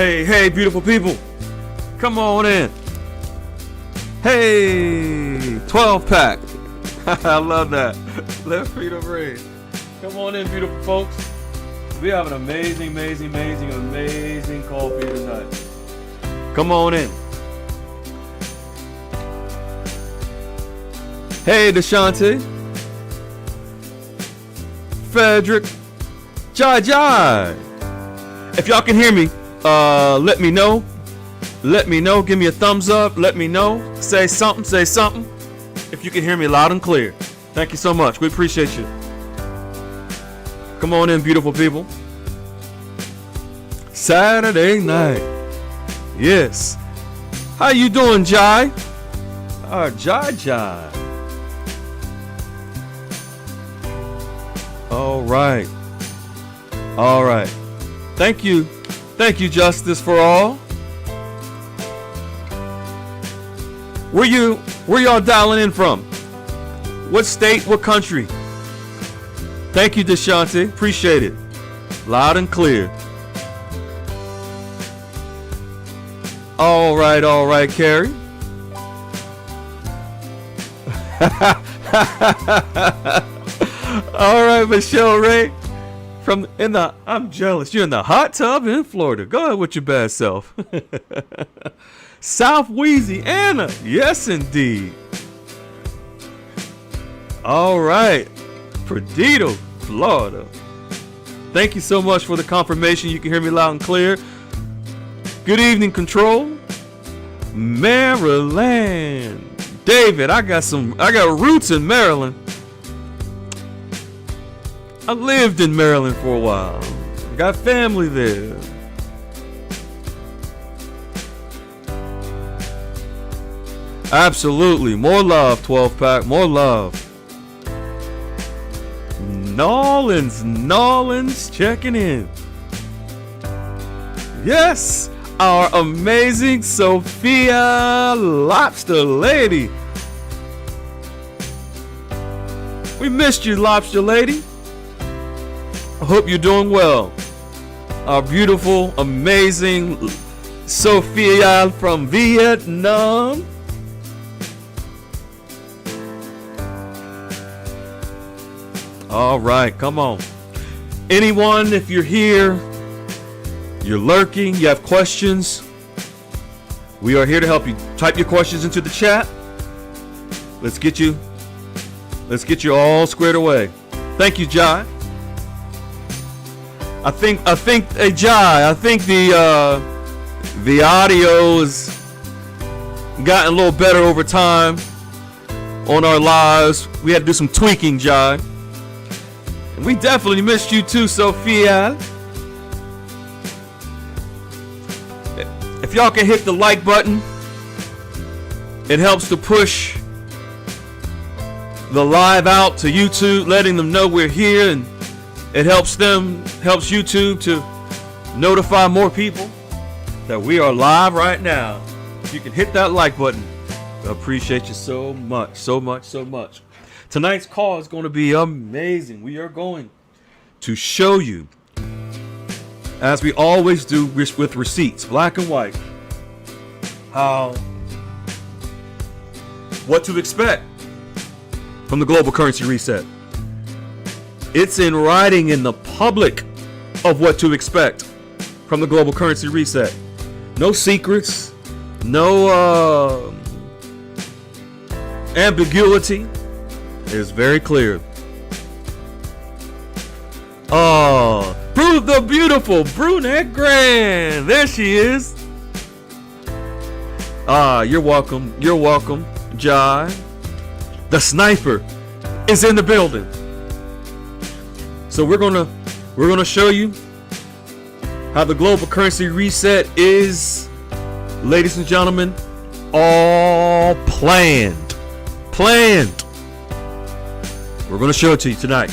Hey, beautiful people. Come on in. Hey, 12 pack. I love that. Left feet of rain. Come on in, beautiful folks. We have an amazing coffee tonight. Come on in. Hey, Deshante. Frederick. Jai. If y'all can hear me, let me know. Let me know. Give me a thumbs up. Let me know. Say something. If you can hear me loud and clear. Thank you so much. We appreciate you. Come on in, beautiful people. Saturday night. Yes. How you doing, Jai? Jai. All right. Thank you, Justice for All. Where y'all dialing in from? What state? What country? Thank you, Deshante. Appreciate it. Loud and clear. All right, Carrie. All right, Michelle Ray. I'm jealous. You're in the hot tub in Florida. Go ahead with your bad self. South Louisiana. Yes, indeed. All right. Perdido, Florida. Thank you so much for the confirmation. You can hear me loud and clear. Good evening, Control. Maryland. David, I got roots in Maryland. I lived in Maryland for a while. Got family there. Absolutely. More love, 12 pack. More love. Nolans checking in. Yes, our amazing Sophia Lobster Lady. We missed you, Lobster Lady. I hope you're doing well. Our beautiful, amazing Sophia from Vietnam. All right, come on. Anyone, if you're here, you're lurking, you have questions, we are here to help you. Type your questions into the chat. Let's get you all squared away. Thank you, Jai. I think the audio has gotten a little better over time on our lives. We had to do some tweaking, Jai. And we definitely missed you too, Sophia. If y'all can hit the like button, it helps to push the live out to YouTube, letting them know we're here, and it helps YouTube to notify more people that we are live right now. If you can hit that like button, I appreciate you so much. Tonight's call is going to be amazing. We are going to show you, as we always do with receipts, black and white, what to expect from the global currency reset. It's in writing in the public of what to expect from the global currency reset. No secrets, no ambiguity. It is very clear. Oh, the beautiful brunette grand. There she is. You're welcome, Jai. The sniper is in the building. So we're gonna show you how the global currency reset is, ladies and gentlemen, all planned. We're gonna show it to you tonight.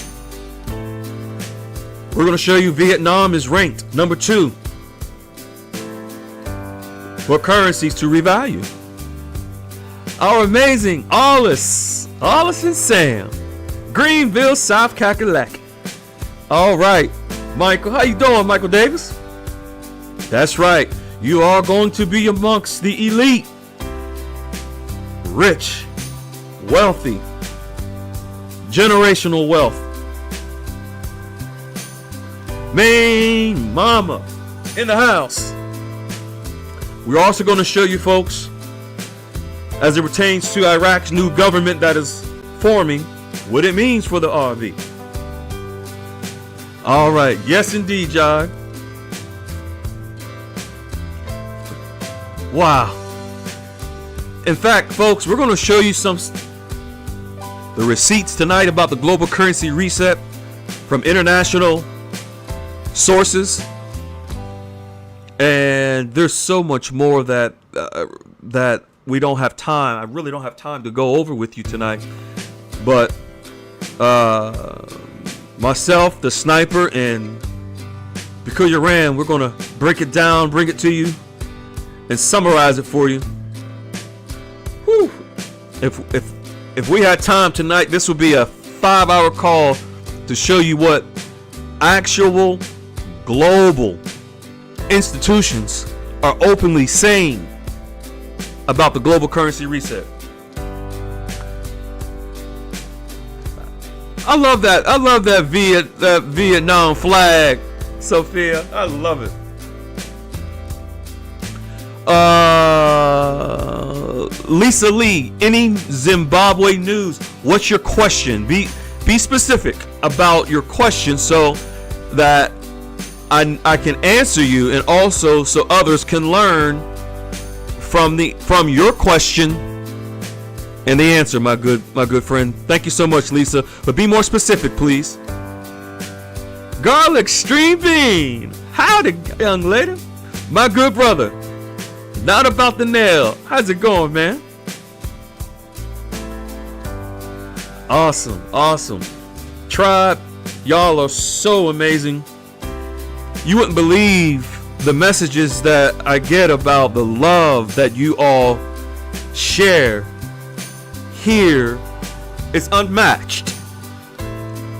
We're gonna show you Vietnam is ranked number 2 for currencies to revalue. Our amazing Alice and Sam, Greenville, South Kakalaki. All right, Michael, how you doing, Michael Davis? That's right. You are going to be amongst the elite, rich, wealthy, generational wealth. Main mama in the house. We're also going to show you folks, as it pertains to Iraq's new government that is forming, what it means for the RV. All right. Yes, indeed, John. Wow. In fact, folks, we're going to show you the receipts tonight about the global currency reset from international sources. And there's so much more that we don't have time. I really don't have time to go over with you tonight. But myself, the sniper, and Peculiar Ram, we're going to break it down, bring it to you, and summarize it for you. Whew. If we had time tonight, this would be a 5-hour call to show you what actual global institutions are openly saying about the global currency reset. I love that Vietnam flag, Sophia. I love it. Lisa Lee, any Zimbabwe news? What's your question? Be specific about your question so that I can answer you, and also so others can learn from your question and the answer, my good friend. Thank you so much, Lisa. But be more specific, please. Garlic Stream Bean. Howdy, young lady. My good brother. Not about the nail. How's it going, man? Awesome. Tribe, y'all are so amazing. You wouldn't believe the messages that I get about the love that you all share here. It's unmatched.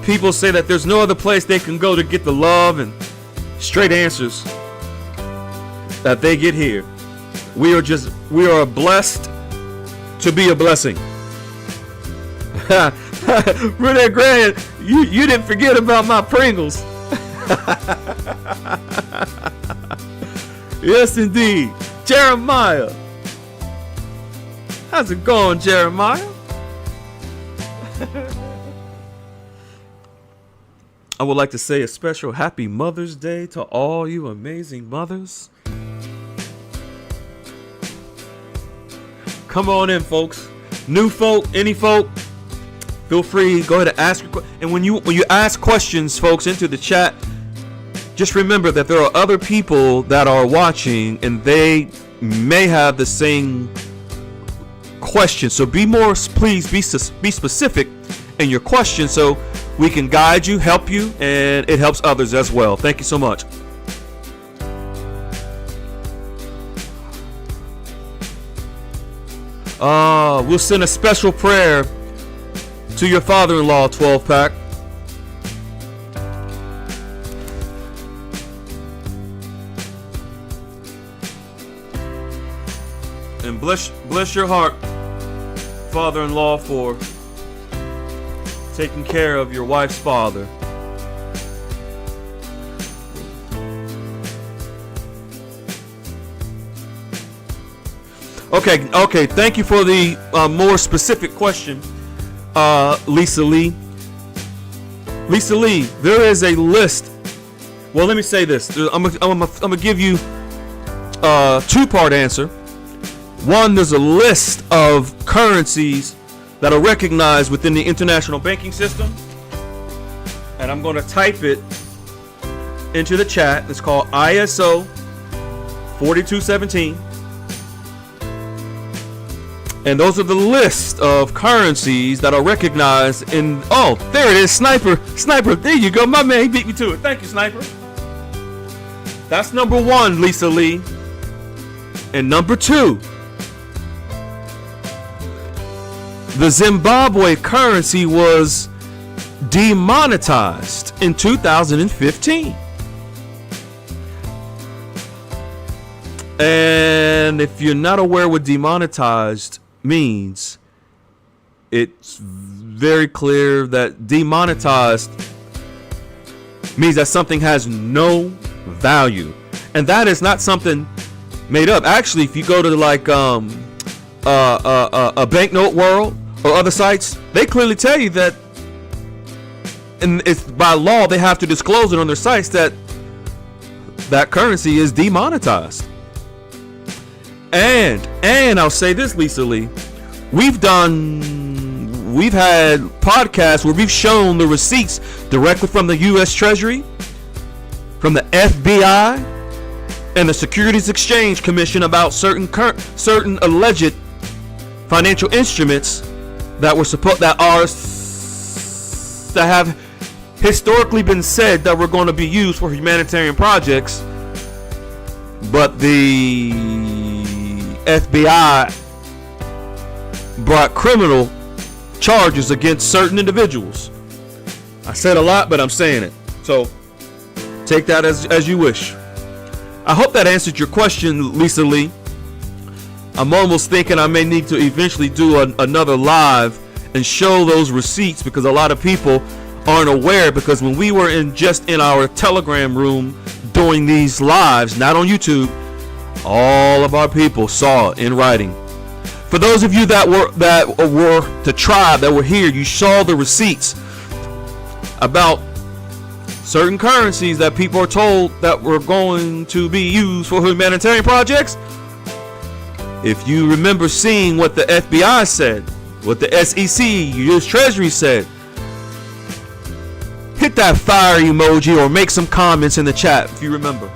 People say that there's no other place they can go to get the love and straight answers that they get here. We are blessed to be a blessing. Renee Grant, you didn't forget about my Pringles. Yes, indeed. Jeremiah. How's it going, Jeremiah? I would like to say a special happy Mother's Day to all you amazing mothers. Come on in, folks. New folk, any folk, feel free. Go ahead and ask your question. And when you ask questions, folks, into the chat, just remember that there are other people that are watching, and they may have the same question. So please be specific in your question, so we can guide you, help you, and it helps others as well. Thank you so much. We'll send a special prayer to your father-in-law, 12-pack. And bless your heart, father-in-law, for taking care of your wife's father. Okay. Thank you for the more specific question, Lisa Lee. Lisa Lee, there is a list. Well, let me say this. I'm gonna give you a two-part answer. One, there's a list of currencies that are recognized within the international banking system, and I'm going to type it into the chat. It's called ISO 4217. And those are the list of currencies that are recognized in... Oh, there it is, Sniper, there you go. My man, he beat me to it. Thank you, Sniper. That's number one, Lisa Lee. And number two, the Zimbabwe currency was demonetized in 2015. And if you're not aware what demonetized means, it's very clear that demonetized means that something has no value. And that is not something made up. Actually, if you go to like a banknote world or other sites, they clearly tell you that, and it's by law they have to disclose it on their sites, that that currency is demonetized. And I'll say this, Lisa Lee, we've had podcasts where we've shown the receipts directly from the U.S. Treasury, from the FBI, and the Securities Exchange Commission about certain alleged financial instruments that have historically been said that were going to be used for humanitarian projects, but the FBI brought criminal charges against certain individuals. I said a lot, but I'm saying it, so take that as you wish. I hope that answered your question, Lisa Lee. I'm almost thinking I may need to eventually do another live and show those receipts, because a lot of people aren't aware, because when we were in our Telegram room doing these lives, not on YouTube, all of our people saw it in writing. For those of you that were the tribe that were here, you saw the receipts about certain currencies that people are told that were going to be used for humanitarian projects. If you remember seeing what the FBI said, what the SEC, U.S. Treasury said, hit that fire emoji or make some comments in the chat if you remember.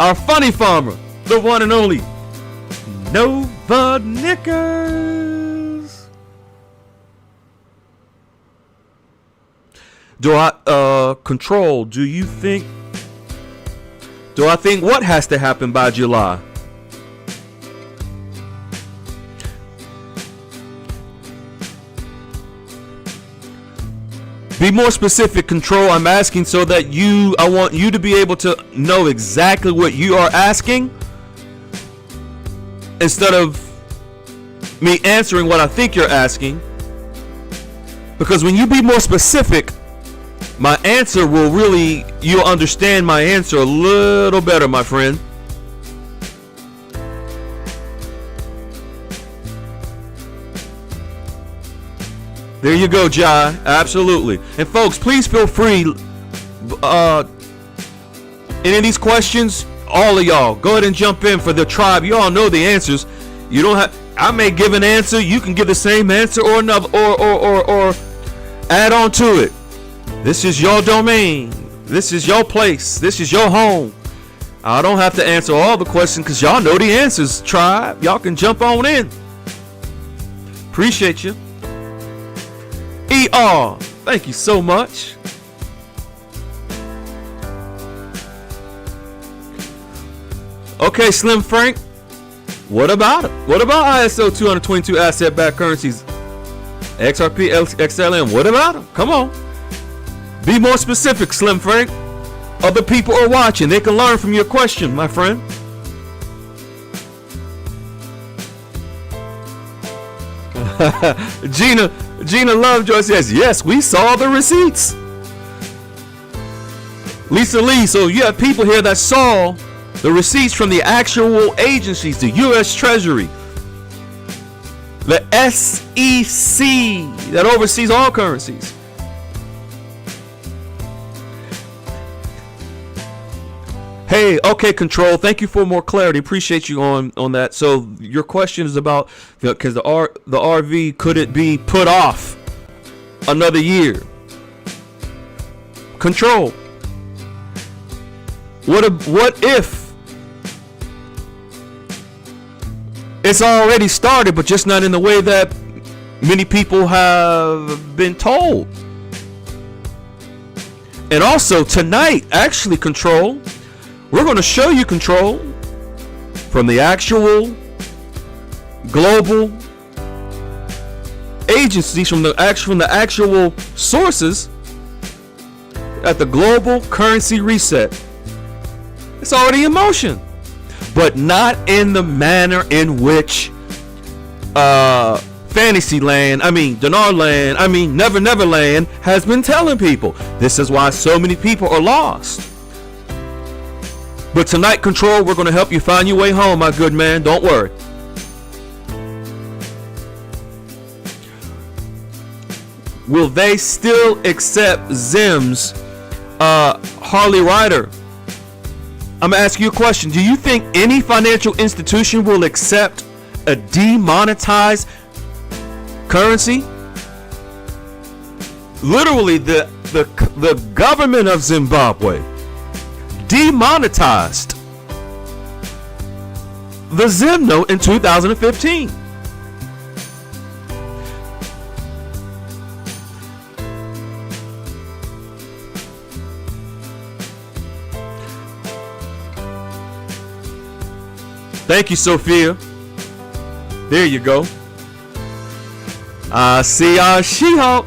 Our funny farmer, the one and only Nova Knickers. Do I think what has to happen by July? Be more specific, Control. I'm asking so that I want you to be able to know exactly what you are asking, instead of me answering what I think you're asking. Because when you be more specific, my answer you'll understand my answer a little better, my friend. There you go, Jai. Absolutely. And folks, please feel free. Any of these questions, all of y'all, go ahead and jump in for the tribe. You all know the answers. You don't have. I may give an answer. You can give the same answer or another, or add on to it. This is your domain. This is your place. This is your home. I don't have to answer all the questions because y'all know the answers, tribe. Y'all can jump on in. Appreciate you. ER, thank you so much. Okay, Slim Frank, what about it? What about ISO 222 asset-backed currencies? XRP, XLM, what about them? Come on. Be more specific, Slim Frank. Other people are watching. They can learn from your question, my friend. Gina Lovejoy says, yes, we saw the receipts. Lisa Lee, so you have people here that saw the receipts from the actual agencies, the U.S. Treasury, the SEC that oversees all currencies. Hey, okay, Control. Thank you for more clarity. Appreciate you on that. So your question is about because the RV, could it be put off another year? Control. What if it's already started, but just not in the way that many people have been told? And also tonight, actually, Control, we're going to show you, Control, from the actual global agencies, from the actual sources, at the global currency reset. It's already in motion, but not in the manner in which Fantasyland, Dinar Land, Never Never Land has been telling people. This is why so many people are lost. But tonight, Control, we're going to help you find your way home, my good man. Don't worry. Will they still accept Zim's Harley Rider? I'm going to ask you a question. Do you think any financial institution will accept a demonetized currency? Literally, the government of Zimbabwe demonetized the Zim note in 2015. Thank you, Sophia. There you go. I see our She-Hulk.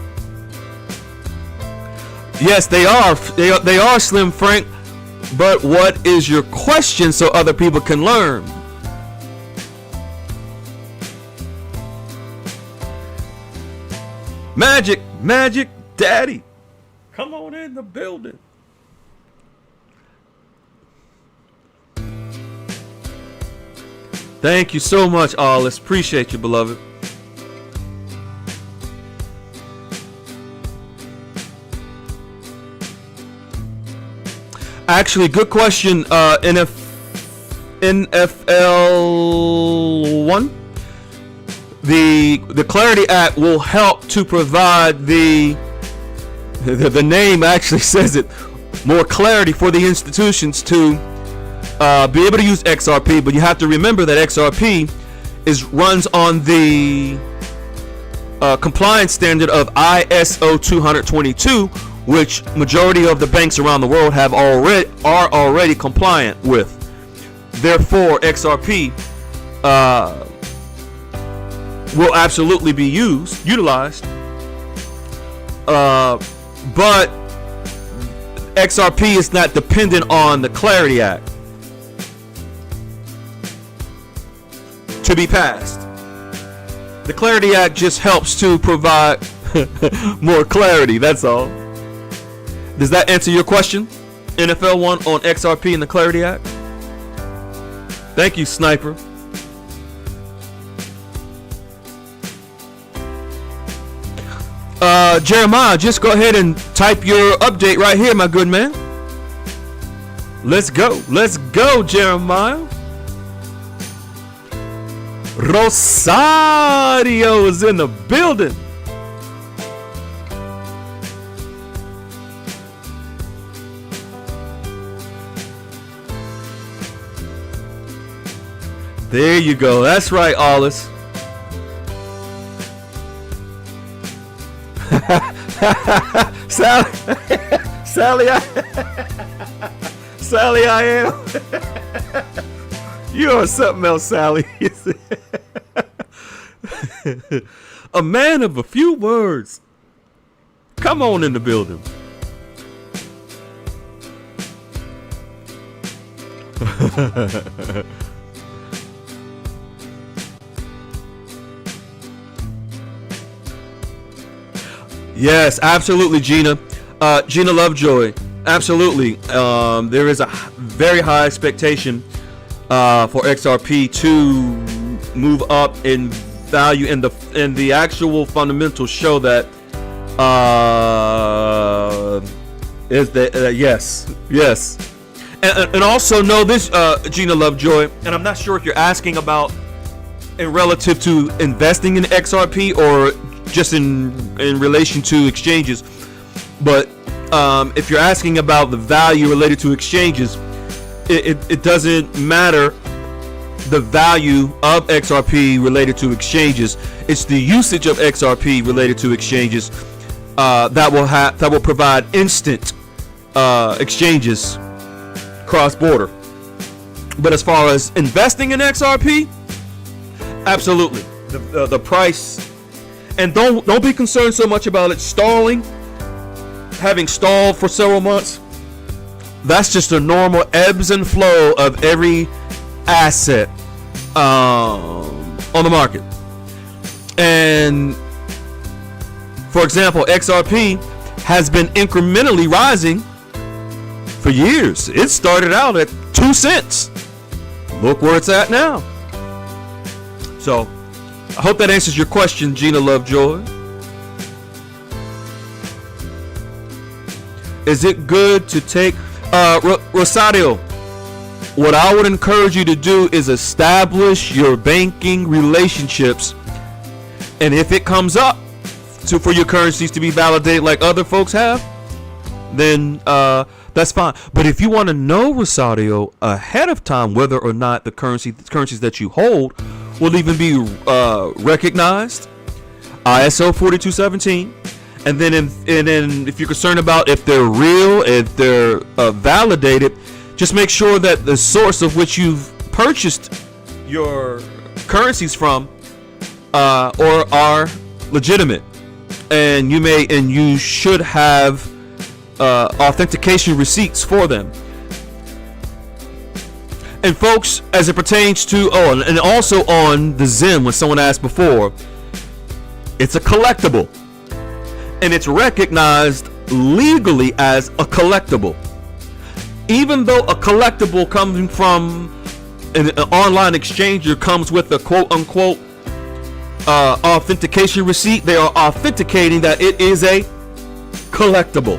Yes, they are. They are, Slim Frank. But what is your question so other people can learn? Magic Daddy. Come on in the building. Thank you so much, Alice. Appreciate you, beloved. Actually, good question. NFL1. The Clarity Act will help to provide the name actually says it, more clarity for the institutions to be able to use XRP. But you have to remember that XRP runs on the compliance standard of ISO 222, which majority of the banks around the world are already compliant with. Therefore, XRP will absolutely be utilized. But XRP is not dependent on the Clarity Act to be passed. The Clarity Act just helps to provide more clarity, that's all. Does that answer your question? NFL 1 on XRP and the Clarity Act? Thank you, Sniper. Jeremiah, just go ahead and type your update right here, my good man. Let's go, Jeremiah. Rosario is in the building. There you go. That's right, Alice. Sally, I am. You are something else, Sally. A man of a few words. Come on in the building. Yes, absolutely, Gina. Gina Lovejoy. Absolutely. There is a very high expectation for XRP to move up in value, and the actual fundamentals show that yes. And also know this, Gina Lovejoy, and I'm not sure if you're asking about in relative to investing in XRP or just in relation to exchanges, but if you're asking about the value related to exchanges, it doesn't matter the value of XRP related to exchanges. It's the usage of XRP related to exchanges that will provide instant exchanges cross-border. But as far as investing in XRP, absolutely, the price. And don't be concerned so much about it stalling. having stalled for several months, that's just a normal ebbs and flow of every asset on the market. And for example, XRP has been incrementally rising for years. It started out at 2 cents. Look where it's at now. So I hope that answers your question, Gina Lovejoy. Is it good to take Rosario? What I would encourage you to do is establish your banking relationships, and if it comes up for your currencies to be validated like other folks have, then that's fine. But if you want to know, Rosario, ahead of time whether or not the currencies that you hold will even be recognized, ISO 4217. And then if you're concerned about if they're real, if they're validated, just make sure that the source of which you've purchased your currencies from or are legitimate. And you should have authentication receipts for them. And folks, as it pertains to and also on the Zim, when someone asked before, it's a collectible. And it's recognized legally as a collectible. Even though a collectible coming from an online exchanger comes with a quote unquote authentication receipt, they are authenticating that it is a collectible.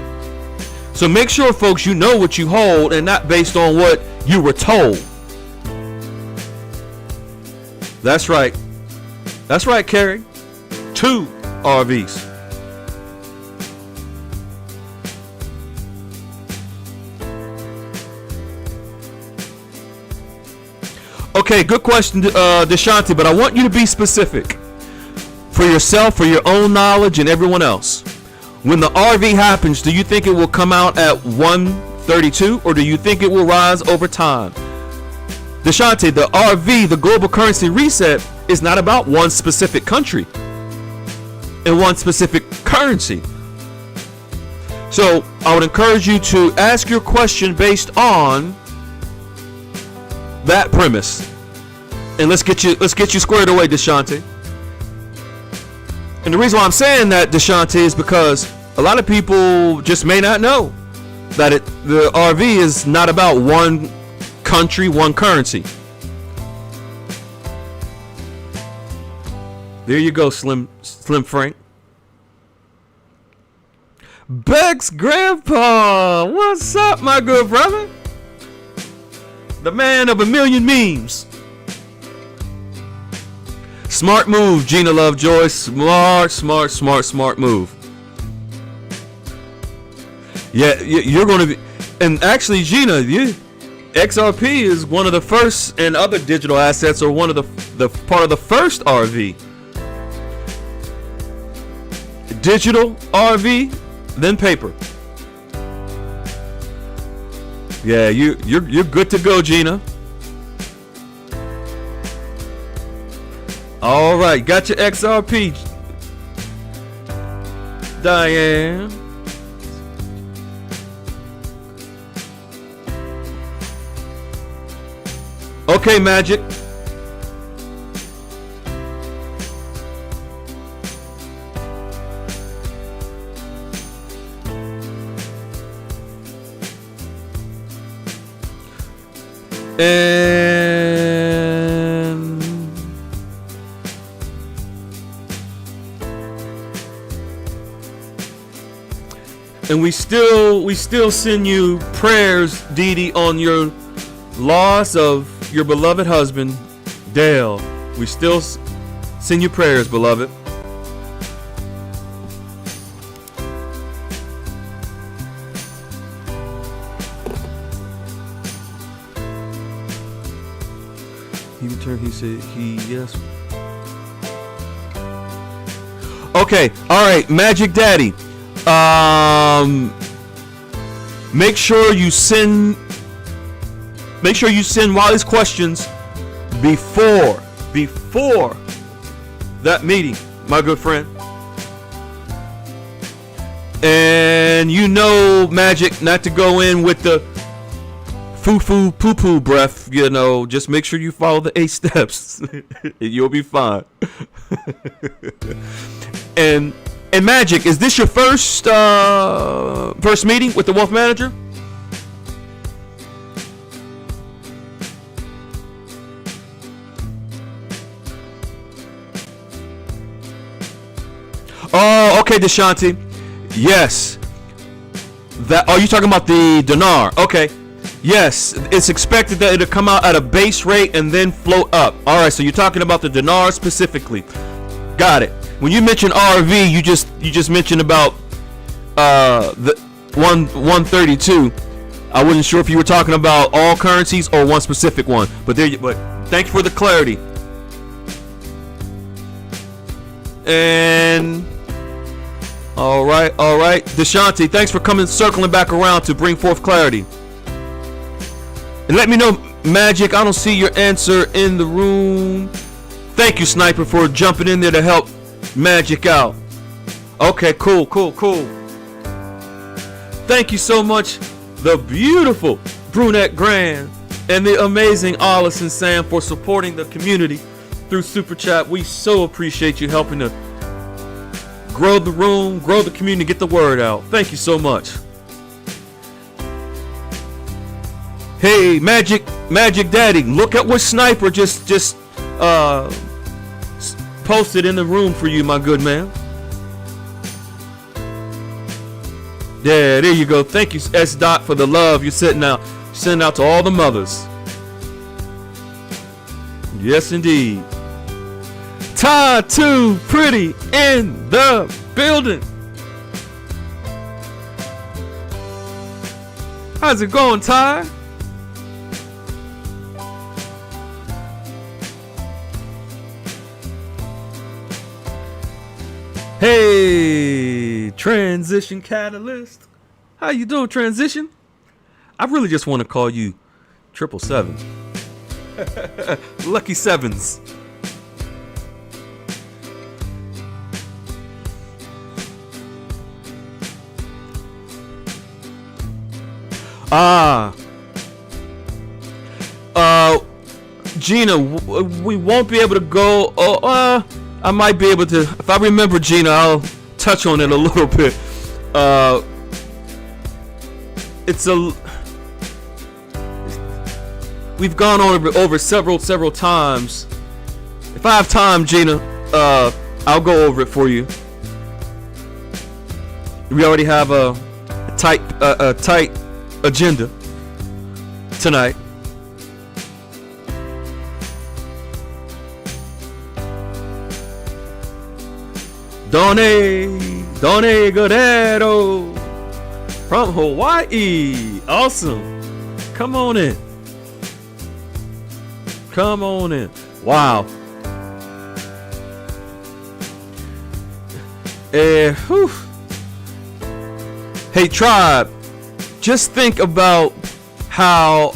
So make sure, folks, you know what you hold and not based on what you were told. That's right. That's right, Carrie. 2 RVs. Okay, good question, Deshanti, but I want you to be specific for yourself, for your own knowledge, and everyone else. When the RV happens, do you think it will come out at 132, or do you think it will rise over time? Deshanti, the RV, the global currency reset, is not about one specific country and one specific currency. So I would encourage you to ask your question based on that premise, and let's get you squared away, Deshanti. And the reason why I'm saying that, Deshanti, is because a lot of people just may not know that the RV is not about one country, one currency. There you go, Slim Frank. Beck's grandpa, what's up, my good brother? The man of a million memes. Smart move, Gina Lovejoy. Smart move. Yeah, you're going to be, and actually, Gina, XRP is one of the first, and other digital assets are one of the part of the first RV. Digital RV, then paper. Yeah, you're good to go, Gina. All right, got your XRP, Diane. Okay, Magic. And we still send you prayers, Dee Dee, on your loss of your beloved husband, Dale. We still send you prayers, beloved. He returned, he said, yes. Okay, all right, Magic Daddy. Make sure you send Wiley's questions before that meeting, my good friend. And you know, Magic, not to go in with the foo-foo poo-poo breath, you know, just make sure you follow the 8 steps. You'll be fine. and Magic, is this your first meeting with the wealth manager? Oh, okay, Deshanti. Yes. That. Are you talking about the Dinar? Okay. Yes, it's expected that it'll come out at a base rate and then float up. All right, so you're talking about the Dinar specifically. Got it. When you mentioned RV, you just mentioned about the 132. I wasn't sure if you were talking about all currencies or one specific one, but thank you for the clarity. And all right, Deshanti, thanks for circling back around to bring forth clarity. And let me know, Magic, I don't see your answer in the room. Thank you, Sniper, for jumping in there to help Magic out. Okay, cool. Thank you so much, the beautiful Brunette Grand and the amazing Allison Sam for supporting the community through Super Chat. We so appreciate you helping to grow the room, grow the community, get the word out. Thank you so much. Hey, Magic Daddy, look at what Sniper just posted in the room for you, my good man. Yeah, there you go. Thank you, S. Dot, for the love you're sending out to all the mothers. Yes, indeed. Ty Too Pretty in the building. How's it going, Ty? Hey, Transition Catalyst. How you doing, Transition? I really just want to call you 777. Lucky Sevens. Gina, we won't be able to go. I might be able to. If I remember, Gina, I'll touch on it a little bit. We've gone over several times. If I have time, Gina, I'll go over it for you. We already have a tight agenda tonight. Done Guerrero from Hawaii. Awesome. Come on in. Wow. Hey, Tribe, just think about how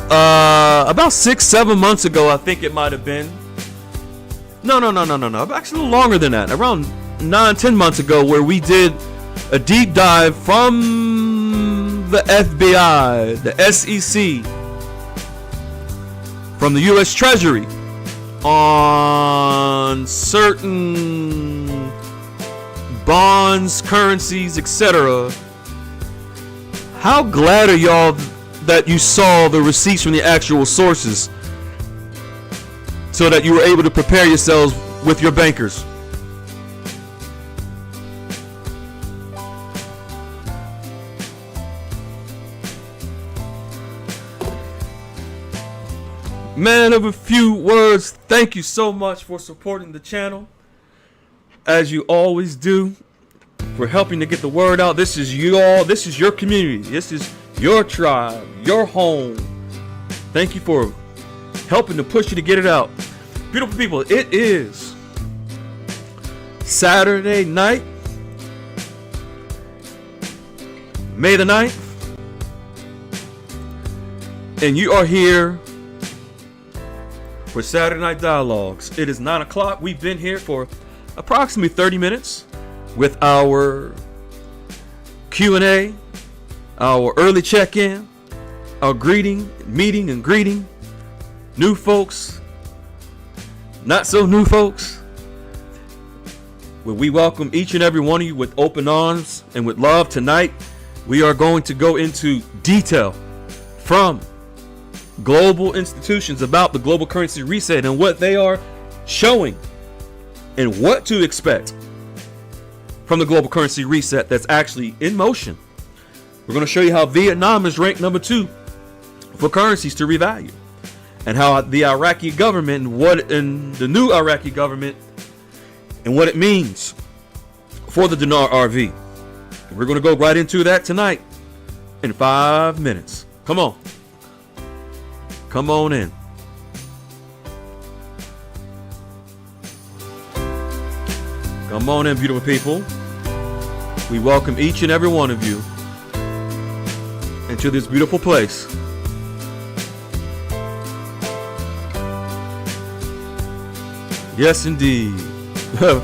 about 6-7 months ago, I think it might have been. No. Actually, a little longer than that. Around 9-10 months ago, where we did a deep dive from the FBI, the SEC, from the U.S. Treasury on certain bonds, currencies, etc. How glad are y'all that you saw the receipts from the actual sources, so that you were able to prepare yourselves with your bankers? Man of a few words, thank you so much for supporting the channel, as you always do, for helping to get the word out. This is your community, this is your tribe, your home. Thank you for helping to push you to get it out. Beautiful people, it is Saturday night, May the 9th, and you are here for Saturday Night Dialogues. It is 9 o'clock. We've been here for approximately 30 minutes with our Q&A, our early check-in, our meeting and greeting, new folks, not so new folks, where we welcome each and every one of you with open arms and with love. Tonight, we are going to go into detail from global institutions about the global currency reset and what they are showing and what to expect from the global currency reset that's actually in motion. We're going to show you how Vietnam is ranked number 2 for currencies to revalue, and how the Iraqi government and the new Iraqi government and what it means for the Dinar RV. We're going to go right into that tonight in 5 minutes. Come on. Come on in. Come on in, beautiful people. We welcome each and every one of you into this beautiful place. Yes, indeed.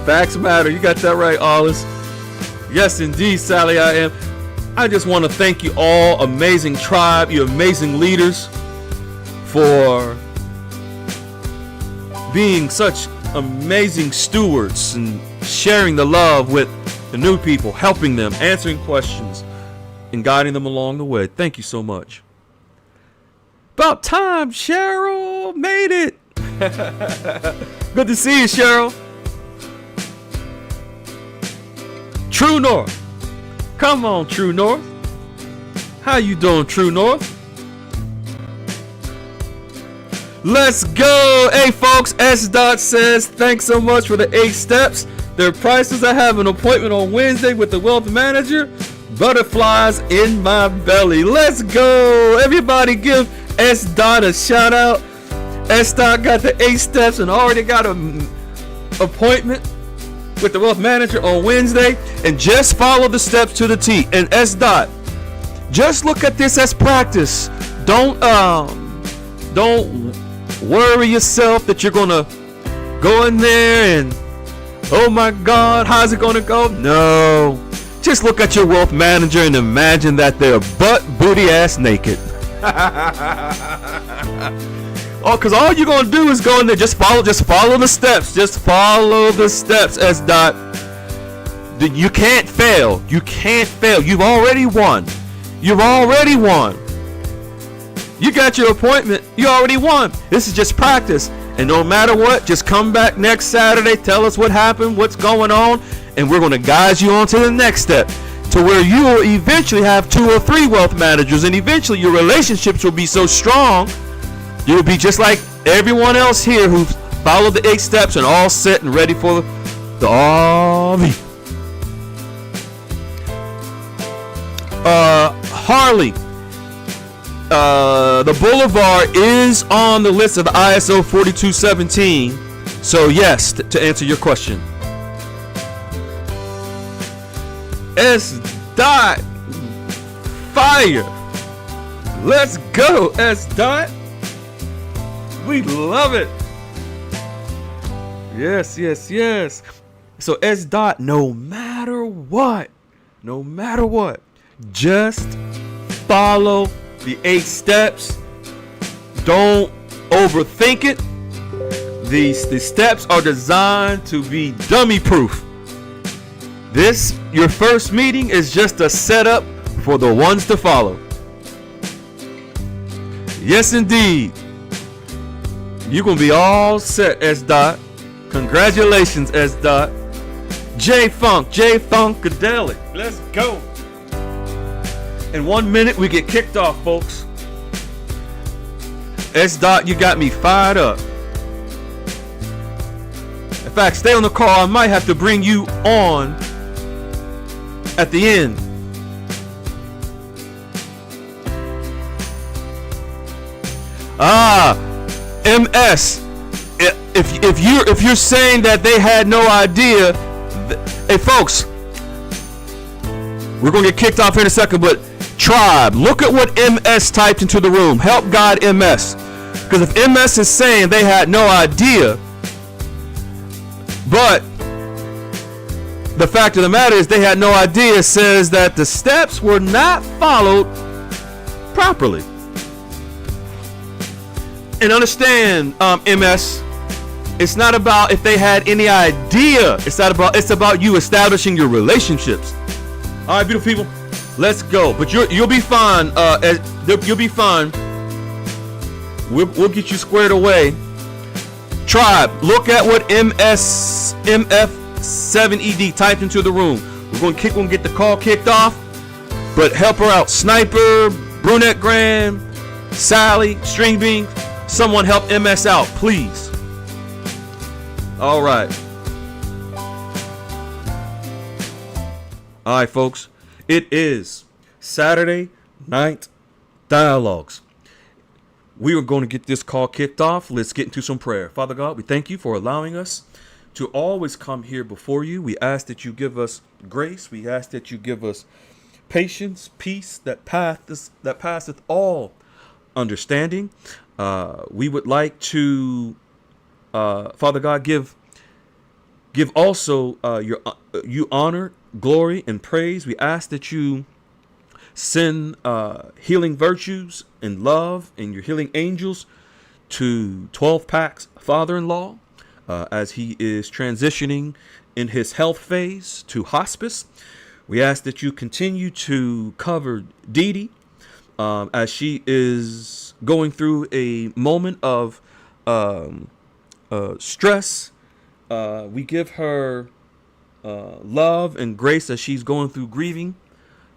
Facts matter. You got that right, Alice. Yes, indeed, Sally, I am. I just want to thank you all, amazing tribe, you amazing leaders, for being such amazing stewards and sharing the love with the new people, helping them, answering questions, and guiding them along the way. Thank you so much. About time, Cheryl made it. Good to see you, Cheryl. True North. Come on, True North. How you doing, True North? Let's go. Hey, folks, S. says, thanks so much for the 8 steps. Their prices. I have an appointment on Wednesday with the wealth manager. Butterflies in my belly. Let's go. Everybody give S. a shout out. S. got the 8 steps and already got an appointment with the wealth manager on Wednesday, and just follow the steps to the T. And S. just look at this as practice. Don't worry yourself that you're gonna go in there and, oh my God, how's it gonna go? No, just look at your wealth manager and imagine that they're butt booty ass naked. Oh, because all you're going to do is go in there. Just follow the steps. Just follow the steps, S. You can't fail. You can't fail. You've already won. You've already won. You got your appointment. You already won. This is just practice. And no matter what, just come back next Saturday. Tell us what happened, what's going on, and we're going to guide you on to the next step, to where you will eventually have 2 or 3 wealth managers, and eventually your relationships will be so strong. You'll be just like everyone else here who followed the 8 steps and all set and ready for the RV. Harley, the Boulevard is on the list of the ISO 4217. So yes, to answer your question. S. Fire. Let's go, S. We love it. Yes, yes, yes. So S. no matter what, just follow the 8 steps. Don't overthink it. The steps are designed to be dummy proof. Your first meeting is just a setup for the ones to follow. Yes, indeed. You're going to be all set, S. Congratulations, S. J-Funkadelic. Let's go. In 1 minute, we get kicked off, folks. S. You got me fired up. In fact, stay on the call. I might have to bring you on at the end. MS. If you're saying that they had no idea, hey folks, we're gonna get kicked off here in a second, but tribe, look at what MS typed into the room. Help guide MS, because if MS is saying they had no idea, but the fact of the matter is they had no idea says that the steps were not followed properly. And understand, MS, it's not about if they had any idea. It's about you establishing your relationships. All right, beautiful people, let's go. But you'll be fine. You'll be fine. We'll get you squared away. Tribe, look at what MF7ED typed into the room. We're gonna get the call kicked off, but help her out. Sniper, Brunette Grand, Sally, String Bean, someone help MS out, please. All right. All right, folks. It is Saturday Night Dialogues. We are going to get this call kicked off. Let's get into some prayer. Father God, we thank you for allowing us to always come here before you. We ask that you give us grace. We ask that you give us patience, peace that passeth all understanding. We would like to, Father God, give also you honor, glory, and praise. We ask that you send healing virtues and love and your healing angels to 12 Pack's father-in-law as he is transitioning in his health phase to hospice. We ask that you continue to cover Dee Dee as she is going through a moment of stress. We give her love and grace as she's going through grieving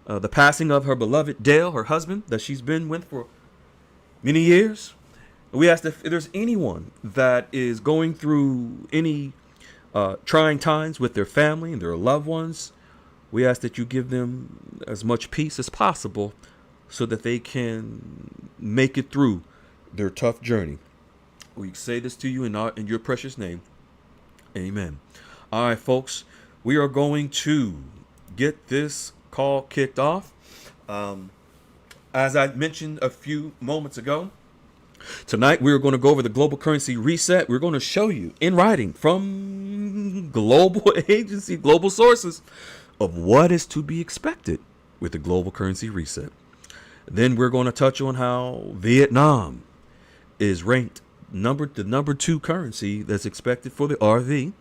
the passing of her beloved Dale, her husband, that she's been with for many years. We ask that if there's anyone that is going through any trying times with their family and their loved ones, we ask that you give them as much peace as possible so that they can make it through their tough journey. We say this to you in your precious name. Amen. All right, folks, we are going to get this call kicked off. As I mentioned a few moments ago, tonight we're going to go over the global currency reset. We're going to show you in writing from global agency, global sources, of what is to be expected with the global currency reset. Then we're going to touch on how Vietnam is ranked the number 2 currency that's expected for the RV.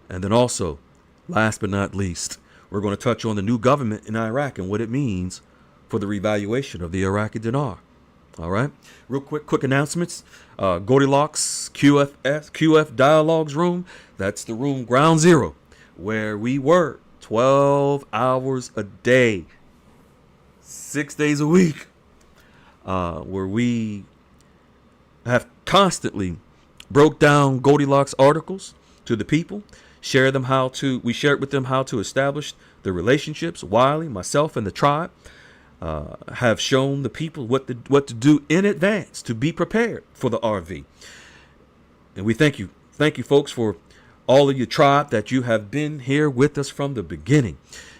And then also, last but not least, we're going to touch on the new government in Iraq and what it means for the revaluation of the Iraqi dinar. All right. Real quick announcements. Goldilocks QF Dialogues room. That's the room ground zero where we work 12 hours a day, 6 days a week, where we have constantly broke down Goldilocks articles to the people. We share with them how to establish the relationships. Wiley, myself, and the tribe have shown the people what to do in advance to be prepared for the RV. And we thank you, folks, for all of your tribe that you have been here with us from the beginning.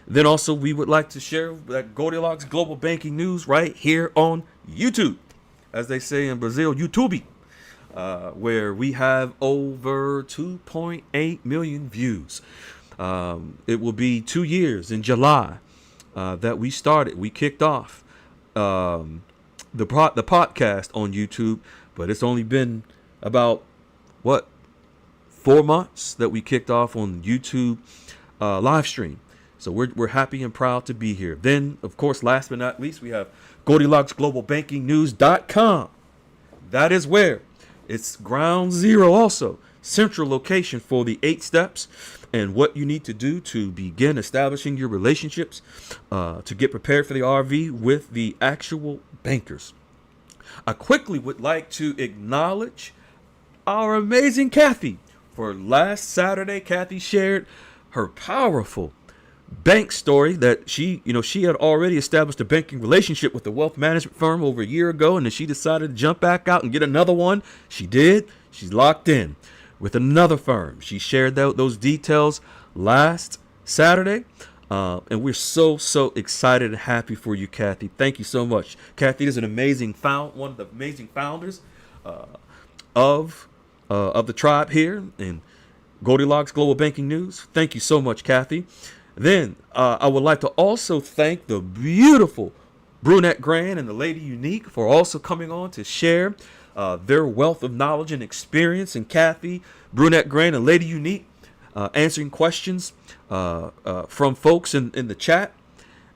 Then also we would like to share that Goldilocks Global Banking News right here on YouTube, as they say in Brazil, YouTube. Where we have over 2.8 million views. It will be 2 years in July that we kicked off the podcast on YouTube, but it's only been about 4 months that we kicked off on YouTube live stream. So we're happy and proud to be here. Then, of course, last but not least, we have GoldillocksGlobalBankingNews.com. That is where it's ground zero, also central location for the 8 steps and what you need to do to begin establishing your relationships to get prepared for the RV with the actual bankers. I quickly would like to acknowledge our amazing Kathy. For last Saturday, Kathy shared her powerful bank story that she had already established a banking relationship with a wealth management firm over a year ago, and then she decided to jump back out and get another one. She did. She's locked in with another firm. She shared those details last Saturday, and we're so excited and happy for you, Kathy. Thank you so much. Kathy is one of the amazing founders of the tribe here, and Goldilocks Global Banking News. Thank you so much, Kathy. Then I would like to also thank the beautiful Brunette Grand and the Lady Unique for also coming on to share their wealth of knowledge and experience. And Kathy, Brunette Grand, and Lady Unique answering questions from folks in the chat.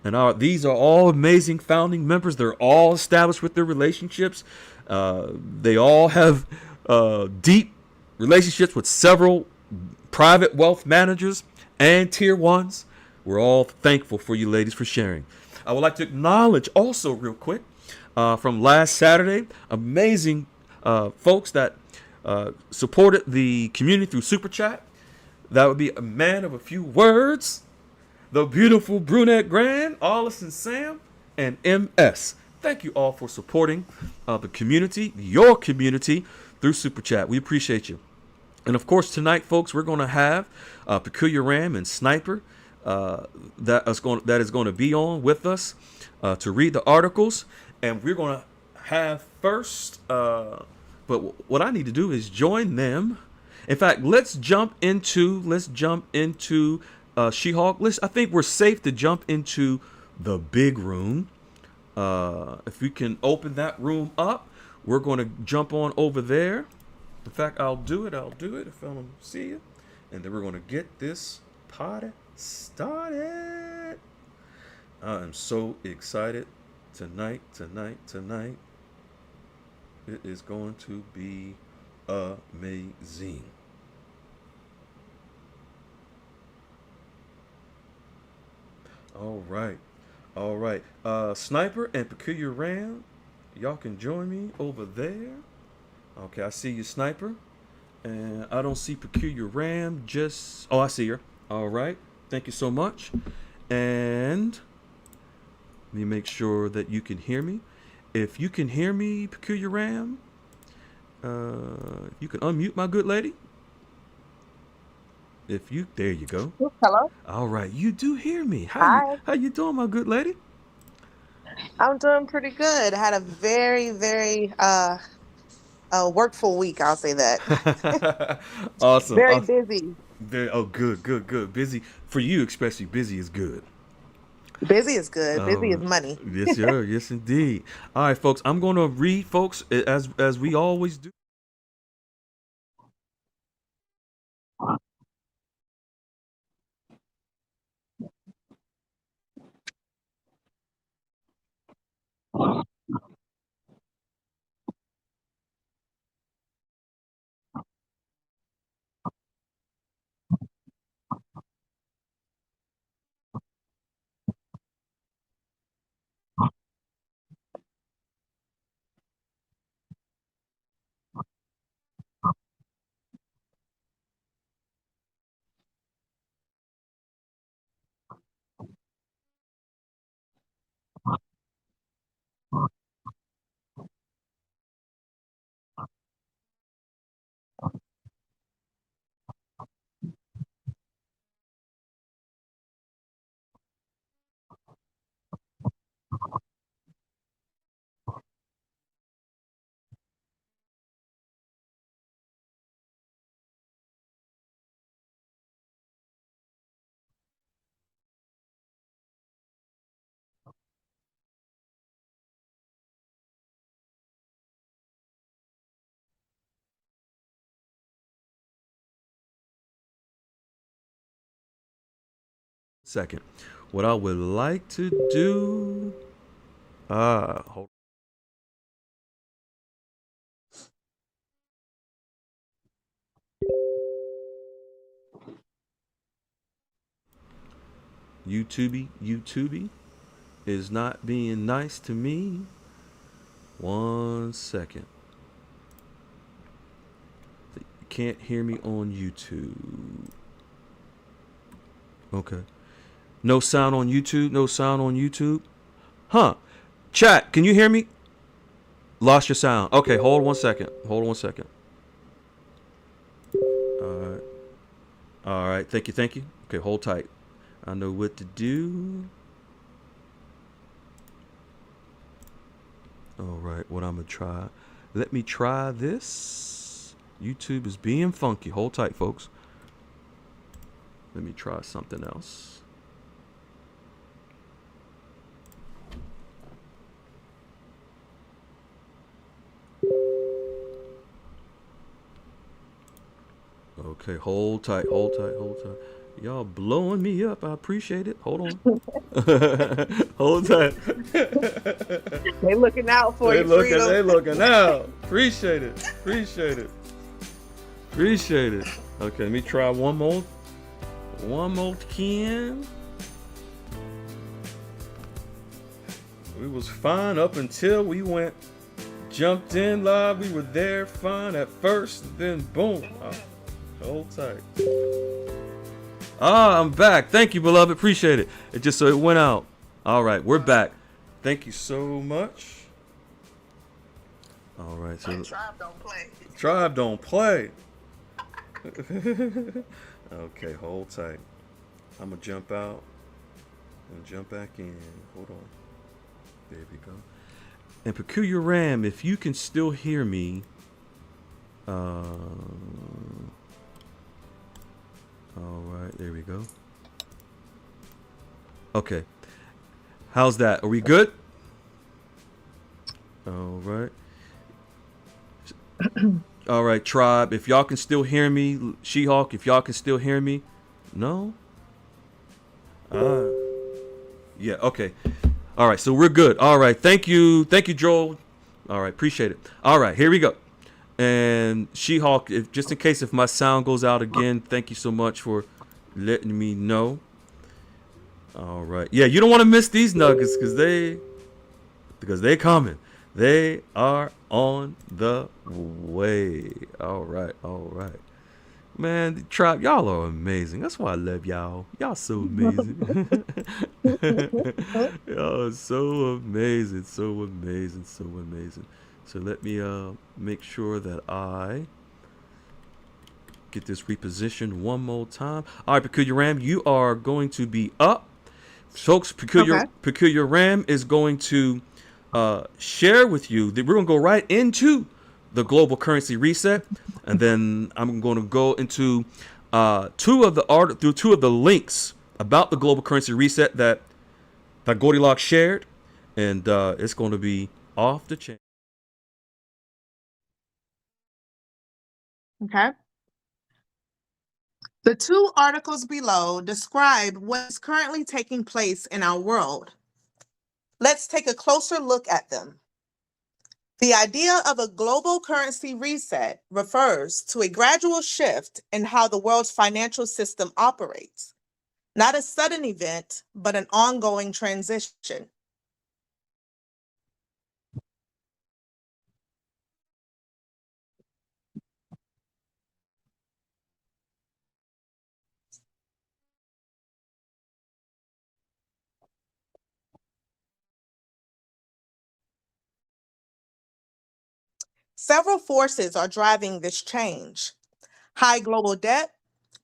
And these are all amazing founding members. They're all established with their relationships. They all have deep relationships with several private wealth managers and tier ones. We're all thankful for you ladies for sharing. I would like to acknowledge also real quick from last Saturday, amazing folks that supported the community through Super Chat. That would be a man of a few words, the beautiful Brunette Grand, Allison Sam, and MS. Thank you all for supporting the community, your community, through Super Chat. We appreciate you. And of course, tonight, folks, we're going to have Peculiar Ram and Sniper that is going to be on with us to read the articles. And we're going to have first, but what I need to do is join them. In fact, let's jump into She-Hulk. I think we're safe to jump into the big room. If we can open that room up, we're going to jump on over there. In fact, I'll do it if I don't see you. And then we're going to get this party started. I am so excited tonight. It is going to be amazing. All right. Sniper and Peculiar Ram, y'all can join me over there. Okay, I see you, Sniper. And I don't see Peculiar Ram. Oh, I see her. All right. Thank you so much. And let me make sure that you can hear me. If you can hear me, Peculiar Ram, you can unmute, my good lady. There you go. Hello. All right, you do hear me. Hi. How you doing, my good lady? I'm doing pretty good. I had a very, very workful week, I'll say that. Awesome. Very busy. Good. Busy for you, especially. Busy is good. Busy is good. Busy is money. Yes, sir. Yes, indeed. All right, folks. I'm going to read, folks, as we always do. Second, what I would like to do. Hold. YouTubey is not being nice to me. 1 second. You can't hear me on YouTube. Okay. No sound on YouTube. Huh. Chat, can you hear me? Lost your sound. Okay, hold 1 second. All right. Thank you. Okay, hold tight. I know what to do. All right, what I'm going to try. Let me try this. YouTube is being funky. Hold tight, folks. Let me try something else. Okay, hold tight, hold tight, hold tight. Y'all blowing me up. I appreciate it. Hold on. Hold tight. They looking out for They you, looking, Freedom. they looking out. Appreciate it. Appreciate it. Appreciate it. Okay, let me try one more. One more can. We was fine up until we jumped in live. We were there fine at first, then boom. Hold tight. I'm back. Thank you, beloved. Appreciate it. It went out. All right, we're back. Thank you so much. All right, so Tribe don't play. Tribe don't play. Okay, hold tight. I'm gonna jump out and jump back in. Hold on. There we go. And Peculiar Ram, if you can still hear me, all right, there we go. Okay, how's that? Are we good? All right. All right, Tribe, if y'all can still hear me, She-Hulk, if y'all can still hear me, no? Yeah, okay. All right, so we're good. All right, thank you, Joel. All right, appreciate it. All right, here we go. And She-Hulk, just in case if my sound goes out again, thank you so much for letting me know. All right, yeah, you don't want to miss these nuggets because they coming. They are on the way. All right, all right. Man, the Tribe, y'all are amazing. That's why I love y'all. Y'all so amazing. Y'all are so amazing, so amazing, so amazing. So let me make sure that I get this repositioned one more time. All right, Peculiar Ram, you are going to be up. Folks, Peculiar Ram is going to share with you that we're going to go right into the global currency reset, and then I'm going to go into two of the links about the global currency reset that Goldilocks shared, and it's going to be off the chain. Okay. The two articles below describe what is currently taking place in our world. Let's take a closer look at them. The idea of a global currency reset refers to a gradual shift in how the world's financial system operates, not a sudden event, but an ongoing transition. Several forces are driving this change: high global debt,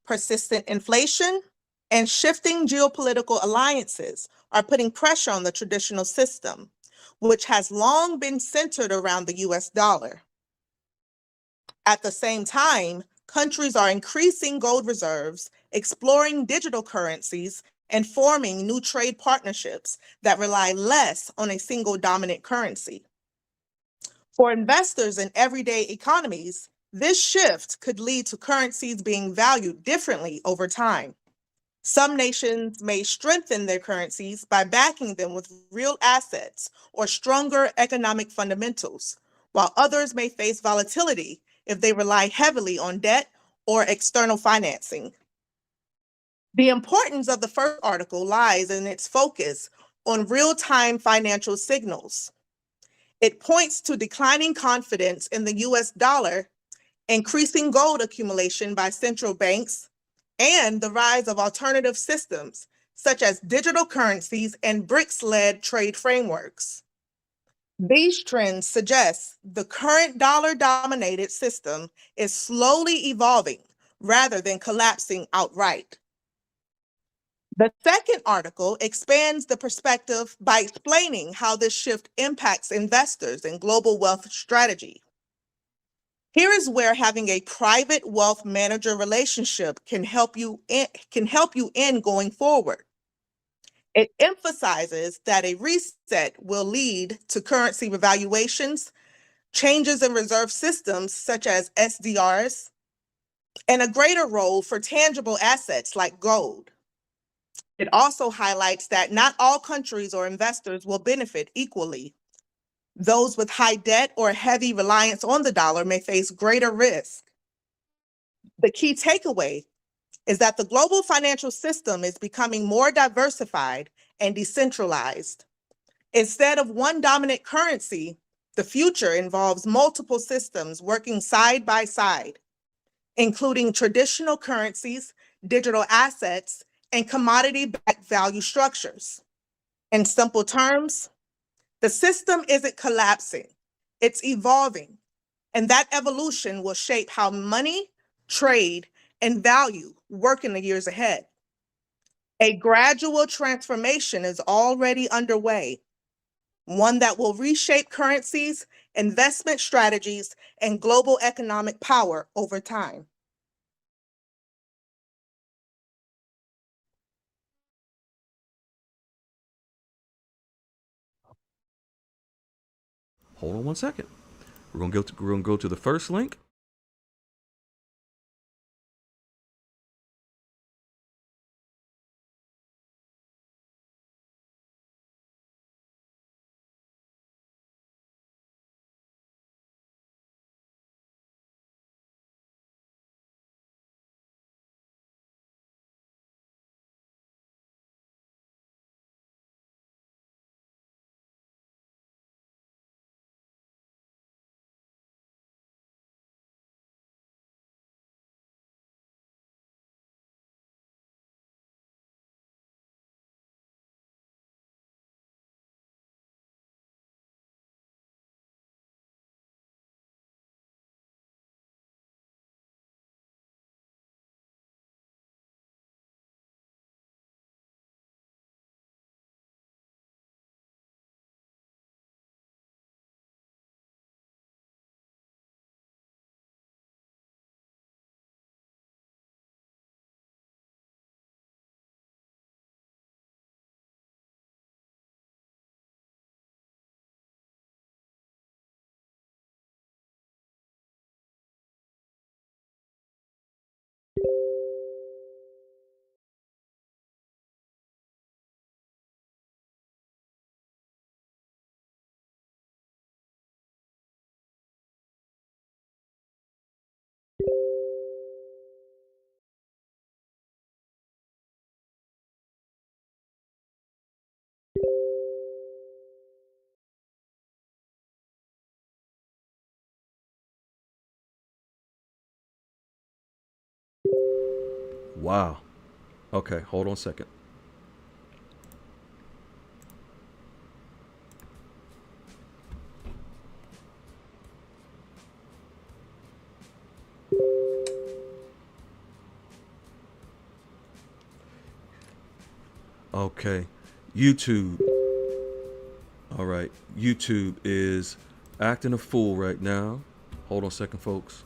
persistent inflation, and shifting geopolitical alliances are putting pressure on the traditional system, which has long been centered around the US dollar. At the same time, countries are increasing gold reserves, exploring digital currencies, and forming new trade partnerships that rely less on a single dominant currency. For investors in everyday economies, this shift could lead to currencies being valued differently over time. Some nations may strengthen their currencies by backing them with real assets or stronger economic fundamentals, while others may face volatility if they rely heavily on debt or external financing. The importance of the first article lies in its focus on real-time financial signals. It points to declining confidence in the US dollar, increasing gold accumulation by central banks, and the rise of alternative systems, such as digital currencies and BRICS-led trade frameworks. These trends suggest the current dollar-dominated system is slowly evolving rather than collapsing outright. The second article expands the perspective by explaining how this shift impacts investors in global wealth strategy. Here is where having a private wealth manager relationship can help you in going forward. It emphasizes that a reset will lead to currency revaluations, changes in reserve systems such as SDRs, and a greater role for tangible assets like gold. It also highlights that not all countries or investors will benefit equally. Those with high debt or heavy reliance on the dollar may face greater risk. The key takeaway is that the global financial system is becoming more diversified and decentralized. Instead of one dominant currency, the future involves multiple systems working side by side, including traditional currencies, digital assets, and commodity-backed value structures. In simple terms, the system isn't collapsing, it's evolving, and that evolution will shape how money, trade, and value work in the years ahead. A gradual transformation is already underway, one that will reshape currencies, investment strategies, and global economic power over time. Hold on one second. We're gonna go to the first link. Wow. Okay, hold on a second. Okay. YouTube. All right. YouTube is acting a fool right now. Hold on a second, folks.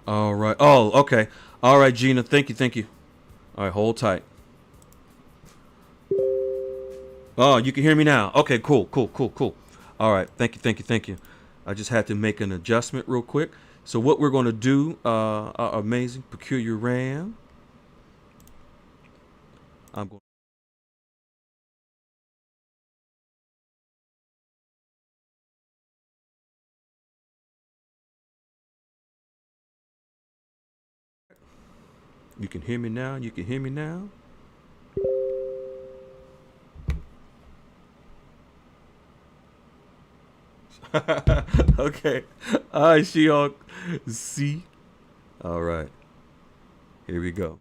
All right. Oh, okay. All right, Gina. Thank you. Thank you. All right, hold tight. Oh, you can hear me now. Okay, cool, cool, cool, cool. All right, thank you, thank you, thank you. I just had to make an adjustment real quick. So what we're going to do, amazing, peculiar RAM. I'm going. You can hear me now. You can hear me now. Okay. All right, She-Hulk. See. All right. Here we go.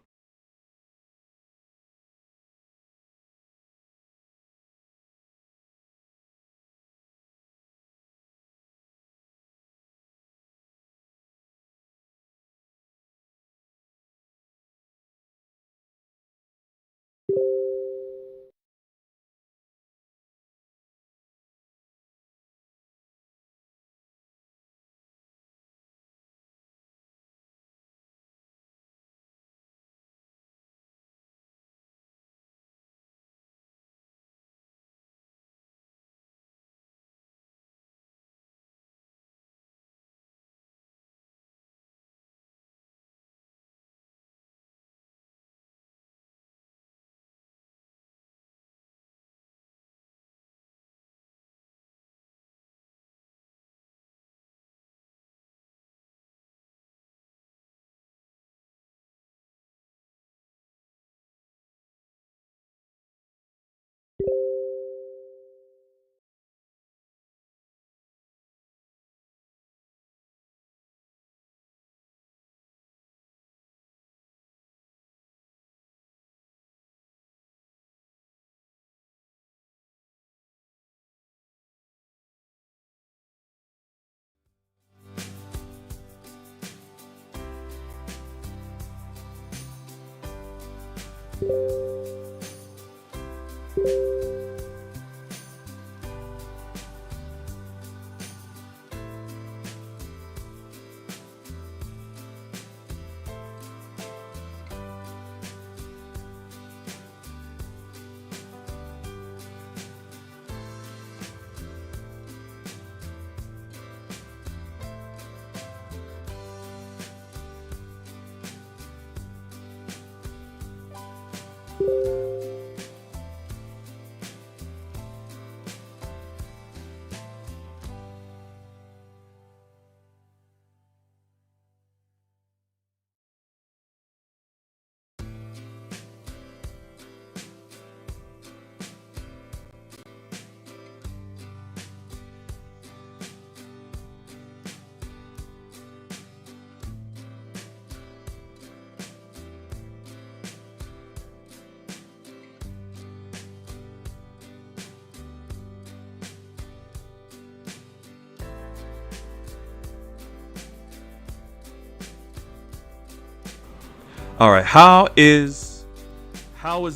All right. How is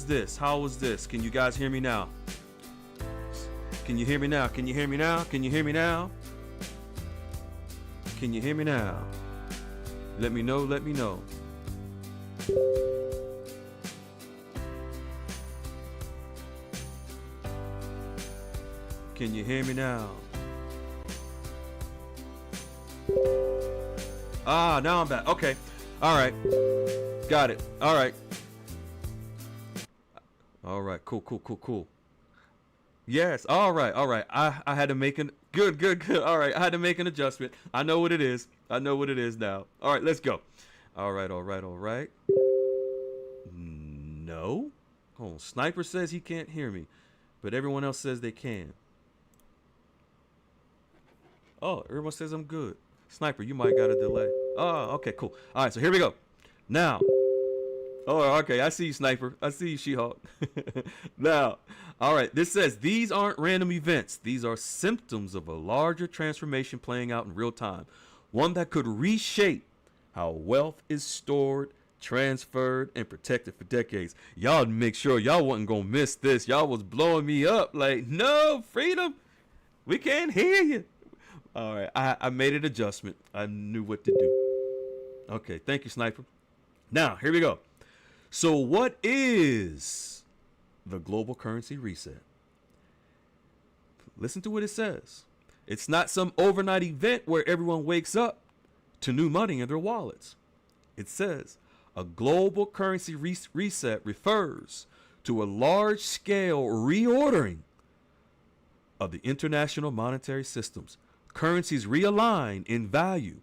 this? How is this? Can you guys hear me now? Can you hear me now? Can you hear me now? Can you hear me now? Can you hear me now? Let me know. Let me know. Can you hear me now? Ah, now I'm back. Okay. All right. Got it. All right. All right. Cool, cool, cool, cool. Yes. All right. All right. I had to make an good, good, good. All right. I had to make an adjustment. I know what it is. I know what it is now. All right. Let's go. All right. All right. All right. No. Oh, Sniper says he can't hear me, but everyone else says they can. Oh, everyone says I'm good. Sniper, you might got a delay. Oh, okay, cool. All right, so here we go. Now, oh, okay, I see you, Sniper. I see you, She-Hulk. Now, all right, this says these aren't random events. These are symptoms of a larger transformation playing out in real time. One that could reshape how wealth is stored, transferred, and protected for decades. Y'all make sure y'all wasn't gonna miss this. Y'all was blowing me up like, no, freedom. We can't hear you. All right, I made an adjustment. I knew what to do. Okay, thank you, Sniper. Now, here we go. So what is the global currency reset? Listen to what it says. It's not some overnight event where everyone wakes up to new money in their wallets. It says a global currency reset refers to a large-scale reordering of the international monetary systems. Currencies realign in value,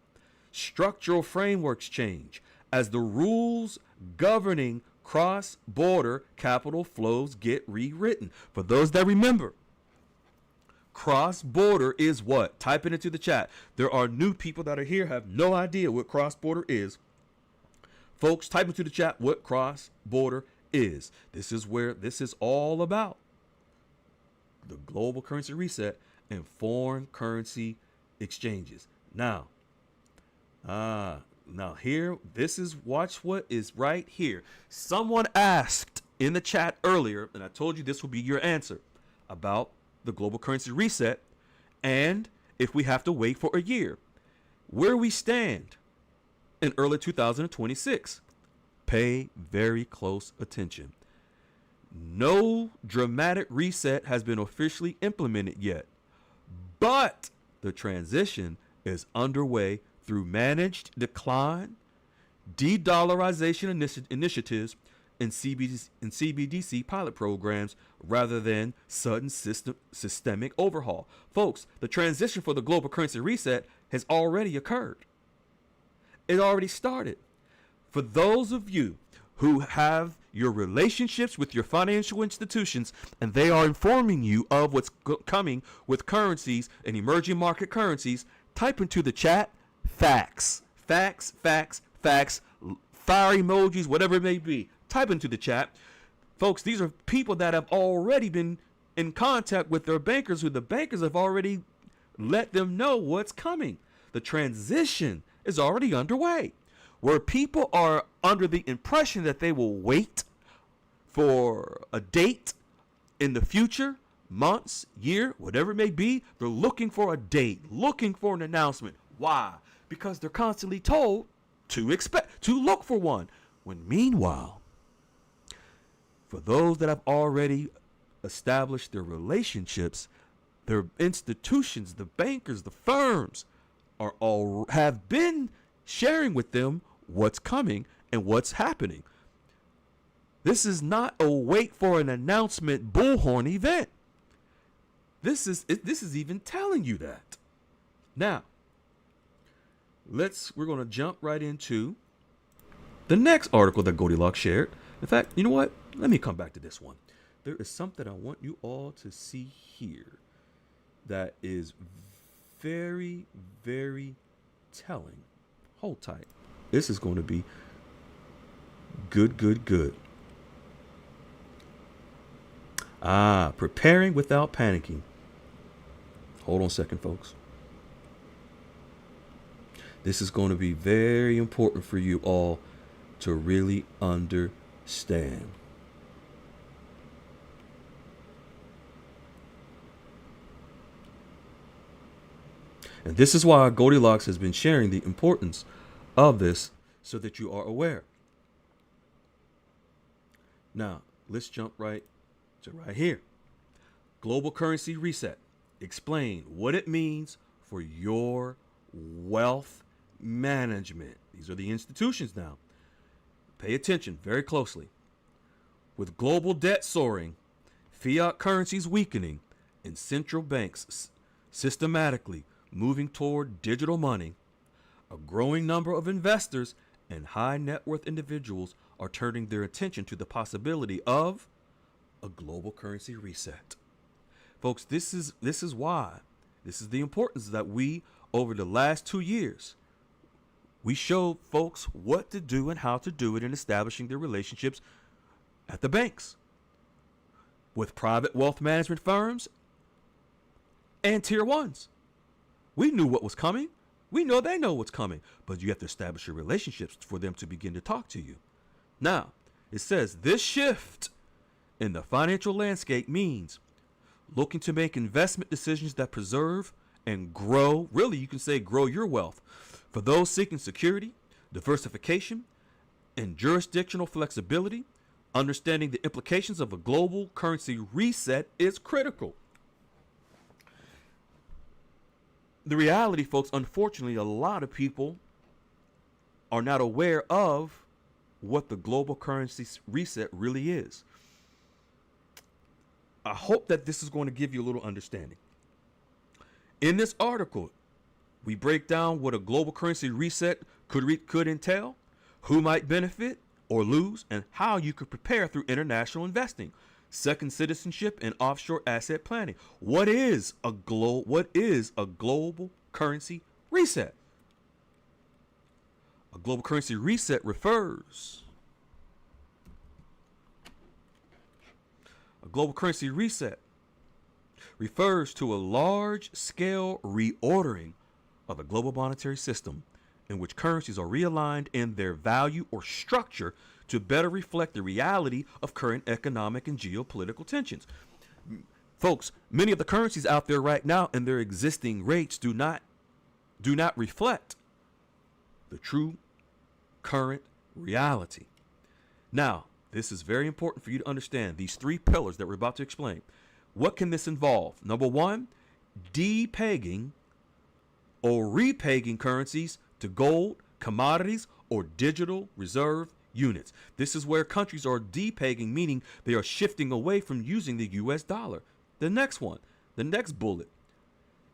structural frameworks change, as the rules governing cross-border capital flows get rewritten. For those that remember, cross-border is what? Type it into the chat. There are new people that are here have no idea what cross-border is. Folks, type into the chat what cross-border is. This is where this is all about. The global currency reset and foreign currency exchanges. Now here, this is, watch what is right here. Someone asked in the chat earlier, and I told you this will be your answer, about the global currency reset and if we have to wait for a year. Where we stand in early 2026. Pay very close attention. No dramatic reset has been officially implemented yet, but the transition is underway through managed decline, de-dollarization initiatives, and CBDC pilot programs rather than sudden systemic overhaul. Folks, the transition for the global currency reset has already occurred. It already started. For those of you who have your relationships with your financial institutions and they are informing you of what's coming with currencies and emerging market currencies, type into the chat facts, facts, facts, facts, fire emojis, whatever it may be. Type into the chat. Folks, these are people that have already been in contact with their bankers, who the bankers have already let them know what's coming. The transition is already underway, where people are under the impression that they will wait for a date in the future, months, year, whatever it may be. They're looking for a date, looking for an announcement. Why? Because they're constantly told to look for one. When meanwhile, for those that have already established their relationships, their institutions, the bankers, the firms have been sharing with them what's coming and what's happening. This is not a wait for an announcement bullhorn event. This is even telling you that. Now, we're going to jump right into the next article that Goldilocks shared. In fact, you know what? Let me come back to this one. There is something I want you all to see here that is very, very telling. Hold tight. This is going to be good. Preparing without panicking. Hold on a second, folks. This is going to be very important for you all to really understand. And this is why Goldilocks has been sharing the importance of this so that you are aware. Now, let's jump right to right here. Global currency reset. Explain what it means for your wealth management. These are the institutions now. Pay attention very closely. With global debt soaring, fiat currencies weakening, and central banks systematically moving toward digital money, a growing number of investors and high net worth individuals are turning their attention to the possibility of a global currency reset. Folks, this is why. This is the importance that we, over the last 2 years, we showed folks what to do and how to do it in establishing their relationships at the banks, with private wealth management firms and tier ones. We knew what was coming. We know they know what's coming, but you have to establish your relationships for them to begin to talk to you. Now, it says this shift in the financial landscape means looking to make investment decisions that preserve and grow, really you can say grow your wealth. For those seeking security, diversification, and jurisdictional flexibility, understanding the implications of a global currency reset is critical. The reality, folks, unfortunately, a lot of people are not aware of what the global currency reset really is. I hope that this is going to give you a little understanding. In this article, we break down what a global currency reset could entail, who might benefit or lose, and how you could prepare through international investing, second citizenship, and offshore asset planning. What is a global currency reset? A global currency reset refers to a large-scale reordering of the global monetary system, in which currencies are realigned in their value or structure to better reflect the reality of current economic and geopolitical tensions. Folks, many of the currencies out there right now and their existing rates do not reflect the true current reality. Now, this is very important for you to understand these three pillars that we're about to explain. What can this involve? Number one, depegging or repegging currencies to gold, commodities, or digital reserve units. This is where countries are depegging, meaning they are shifting away from using the US dollar. The next bullet,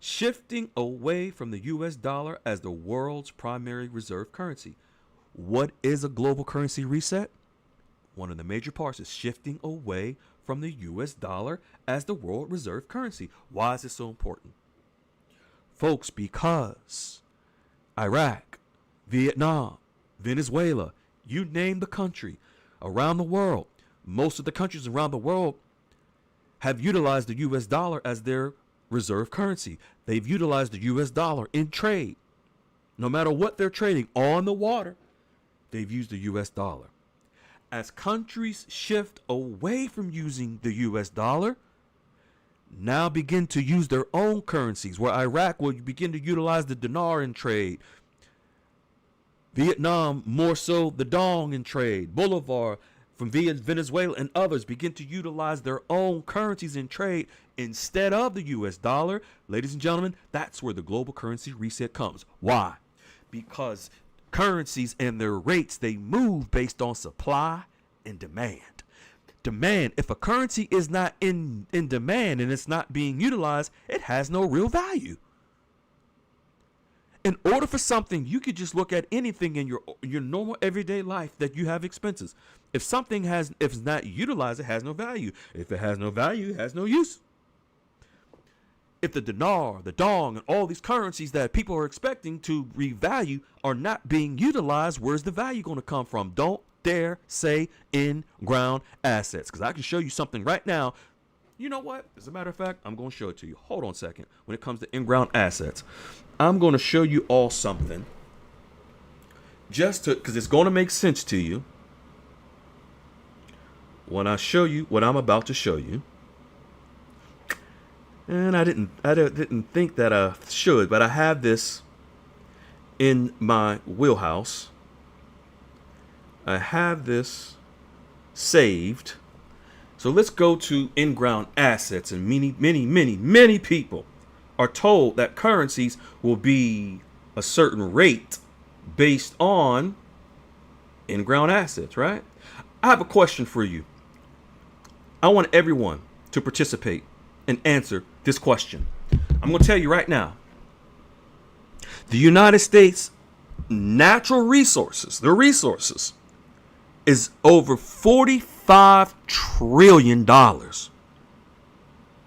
shifting away from the US dollar as the world's primary reserve currency. What is a global currency reset? One of the major parts is shifting away from the US dollar as the world reserve currency. Why is this so important? Folks, because Iraq, Vietnam, Venezuela, you name the country around the world, most of the countries around the world have utilized the US dollar as their reserve currency. They've utilized the US dollar in trade. No matter what they're trading on the water, they've used the US dollar. As countries shift away from using the US dollar, now begin to use their own currencies, where Iraq will begin to utilize the dinar in trade. Vietnam, more so the dong in trade. Bolivar from Venezuela and others begin to utilize their own currencies in trade instead of the US dollar. Ladies and gentlemen, that's where the global currency reset comes. Why? Because currencies and their rates, they move based on supply and demand. If a currency is not in demand and it's not being utilized, it has no real value. In order for something, you could just look at anything in your normal everyday life that you have expenses. If something if it's not utilized, it has no value. If it has no value, it has no use. If the dinar, the dong, and all these currencies that people are expecting to revalue are not being utilized, where's the value going to come from? Don't dare say in-ground assets, because I can show you something right now. You know what? As a matter of fact, I'm going to show it to you. Hold on a second. When it comes to in-ground assets, I'm going to show you all something because it's going to make sense to you when I show you what I'm about to show you. And I didn't think that I should, but I have this in my wheelhouse. I have this saved. So let's go to in-ground assets, and many people are told that currencies will be a certain rate based on in-ground assets, right? I have a question for you. I want everyone to participate and answer this question. I'm going to tell you right now. The United States natural resources, the resources, is over $45 trillion.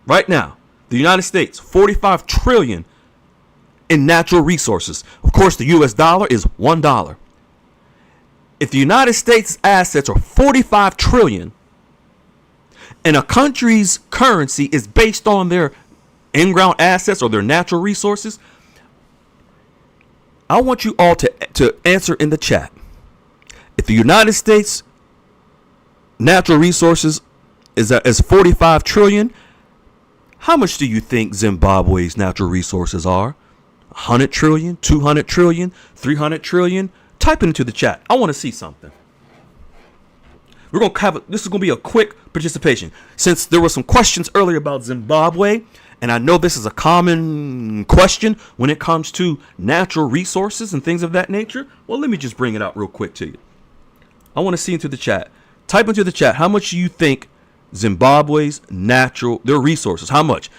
Right now, the United States, $45 trillion in natural resources. Of course, the US dollar is $1. If the United States assets are $45 trillion and a country's currency is based on their in-ground assets or their natural resources, I want you all to answer in the chat. If the United States natural resources is 45 trillion, how much do you think Zimbabwe's natural resources are? 100 trillion, 200 trillion, 300 trillion? Type it into the chat. I want to see something. This is going to be a quick participation. Since there were some questions earlier about Zimbabwe, and I know this is a common question when it comes to natural resources and things of that nature, well, let me just bring it out real quick to you. I want to see into the chat. Type into the chat, how much do you think Zimbabwe's their resources, how much?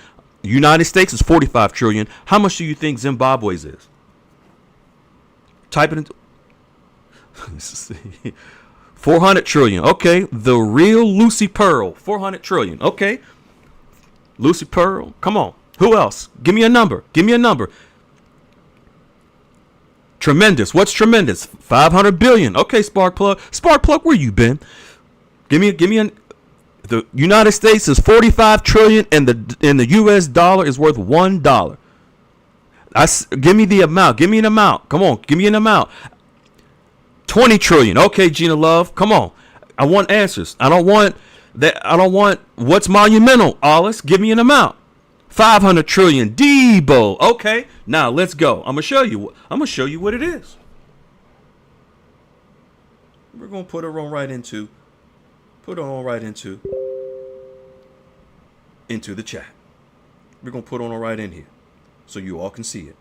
The United States is 45 trillion. How much do you think Zimbabwe's is? Type it into. Let's see. 400 trillion. Okay. The real Lucy Pearl. 400 trillion. Okay. Lucy Pearl. Come on. Who else? Give me a number. Give me a number. Tremendous. What's tremendous? 500 billion. Okay, Sparkplug. Sparkplug, where you been? Give me the United States is 45 trillion and the US dollar is worth $1. Give me the amount. Give me an amount. Come on, give me an amount. 20 trillion. Okay, Gina Love. Come on. I want answers. I don't want what's monumental, Alice. Give me an amount. 500 trillion. Debo. Okay. Now let's go. I'm gonna show you what it is. We're gonna put it on right into the chat. We're gonna put it on right in here so you all can see it.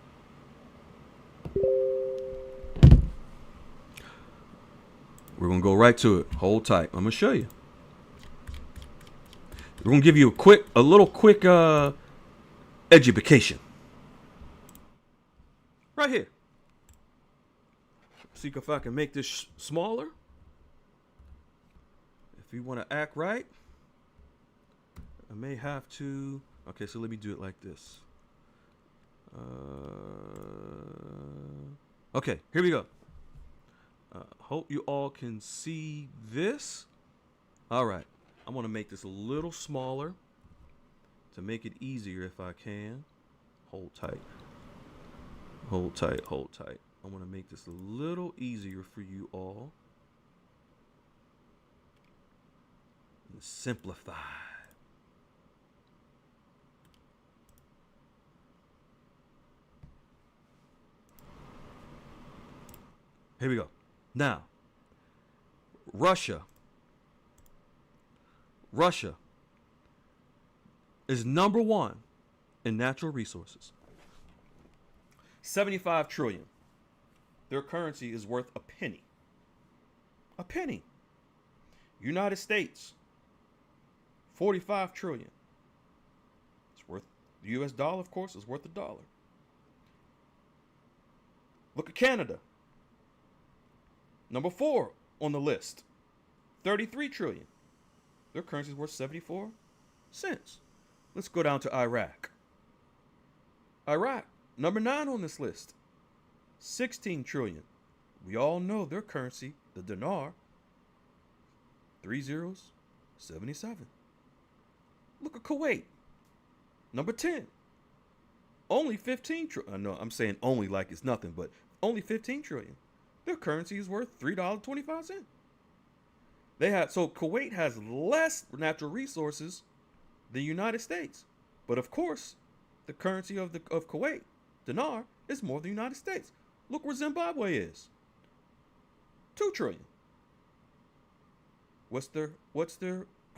We're gonna go right to it. Hold tight. I'm gonna show you. We're gonna give you a little quick education. Right here. See if I can make this smaller. If you want to act right, I may have to. Okay, so let me do it like this. Okay, here we go. Hope you all can see this. All right, I want to make this a little smaller to make it easier if I can. Hold tight. Hold tight, hold tight. I want to make this a little easier for you all. And simplify. Here we go. Now, Russia is number one in natural resources. 75 trillion. Their currency is worth a penny. A penny. United States, 45 trillion. It's worth, the US dollar, of course, is worth $1. Look at Canada. Number 4 on the list, 33 trillion. Their currency is worth 74 cents. Let's go down to Iraq. Iraq, number 9 on this list, 16 trillion. We all know their currency, the dinar, 3 zeros, 77. Look at Kuwait, number 10, only 15 trillion. No, I'm saying only like it's nothing, but only 15 trillion. Their currency is worth $3.25. So Kuwait has less natural resources than the United States. But of course, the currency of Kuwait, dinar, is more than the United States. Look where Zimbabwe is. 2 trillion. What's their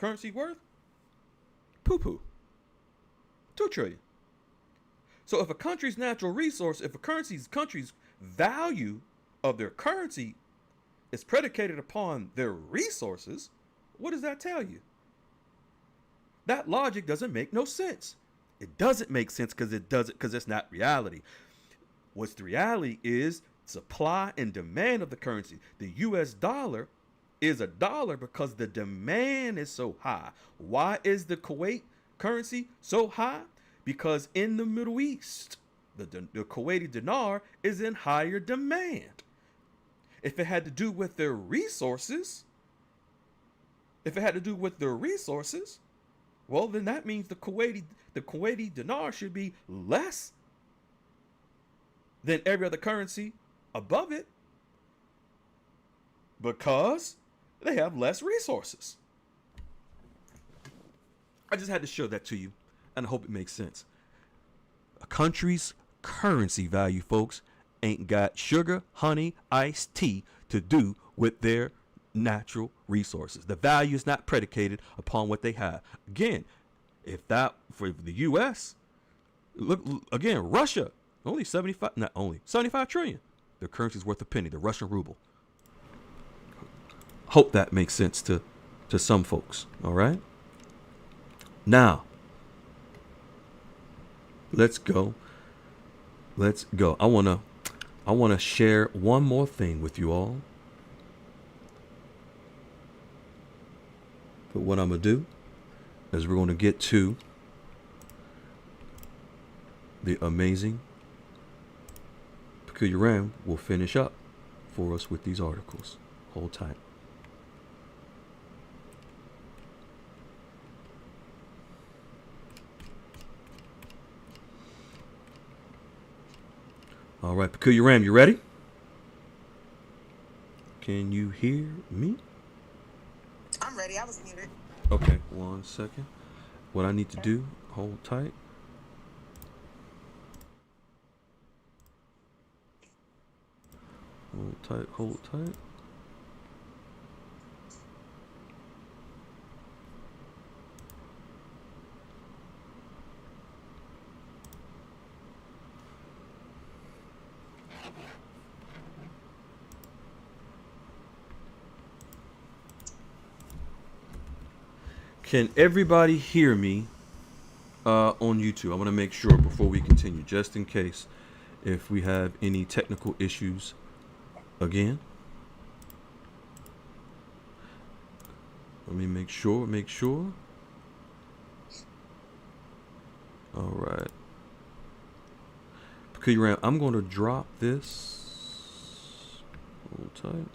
currency worth? Poo-poo. 2 trillion. So if a country's natural resource, if a country's value of their currency is predicated upon their resources, what does that tell you? That logic doesn't make no sense. It doesn't make sense because it's not reality. What's the reality is supply and demand of the currency. The US dollar is a dollar because the demand is so high. Why is the Kuwait currency so high? Because in the Middle East, the Kuwaiti dinar is in higher demand. If it had to do with their resources, well, then that means the Kuwaiti dinar should be less than every other currency above it because they have less resources. I just had to show that to you, and I hope it makes sense. A country's currency value, folks, ain't got sugar, honey, iced tea to do with their natural resources. The value is not predicated upon what they have. Again, if that for the U.S., look again, Russia, only 75 trillion. Their currency is worth a penny, the Russian ruble. Hope that makes sense to some folks. All right. Now, let's go. I want to share one more thing with you all. But what I'm going to do is we're going to get to the amazing Peculiar Ram will finish up for us with these articles. Hold tight. All right, Peculiar Ram, you ready? Can you hear me? I'm ready. I was muted. Okay, 1 second. What I need to do, hold tight. Hold tight, hold tight. Can everybody hear me on YouTube? I want to make sure before we continue, just in case if we have any technical issues again. Let me make sure. All right. Peculiar Ram, I'm going to drop this. Hold tight.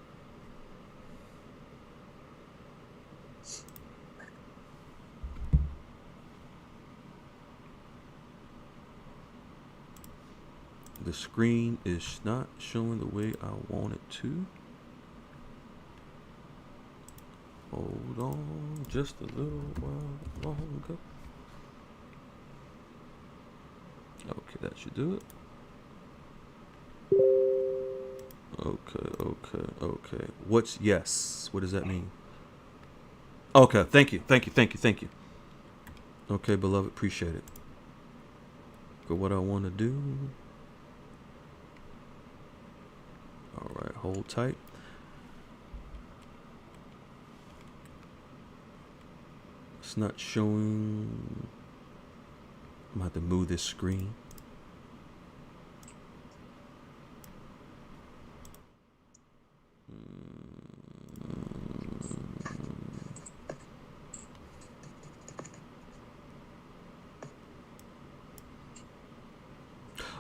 The screen is not showing the way I want it to. Hold on just a little while longer. Okay, that should do it. Okay. What's yes? What does that mean? Okay, thank you. Okay, beloved, appreciate it. But what I want to do. All right, hold tight. It's not showing. I'm going to have to move this screen.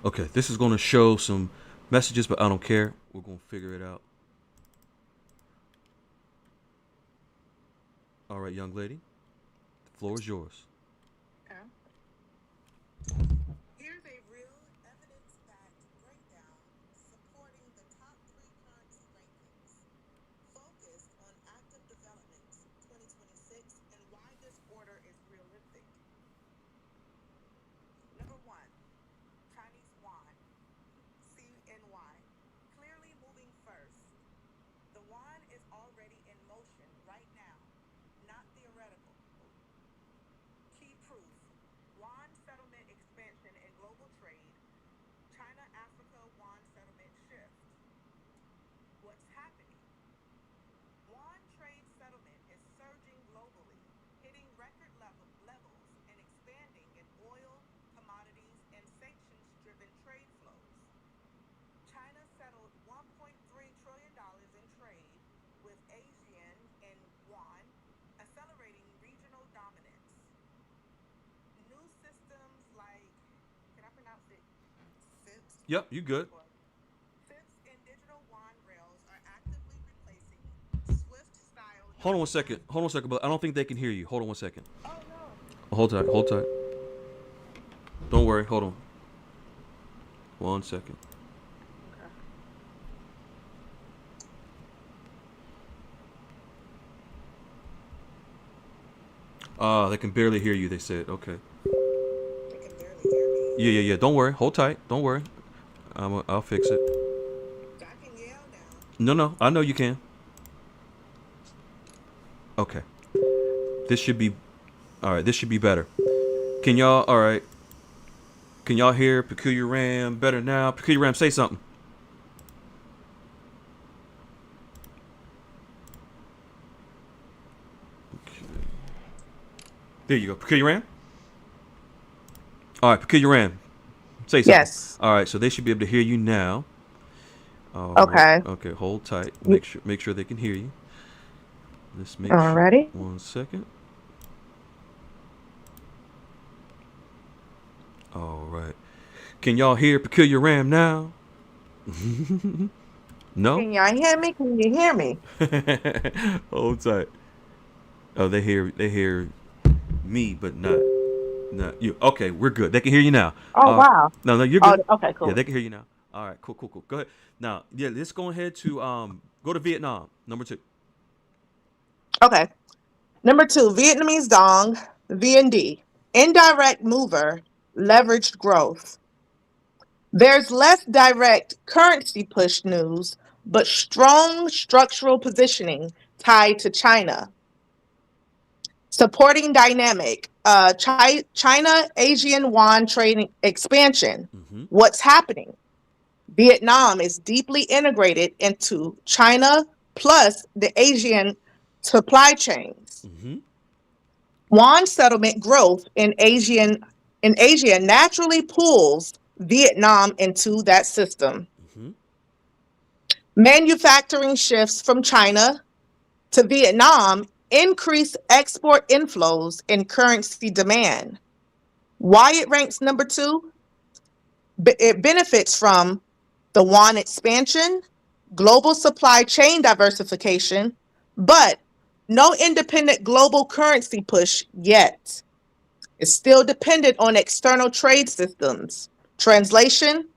Okay, this is going to show some messages, but I don't care. We're going to figure it out. All right, young lady, the floor is yours. Here's a real evidence-backed breakdown supporting the top 3 currency rankings, focused on active developments 2026 and why this order is realistic. Number 1, Chinese yuan, CNY, clearly moving first. The yuan is already in motion right now, not theoretical. Key proof. Yuan settlement expansion in global trade. China-Africa yuan settlement shift. What's happening? Yuan trade settlement is surging globally, hitting record levels and expanding in oil, commodities, and sanctions-driven trade flows. China settled $1.3 trillion in trade with ASEAN and yuan, accelerating regional dominance. New systems like, can I pronounce it? FIPS? Yep, you good. FIPS and digital yuan rails are actively replacing Swift-style. Hold on one second, but I don't think they can hear you. Hold on 1 second. Oh no. Hold tight. Don't worry, hold on. 1 second. They can barely hear you, they said. Okay. They can barely hear me. Yeah. Don't worry. Hold tight. Don't worry. I'll fix it. I can yell now. No. I know you can. Okay. This should be... All right, this should be better. Can y'all... All right. Can y'all hear Peculiar Ram better now? Peculiar Ram, say something. Okay. There you go. Peculiar Ram? All right, Peculiar Ram. Say something. Yes. All right, so they should be able to hear you now. Okay. Okay, hold tight. Make sure they can hear you. Let's make sure. Alrighty. 1 second. All right. Can y'all hear Peculiar Ram now? No? Can y'all hear me? Can you hear me? Hold tight. Oh, they hear me, but not you. Okay, we're good. They can hear you now. Oh, wow. No, you're Oh, good. okay, Yeah, cool. they can hear you now. All right, cool. Go ahead. Now, yeah, let's go ahead to go to Vietnam. Number 2. Okay. Number 2, Vietnamese dong, VND. Indirect mover, leveraged growth. There's less direct currency push news, but strong structural positioning tied to China. Supporting dynamic, China Asian yuan trading expansion. Mm-hmm. What's happening? Vietnam is deeply integrated into China plus the Asian supply chains. Mm-hmm. Yuan settlement growth in Asia naturally pulls Vietnam into that system. Mm-hmm. Manufacturing shifts from China to Vietnam increase export inflows and currency demand. Why it ranks number 2? It benefits from the yuan expansion, global supply chain diversification, but no independent global currency push yet. It's still dependent on external trade systems. Translation: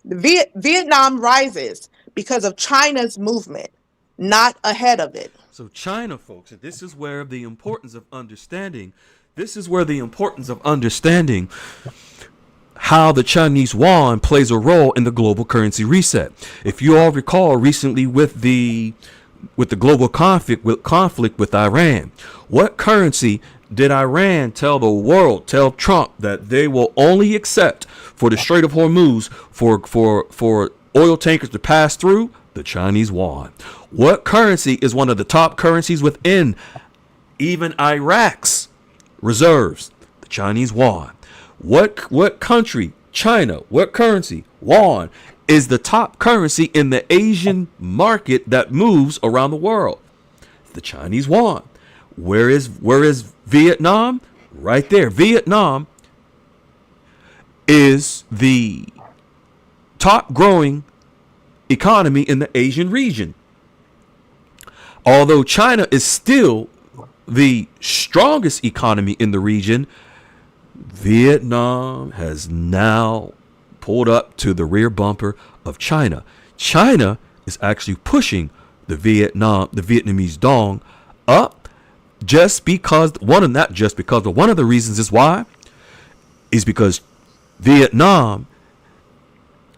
Vietnam rises because of China's movement, not ahead of it. So China, folks, and this is where the importance of understanding. This is where the importance of understanding how the Chinese yuan plays a role in the global currency reset. If you all recall recently with the global conflict with Iran, what currency did Iran tell the world, tell Trump that they will only accept for the Strait of Hormuz for oil tankers to pass through? The Chinese yuan. What currency is one of the top currencies within even Iraq's reserves? The Chinese yuan. What country? China. What currency? Yuan is the top currency in the Asian market that moves around the world. The Chinese yuan. Where is Vietnam? Right there. Vietnam is the top growing economy in the Asian region. Although China is still the strongest economy in the region, Vietnam has now pulled up to the rear bumper of China. China is actually pushing the Vietnamese dong up just because not just because, but one of the reasons is why is because Vietnam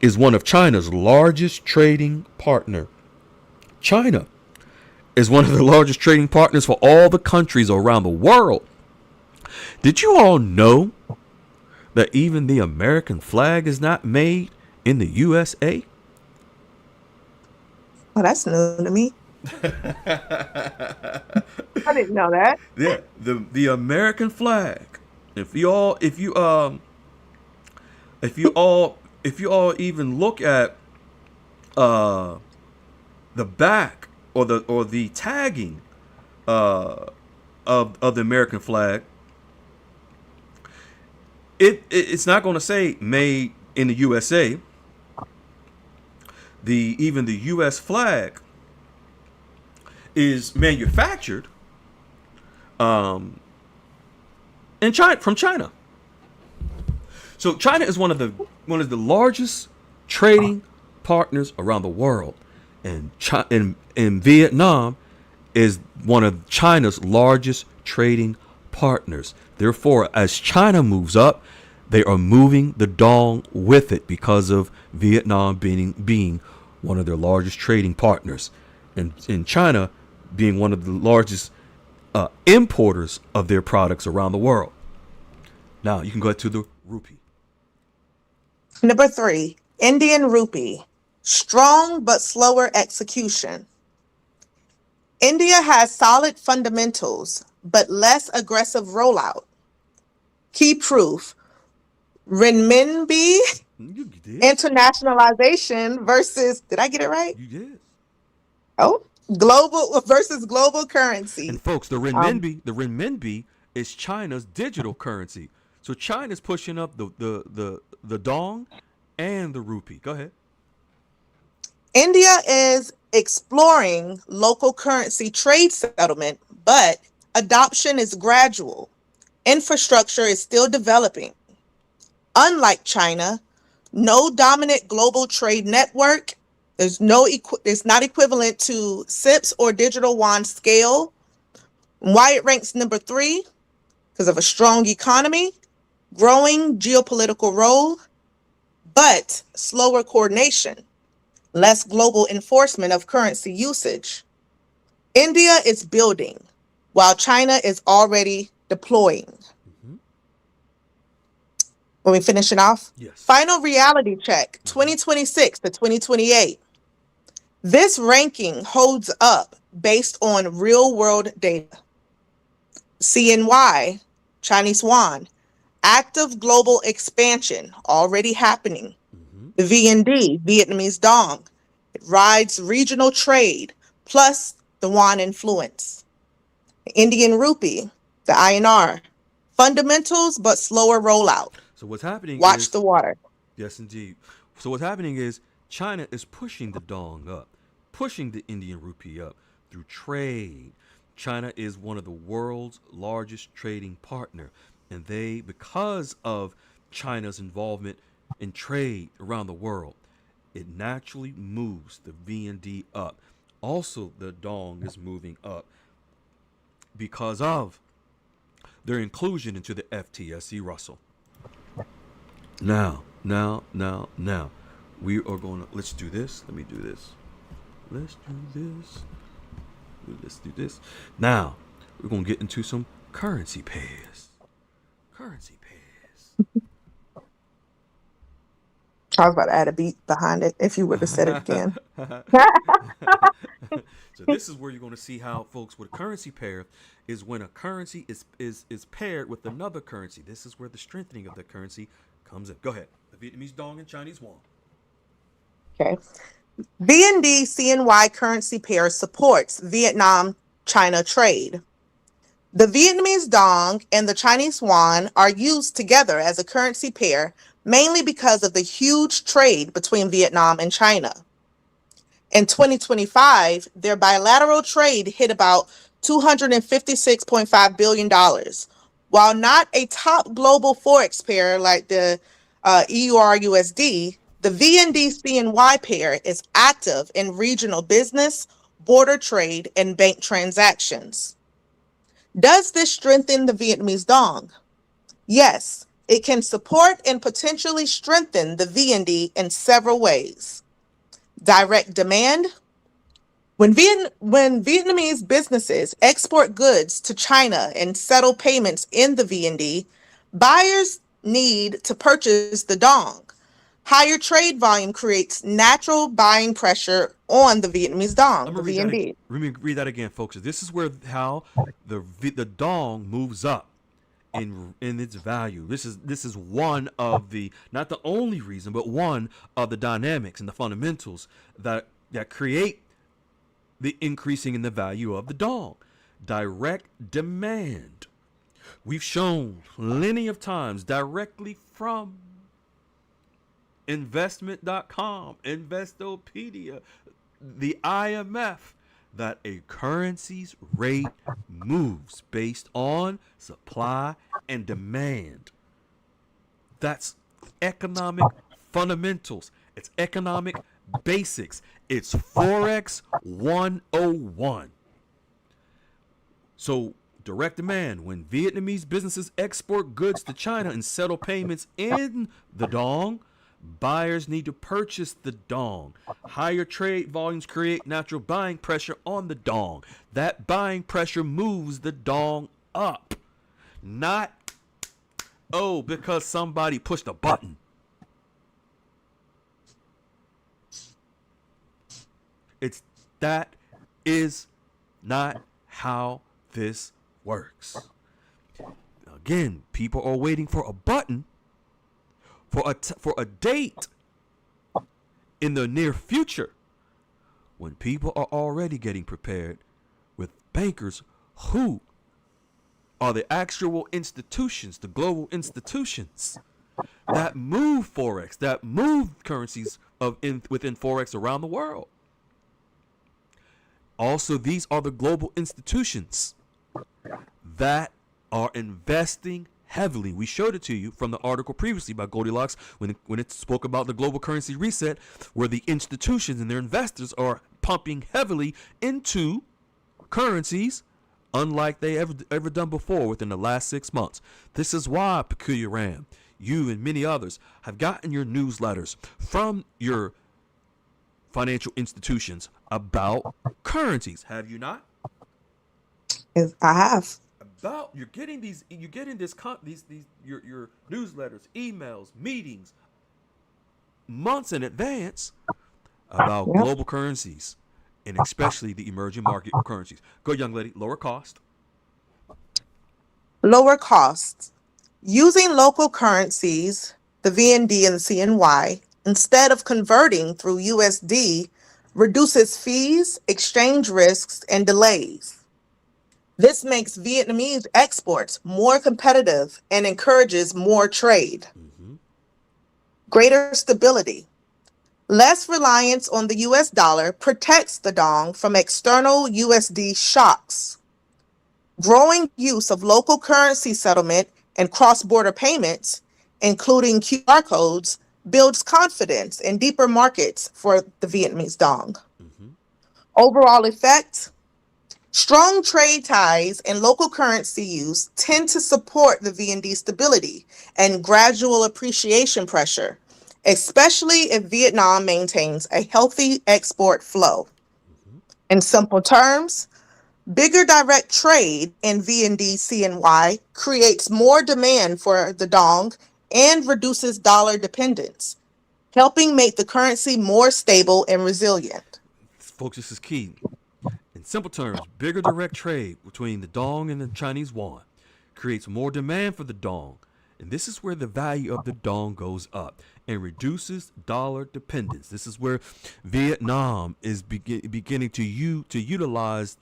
is one of China's largest trading partner. China is one of the largest trading partners for all the countries around the world. Did you all know that even the American flag is not made in the USA? Oh, that's new to me. I didn't know that. Yeah, the American flag. If you all even look at the back or the tagging of the American flag, it's not going to say made in the USA. Even the US flag is manufactured in China, from China. So China is one of the largest trading partners around the world, and Vietnam is one of China's largest trading partners. Therefore, as China moves up, they are moving the dong with it because of Vietnam being one of their largest trading partners, and in China being one of the largest importers of their products around the world. Now you can go to the rupee. Number 3, Indian rupee. Strong but slower execution. India has solid fundamentals, but less aggressive rollout. Key proof: renminbi You did. internationalization versus, did I get it right? You did. Oh, Global versus global And currency. folks, Um, the renminbi is China's digital currency. So China's pushing up the dong and the rupee. Go ahead. India is exploring local currency trade settlement, but adoption is gradual. Infrastructure is still developing. Unlike China, no dominant global trade network. It's not equivalent to SIPs or digital yuan scale. Why it ranks number 3? Because of a strong economy, growing geopolitical role, but slower coordination, less global enforcement of currency usage. India is building, while China is already deploying. Mm-hmm. When we finish it off, Yes. final reality check Mm-hmm. 2026 to 2028. This ranking holds up based on real world data. CNY, Chinese yuan, active global expansion already happening. Mm-hmm. The VND, Vietnamese dong, it rides regional trade plus the yuan influence. The Indian rupee, the INR, fundamentals but slower rollout. So what's happening Watch is the water. yes, indeed. So what's happening is China is pushing the dong up, pushing the Indian rupee up through trade. China is one of the world's largest trading partner, and they, because of China's involvement in trade around the world, it naturally moves the VND up. Also, the dong is moving up because of their inclusion into the FTSE Russell. Now. We are going to, let's do this. Let me do this. Let's do this. Let's do this. Now, we're going to get into some currency pairs. Currency pairs. I was about to add a beat behind it if you would have said it again. So this is where you're going to see how folks with a currency pair is when a currency is paired with another currency. This is where the strengthening of the currency comes in. Go ahead. The Vietnamese dong and Chinese yuan. Okay. VND CNY currency pair supports Vietnam China trade. The Vietnamese dong and the Chinese yuan are used together as a currency pair mainly because of the huge trade between Vietnam and China. In 2025, their bilateral trade hit about $256.5 billion. While not a top global forex pair like the EUR/USD, the VND-CNY pair is active in regional business, border trade, and bank transactions. Does this strengthen the Vietnamese dong? Yes, it can support and potentially strengthen the VND in several ways. Direct demand. When Vietnamese businesses export goods to China and settle payments in the VND, buyers need to purchase the dong. Higher trade volume creates natural buying pressure on the Vietnamese dong, I'm the gonna read that. VND. Let me read that again, folks. This is where how the dong moves up in its value. This is one of the, not the only reason, but one of the dynamics and the fundamentals that create the increasing in the value of the dong. Direct demand. We've shown plenty of times directly from investment.com, Investopedia, the IMF, that a currency's rate moves based on supply and demand. That's economic fundamentals. It's economic basics. It's Forex 101. So, direct demand. When Vietnamese businesses export goods to China and settle payments in the dong, buyers need to purchase the dong. Higher trade volumes create natural buying pressure on the dong. That buying pressure moves the dong up. Not, oh, because somebody pushed a button. That is not how this works. Again, people are waiting for a button for a date in the near future when people are already getting prepared with bankers who are the actual institutions, the global institutions that move forex, that move currencies within forex around the world. Also, these are the global institutions that are investing heavily. We showed it to you from the article previously by Goldilocks when it spoke about the global currency reset, where the institutions and their investors are pumping heavily into currencies unlike they ever done before within the last 6 months. This is why, Peculiar Ram, you and many others have gotten your newsletters from your financial institutions about currencies. Have you not? I have. You're getting these your newsletters, emails, meetings months in advance about Yep. global currencies and especially the emerging market currencies. Go, young lady. Lower cost. Lower costs. Using local currencies, the VND and the CNY, instead of converting through USD, reduces fees, exchange risks, and delays. This makes Vietnamese exports more competitive and encourages more trade. Greater stability. Less reliance on the US dollar protects the dong from external USD shocks. Growing use of local currency settlement and cross-border payments, including QR codes, builds confidence in deeper markets for the Vietnamese dong. Overall effect, strong trade ties and local currency use tend to support the VND stability and gradual appreciation pressure, especially if Vietnam maintains a healthy export flow. In simple terms, bigger direct trade in VND CNY creates more demand for the dong and reduces dollar dependence, helping make the currency more stable and resilient. Folks, this is key. In simple terms, bigger direct trade between the dong and the Chinese yuan creates more demand for the dong, and this is where the value of the dong goes up and reduces dollar dependence. This is where Vietnam is beginning to utilize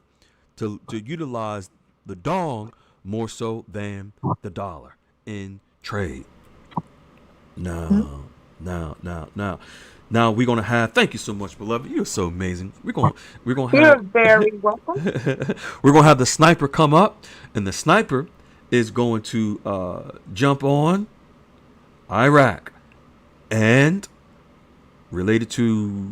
the dong more so than the dollar in trade. Now we're gonna have. Thank you so much, beloved. You're so amazing. We're gonna You're have. very welcome. We're gonna have the sniper come up, and the sniper is going to jump on Iraq and related to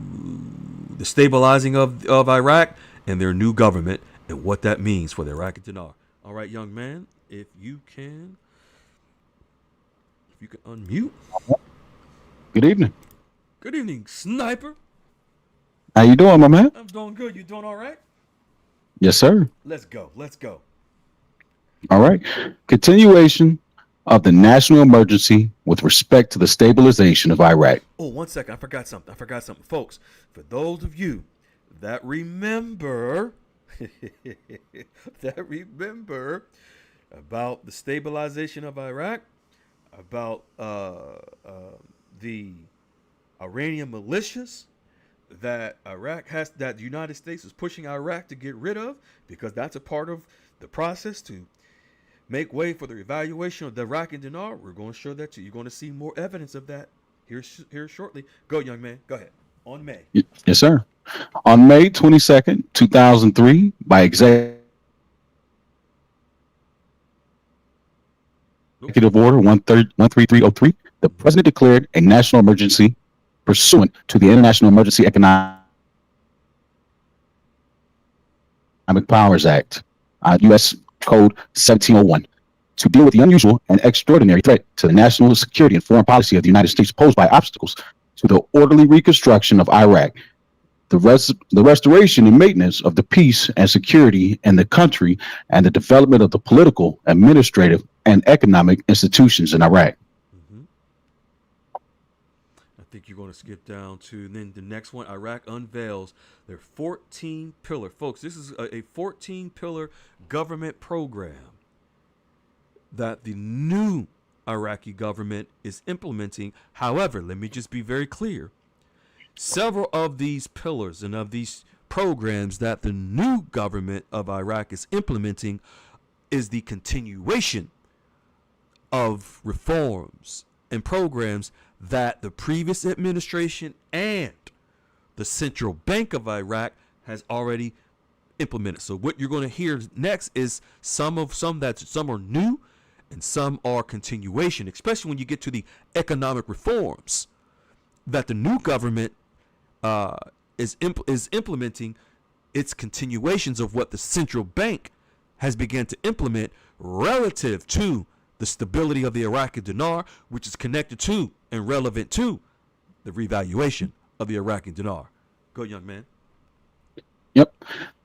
the stabilizing of Iraq and their new government and what that means for the Iraqi dinar. All right, young man, if you can unmute. Good evening. Good evening, sniper. How you doing, my man? I'm doing good. You doing all right? Yes, sir. Let's go. All right. Continuation of the national emergency with respect to the stabilization of Iraq. Oh, 1 second. I forgot something. Folks, for those of you that remember about the stabilization of Iraq, about the Iranian militias that the United States is pushing Iraq to get rid of, because that's a part of the process to make way for the evaluation of the Iraqi dinar. We're going to show that to you. You're going to see more evidence of that here shortly. Go, young man. Go ahead. On May. Yes, sir. On May 22nd, 2003, by executive order 13303, the president declared a national emergency pursuant to the International Emergency Economic Powers Act, U.S. Code 1701, to deal with the unusual and extraordinary threat to the national security and foreign policy of the United States posed by obstacles to the orderly reconstruction of Iraq, the restoration and maintenance of the peace and security in the country, and the development of the political, administrative, and economic institutions in Iraq. I think you're going to skip down to then the next one. Iraq unveils their 14-pillar. Folks, this is a 14-pillar government program that the new Iraqi government is implementing. However, let me just be very clear. Several of these pillars and of these programs that the new government of Iraq is implementing is the continuation of reforms and programs that the previous administration and the Central Bank of Iraq has already implemented. So what you're going to hear next is some are new and some are continuation, especially when you get to the economic reforms that the new government is implementing. Its continuations of what the central bank has begun to implement relative to the stability of the Iraqi dinar, which is connected to and relevant to the revaluation of the Iraqi dinar. Go, young man. Yep.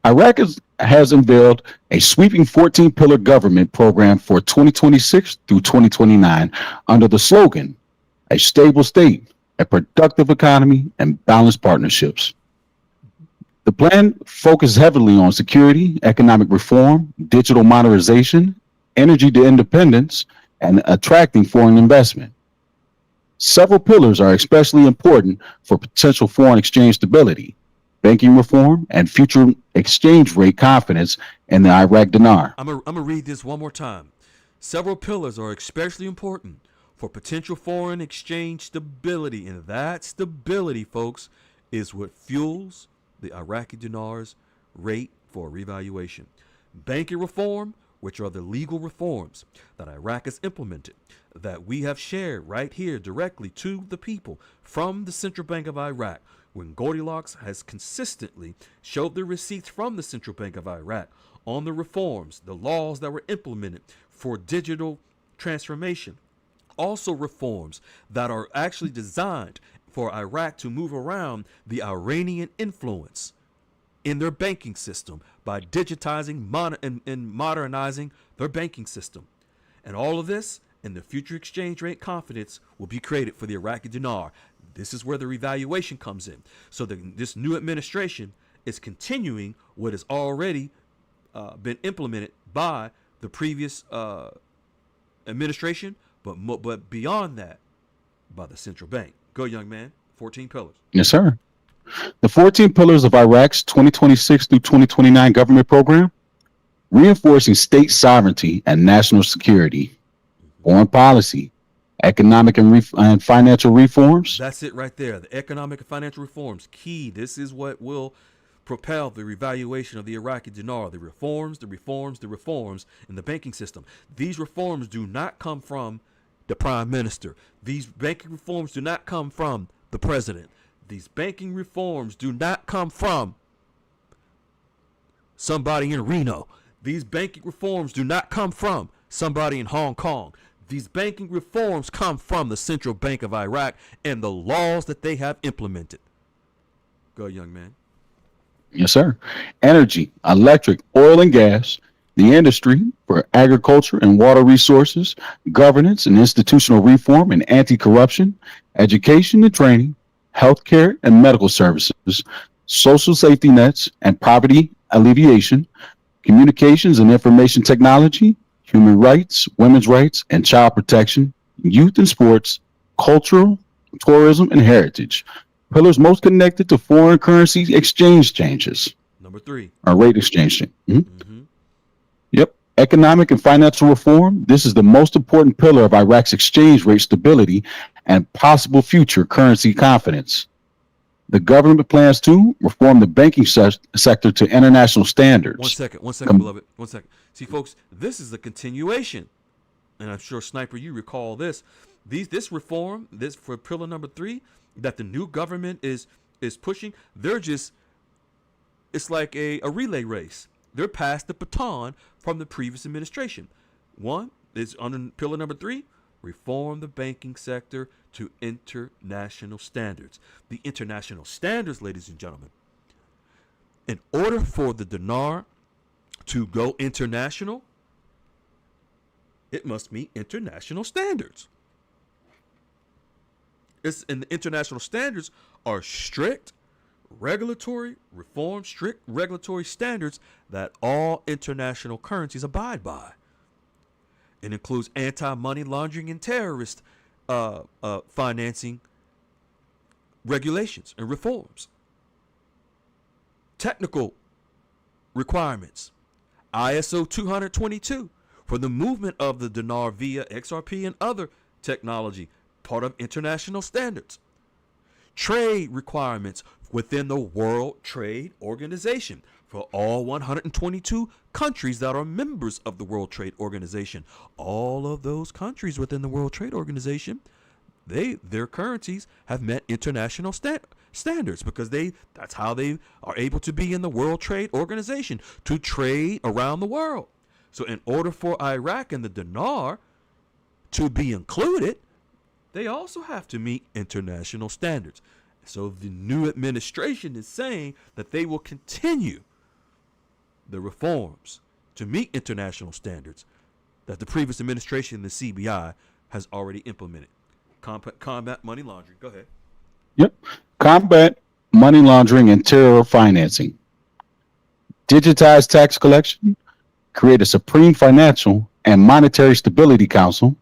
Iraq has unveiled a sweeping 14-pillar government program for 2026 through 2029 under the slogan, a stable state, a productive economy, and balanced partnerships. The plan focuses heavily on security, economic reform, digital modernization, energy independence, and attracting foreign investment. Several pillars are especially important for potential foreign exchange stability, banking reform, and future exchange rate confidence in the Iraq dinar. I'm gonna read this one more time. Several pillars are especially important for potential foreign exchange stability, and that stability, folks, is what fuels the Iraqi dinar's rate for revaluation. Banking reform, which are the legal reforms that Iraq has implemented, that we have shared right here directly to the people from the Central Bank of Iraq, when Goldilocks has consistently showed the receipts from the Central Bank of Iraq on the reforms, the laws that were implemented for digital transformation. Also reforms that are actually designed for Iraq to move around the Iranian influence in their banking system by digitizing and modernizing their banking system. And all of this and the future exchange rate confidence will be created for the Iraqi dinar. This is where the revaluation comes in. So this new administration is continuing what has already been implemented by the previous administration, but beyond that, by the central bank. Go, young man. 14 pillars. Yes, sir. The 14 pillars of Iraq's 2026 through 2029 government program, reinforcing state sovereignty and national security, foreign policy, economic and financial reforms. That's it right there. The economic and financial reforms, key. This is what will propel the revaluation of the Iraqi dinar. The reforms in the banking system. These reforms do not come from the prime minister. These banking reforms do not come from the president. These banking reforms do not come from somebody in Reno. These banking reforms do not come from somebody in Hong Kong. These banking reforms come from the Central Bank of Iraq and the laws that they have implemented. Go, young man. Yes, sir. Energy, electric, oil and gas, the industry for agriculture and water resources, governance and institutional reform and anti-corruption, education and training, healthcare and medical services, social safety nets and poverty alleviation, communications and information technology, human rights, women's rights and child protection, youth and sports, cultural, tourism and heritage. Pillars most connected to foreign currency exchange changes. Number 3. Or rate exchange. Yep. Economic and financial reform. This is the most important pillar of Iraq's exchange rate stability and possible future currency confidence. The government plans to reform the banking sector to international standards. One second, beloved. 1 second. See, folks, this is a continuation. And I'm sure, Sniper, you recall this. This reform, this for pillar number 3, that the new government is pushing, it's like a relay race. They're past the baton from the previous administration. One is under pillar number 3, reform the banking sector to international standards. The international standards, ladies and gentlemen, in order for the dinar to go international, it must meet international standards. And the international standards are strict regulatory standards that all international currencies abide by. It includes anti-money laundering and terrorist financing regulations and reforms. technical requirements. ISO 222 for the movement of the dinar via XRP and other technology, part of international standards. Trade requirements within the World Trade Organization for all 122 countries that are members of the World Trade Organization. All of those countries within the World Trade Organization, their currencies have met international standards because that's how they are able to be in the World Trade Organization, to trade around the world. So in order for Iraq and the dinar to be included, they also have to meet international standards. So the new administration is saying that they will continue the reforms to meet international standards that the previous administration, the CBI, has already implemented. Combat money laundering. Go ahead. Yep. Combat money laundering and terror financing. Digitize tax collection. Create a Supreme Financial and Monetary Stability Council.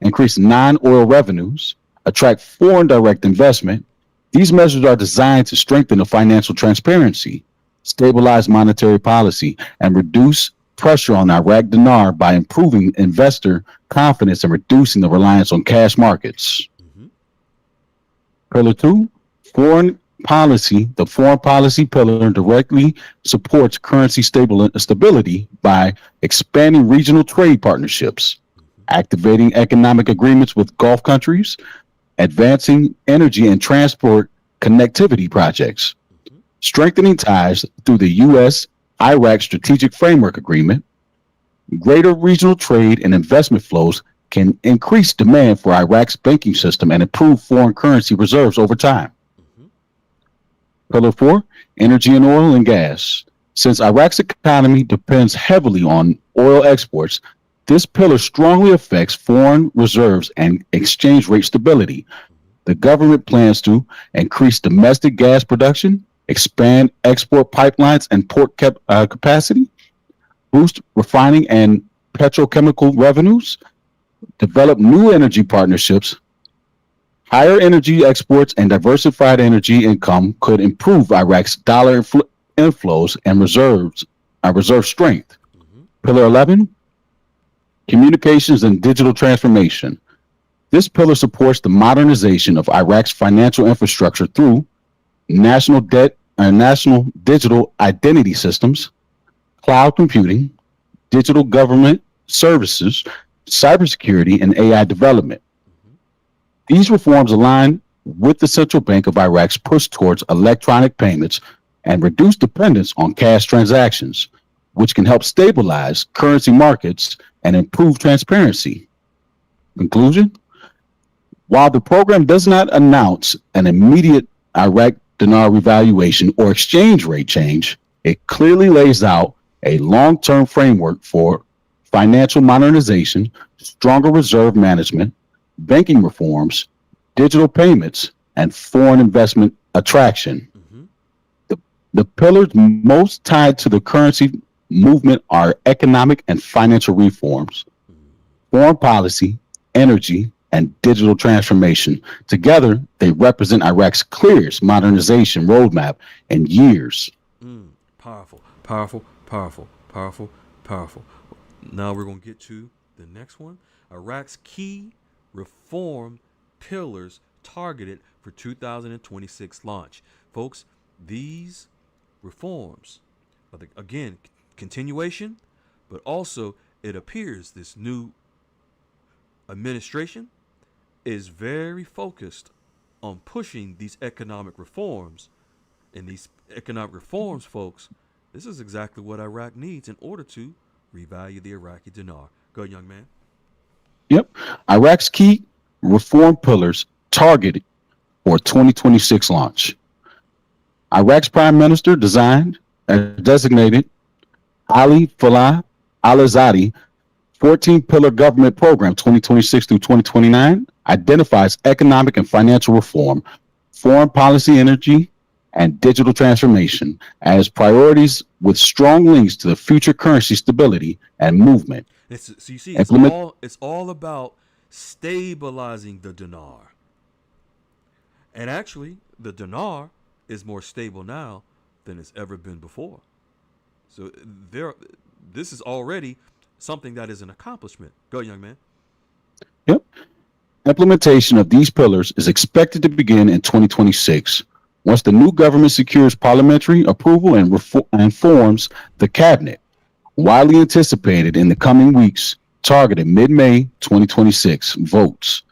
Increase non-oil revenues. Attract foreign direct investment. These measures are designed to strengthen the financial transparency, stabilize monetary policy, and reduce pressure on Iraq dinar by improving investor confidence and reducing the reliance on cash markets. Pillar 2, foreign policy. The foreign policy pillar directly supports currency stability by expanding regional trade partnerships, activating economic agreements with Gulf countries, advancing energy and transport connectivity projects, strengthening ties through the U.S.-Iraq Strategic Framework Agreement. Greater regional trade and investment flows can increase demand for Iraq's banking system and improve foreign currency reserves over time. Pillar 4, energy and oil and gas. Since Iraq's economy depends heavily on oil exports, this pillar strongly affects foreign reserves and exchange rate stability. The government plans to increase domestic gas production, expand export pipelines and port capacity, boost refining and petrochemical revenues, develop new energy partnerships. Higher energy exports and diversified energy income could improve Iraq's dollar inflows and reserve strength. Pillar 11, communications and digital transformation. This pillar supports the modernization of Iraq's financial infrastructure through national digital identity systems, cloud computing, digital government services, cybersecurity, and AI development. These reforms align with the Central Bank of Iraq's push towards electronic payments and reduce dependence on cash transactions, which can help stabilize currency markets and improve transparency. Conclusion: while the program does not announce an immediate Iraq dinar revaluation or exchange rate change, it clearly lays out a long-term framework for financial modernization, stronger reserve management, banking reforms, digital payments, and foreign investment attraction. The pillars most tied to the currency movement are economic and financial reforms, foreign policy, energy, and digital transformation. Together, they represent Iraq's clearest modernization roadmap in years. Powerful, powerful, powerful, powerful, powerful. Now we're going to get to the next one. Iraq's key reform pillars targeted for 2026 launch. Folks, these reforms are, again, continuation, but also it appears this new administration is very focused on pushing these economic reforms. And these economic reforms, folks, this is exactly what Iraq needs in order to revalue the Iraqi dinar. Go, young man. Yep. Iraq's key reform pillars targeted for 2026 launch. Iraq's Prime Minister designated Ali Falah al-Azadi 14-pillar government program 2026 through 2029 identifies economic and financial reform, foreign policy, energy, and digital transformation as priorities with strong links to the future currency stability and movement. So you see, it's all about stabilizing the dinar. And actually, the dinar is more stable now than it's ever been before. So this is already something that is an accomplishment. Go, young man. Yep. Implementation of these pillars is expected to begin in 2026 once the new government secures parliamentary approval and forms the cabinet, widely anticipated in the coming weeks, targeted mid-May 2026 votes.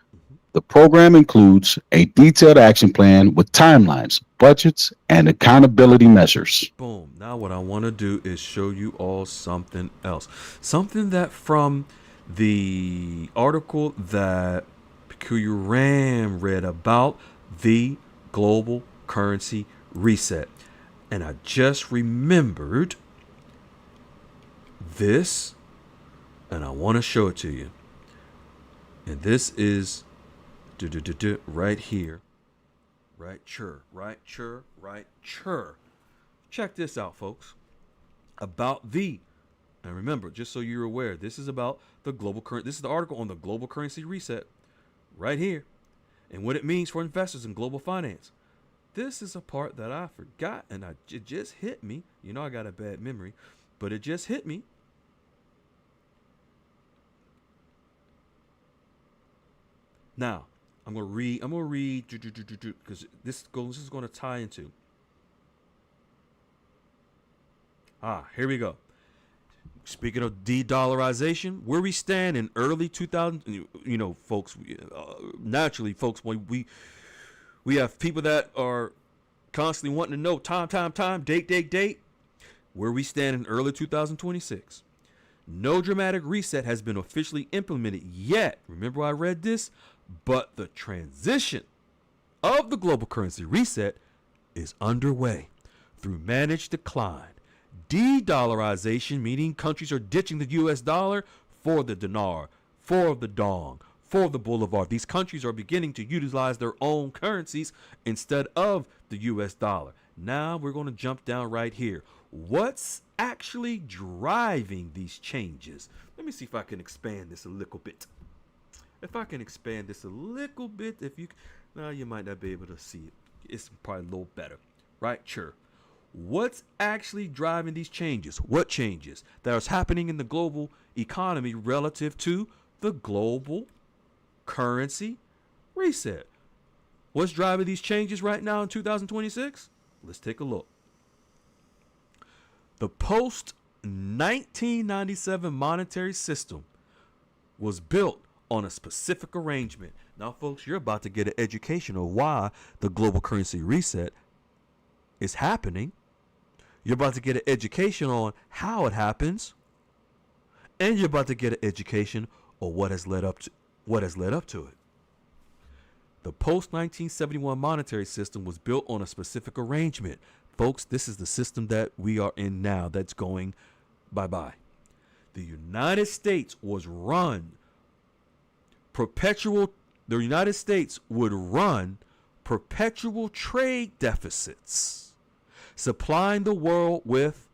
The program includes a detailed action plan with timelines, budgets, and accountability measures. Boom. Now what I want to do is show you all something else. Something that from the article that Peculiar Ram read about the global currency reset. And I just remembered this, and I want to show it to you. And this is right here. Right, sure. Check this out, folks. And remember, just so you're aware, this is about the global currency. This is the article on the global currency reset right here and what it means for investors in global finance. This is a part that I forgot, and it just hit me. You know I got a bad memory, but it just hit me. Now, I'm gonna read because this is gonna tie into. Here we go. Speaking of de-dollarization, where we stand in early 2000, folks. Naturally, folks, when we have people that are constantly wanting to know time, date. Where we stand in early 2026. No dramatic reset has been officially implemented yet. Remember I read this? But the transition of the global currency reset is underway through managed decline. De-dollarization, meaning countries are ditching the US dollar for the dinar, for the dong, for the bolivar. These countries are beginning to utilize their own currencies instead of the US dollar. Now we're going to jump down right here. What's actually driving these changes? Let me see if I can expand this a little bit. Now you might not be able to see it. It's probably a little better, right? Sure. What's actually driving these changes? What changes that is happening in the global economy relative to the global currency reset? What's driving these changes right now in 2026? Let's take a look. The post-1997 monetary system was built on a specific arrangement. Now, folks, you're about to get an education on why the global currency reset is happening. You're about to get an education on how it happens, and you're about to get an education on what has led up to it. The post-1971 monetary system was built on a specific arrangement. Folks, this is the system that we are in now that's going bye-bye. The United States would run perpetual trade deficits, supplying the world with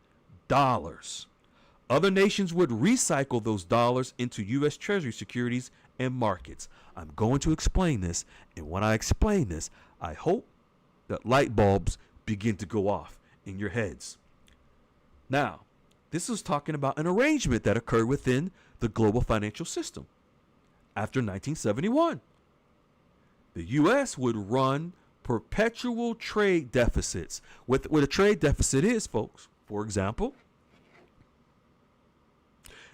dollars. Other nations would recycle those dollars into U.S. Treasury securities and markets. I'm going to explain this, and when I explain this, I hope that light bulbs begin to go off in your heads. Now, this is talking about an arrangement that occurred within the global financial system after 1971. The U.S. would run perpetual trade deficits. What a trade deficit is, folks, for example,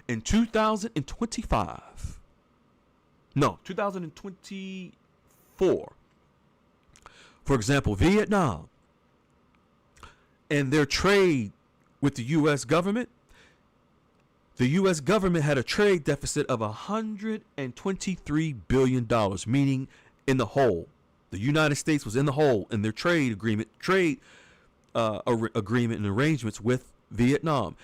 in 2024, for example, Vietnam and their trade with the U.S. government, the U.S. government had a trade deficit of $123 billion, meaning in the hole. The United States was in the hole in their trade agreement and arrangements with Vietnam.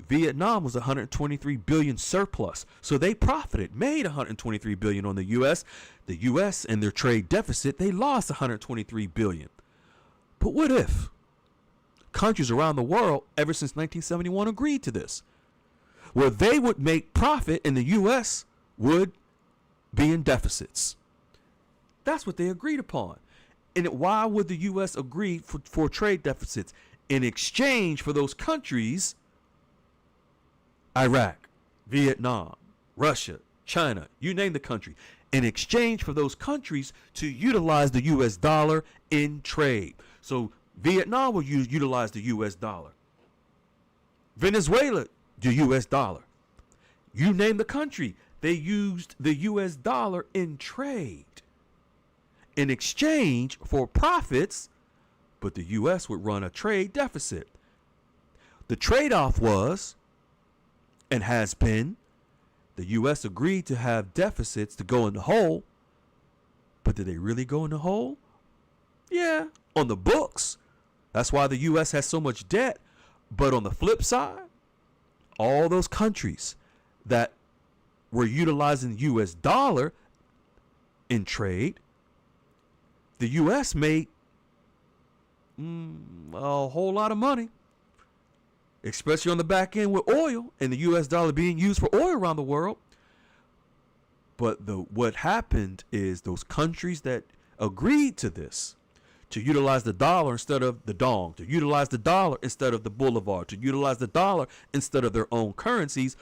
Vietnam was $123 billion surplus, so they made $123 billion on the U.S. The U.S. and their trade deficit, they lost $123 billion. But what if countries around the world ever since 1971 agreed to this, where they would make profit and the U.S. would be in deficits? That's what they agreed upon. And why would the U.S. agree for trade deficits? in exchange for those countries, Iraq, Vietnam, Russia, China, you name the country, in exchange for those countries to utilize the US dollar in trade. So Vietnam will utilize the US dollar. Venezuela, the US dollar. You name the country, they used the US dollar in trade in exchange for profits, but the US would run a trade deficit. The trade-off was, and has been, the US agreed to have deficits to go in the hole, but did they really go in the hole? Yeah, on the books. That's why the US has so much debt. But on the flip side, all those countries that were utilizing the US dollar in trade, the US made a whole lot of money, especially on the back end with oil and the US dollar being used for oil around the world. But what happened is those countries that agreed to this, to utilize the dollar instead of the dong, to utilize the dollar instead of the bolivar, to utilize the dollar instead of their own currencies,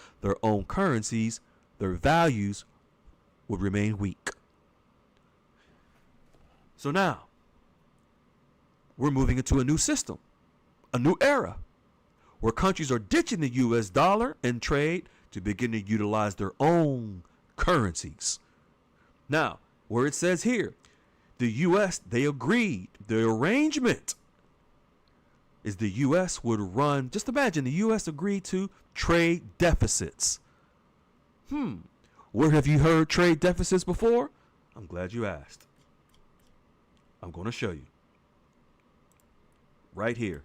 their values would remain weak. So now, we're moving into a new system, a new era, where countries are ditching the US dollar in trade to begin to utilize their own currencies. Now, where it says here, the US, they agreed, the arrangement is the US would run, just imagine the US agreed to trade deficits. Where have you heard trade deficits before? I'm glad you asked. I'm going to show you. Right here.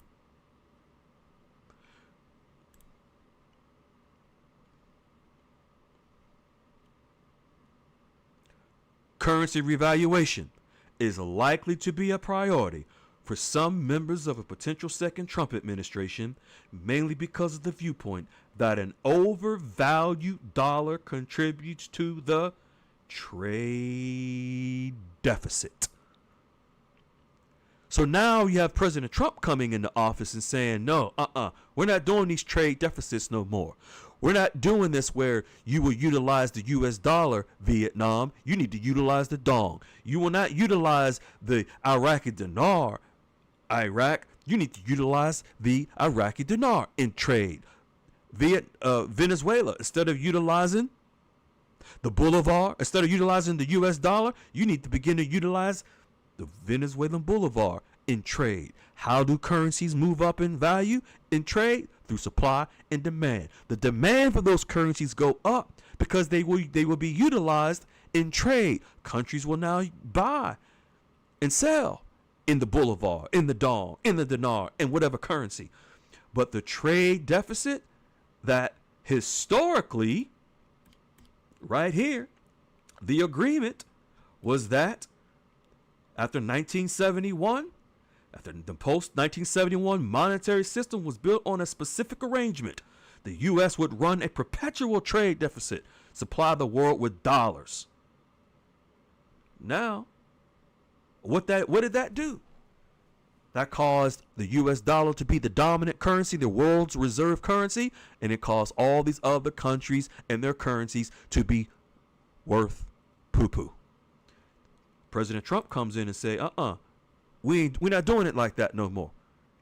Currency revaluation is likely to be a priority for some members of a potential second Trump administration, mainly because of the viewpoint that an overvalued dollar contributes to the trade deficit. So now you have President Trump coming into office and saying, no, we're not doing these trade deficits no more. We're not doing this where you will utilize the US dollar, Vietnam. You need to utilize the dong. You will not utilize the Iraqi dinar, Iraq. You need to utilize the Iraqi dinar in trade. Venezuela, instead of utilizing the bolivar, instead of utilizing the US dollar, you need to begin to utilize the Venezuelan bolivar in trade. How do currencies move up in value in trade? Through supply and demand. The demand for those currencies go up because they will be utilized in trade. Countries will now buy and sell in the bolivar, in the dong, in the dinar, in whatever currency. But the trade deficit that historically, right here, the agreement was that after 1971, after the post-1971 monetary system was built on a specific arrangement, the U.S. would run a perpetual trade deficit, supply the world with dollars. Now, what did that do? That caused the U.S. dollar to be the dominant currency, the world's reserve currency, and it caused all these other countries and their currencies to be worth poo-poo. President Trump comes in and say, we're not doing it like that no more.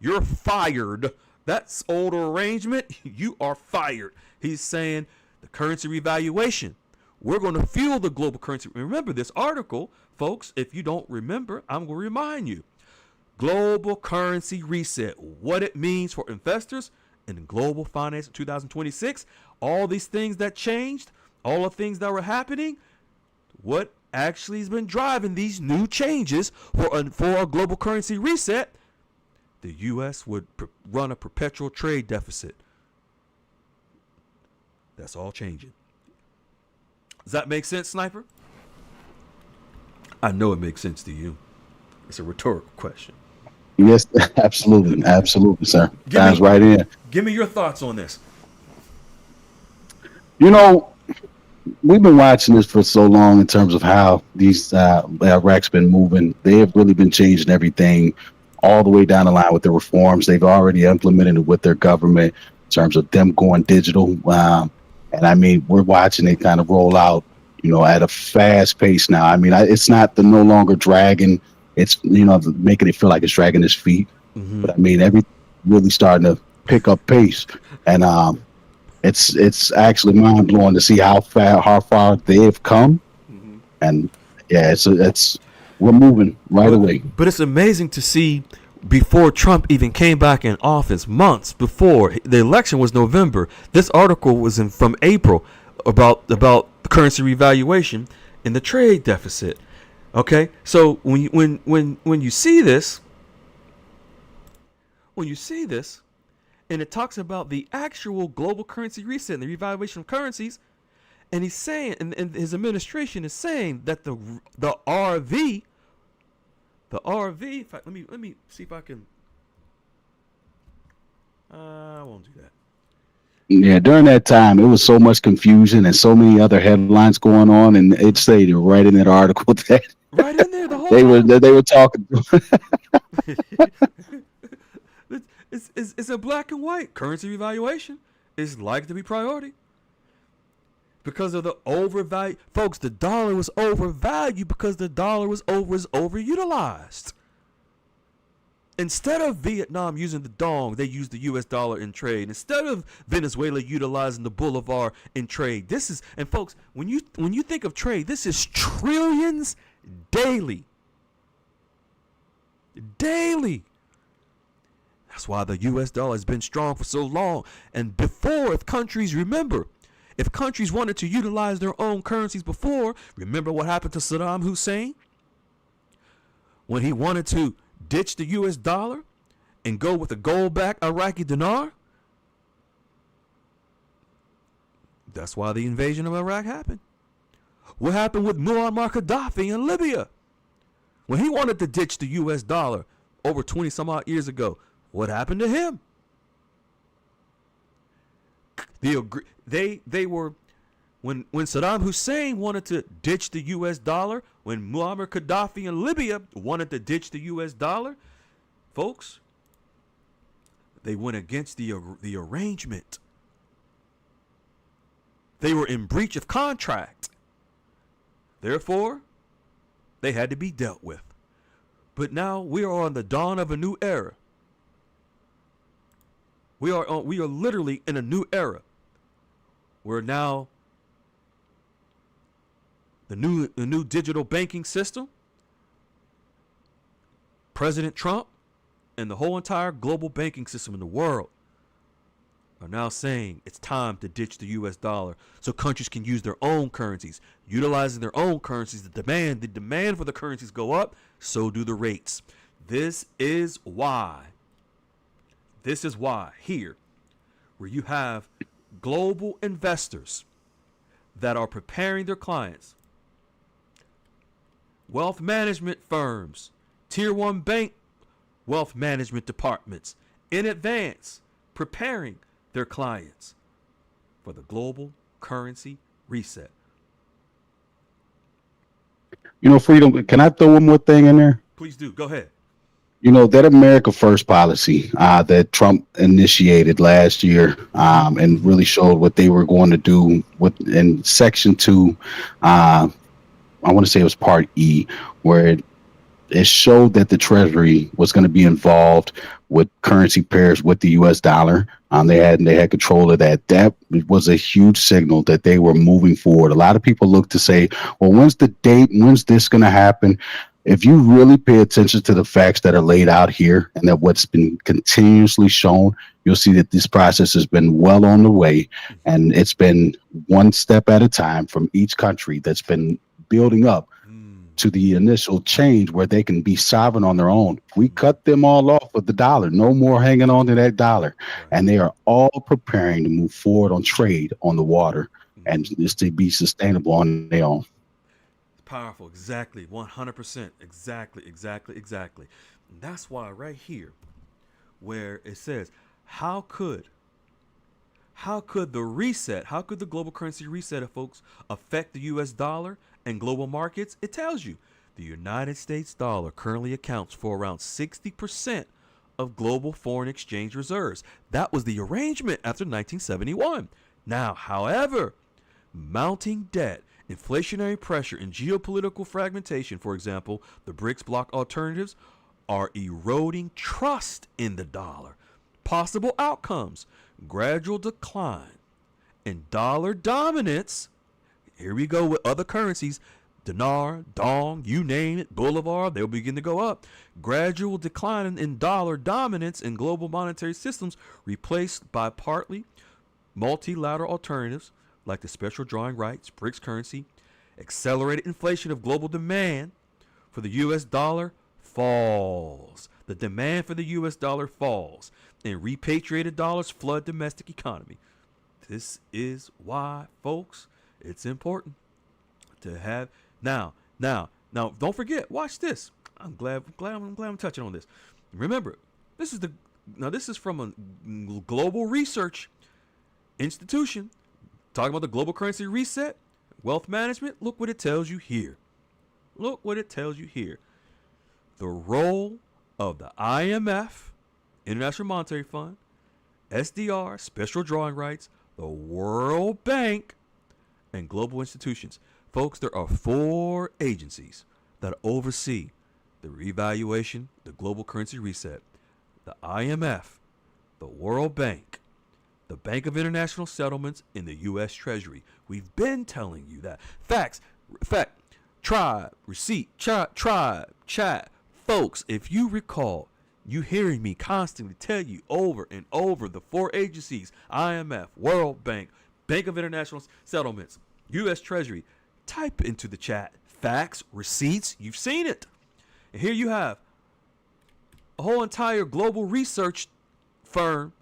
You're fired. That's old arrangement. You are fired. He's saying the currency revaluation. We're going to fuel the global currency. Remember this article, folks. If you don't remember, I'm going to remind you. Global currency reset. What it means for investors in global finance in 2026. All these things that changed. All the things that were happening. What actually has been driving these new changes for a global currency reset? The U.S. would run a perpetual trade deficit. That's all changing. Does that make sense, Sniper? I know it makes sense to you. It's a rhetorical question. Yes, absolutely, sir. Dives right in. Give me your thoughts on this. You know, we've been watching this for so long in terms of how these Iraq's been moving. They have really been changing everything all the way down the line with the reforms they've already implemented with their government in terms of them going digital. And I mean, we're watching it kind of roll out, at a fast pace now. I mean, it's not the no longer dragging. It's, making it feel like it's dragging its feet. Mm-hmm. But I mean, everything really starting to pick up pace. And it's actually mind blowing to see how far they've come. Mm-hmm. And yeah, we're moving right away. But it's amazing to see before Trump even came back in office, months before the election was November. This article was from April about the currency revaluation and the trade deficit. Okay, so when you see this, and it talks about the actual global currency reset and the revaluation of currencies, and he's saying, and his administration is saying that the RV. The RV. In fact, let me see if I can. I won't do that. Yeah, during that time, it was so much confusion and so many other headlines going on, and it stated right in that article that Right in there, the whole they were talking. It's a black and white currency revaluation is likely to be priority because of the overvalue. Folks, the dollar was overvalued because the dollar was overutilized. Instead of Vietnam using the dong, they used the U.S. dollar in trade. Instead of Venezuela utilizing the bolivar in trade, this is, and folks, when you think of trade, this is trillions daily. Daily. That's why the U.S. dollar has been strong for so long. And before, if countries wanted to utilize their own currencies before, remember what happened to Saddam Hussein? When he wanted to ditch the U.S. dollar and go with the gold-backed Iraqi dinar? That's why the invasion of Iraq happened. What happened with Muammar Gaddafi in Libya? When he wanted to ditch the U.S. dollar over 20 some odd years ago, what happened to him? They were when Saddam Hussein wanted to ditch the U.S. dollar, when Muammar Gaddafi in Libya wanted to ditch the U.S. dollar, folks, they went against the arrangement. They were in breach of contract. Therefore, they had to be dealt with. But now we are on the dawn of a new era. We are literally in a new era. We're now the new digital banking system. President Trump and the whole entire global banking system in the world are now saying it's time to ditch the U.S. dollar so countries can use their own currencies. Utilizing their own currencies, the demand for the currencies go up, so do the rates. This is why here, where you have global investors that are preparing their clients, wealth management firms, tier 1 bank wealth management departments, in advance preparing their clients for the global currency reset. Freedom, can I throw one more thing in there? Please do. Go ahead. That America First policy that Trump initiated last year and really showed what they were going to do in Section 2, I want to say it was Part E, where it showed that the Treasury was going to be involved with currency pairs with the U.S. dollar. They had control of that. That was a huge signal that they were moving forward. A lot of people look to say, well, when's the date? When's this going to happen? If you really pay attention to the facts that are laid out here and that what's been continuously shown, you'll see that this process has been well on the way, and it's been one step at a time from each country that's been building up to the initial change where they can be sovereign on their own. We cut them all off with the dollar. No more hanging on to that dollar. And they are all preparing to move forward on trade on the water and just to be sustainable on their own. Powerful. Exactly. 100%. Exactly. And that's why right here, where it says, how could the global currency reset, folks, affect the U.S. dollar and global markets? It tells you The United States dollar currently accounts for around 60% of global foreign exchange reserves. That was the arrangement after 1971. Now, however, mounting debt, inflationary pressure, and geopolitical fragmentation, for example, the BRICS bloc alternatives, are eroding trust in the dollar. Possible outcomes: gradual decline in dollar dominance. Here we go with other currencies. Dinar, Dong, you name it, Bolivar, they'll begin to go up. Gradual decline in dollar dominance in global monetary systems, replaced by partly multilateral alternatives like the special drawing rights, BRICS currency. Accelerated inflation of global demand for the U.S. dollar falls. The demand for the U.S. dollar falls, and repatriated dollars flood domestic economy. This is why, folks, it's important to have now. Don't forget. Watch this. I'm glad I'm touching on this. Remember, this is from a global research institution talking about the global currency reset, wealth management. Look what it tells you here. The role of the IMF, International Monetary Fund, SDR, special drawing rights, the World Bank, and global institutions. Folks, there are 4 agencies that oversee the revaluation, the global currency reset: the IMF, the World Bank, the Bank of International Settlements, and the U.S. Treasury. We've been telling you that. Fact, tribe, receipt, tribe, chat. Folks, if you recall, you hearing me constantly tell you over and over the 4 agencies: IMF, World Bank, Bank of International Settlements, U.S. Treasury. Type into the chat facts, receipts. You've seen it. And here you have a whole entire global research firm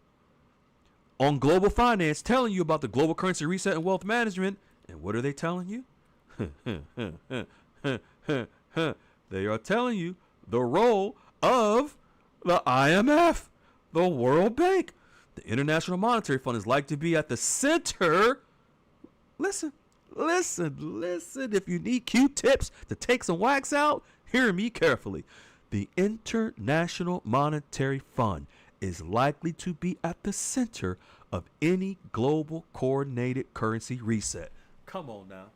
on global finance telling you about the global currency reset and wealth management. And what are they telling you? They are telling you the role of the IMF, the World Bank. The International Monetary Fund is like to be at the center. Listen. If you need Q-tips to take some wax out, hear me carefully. The International Monetary Fund is likely to be at the center of any global coordinated currency reset. Come on now.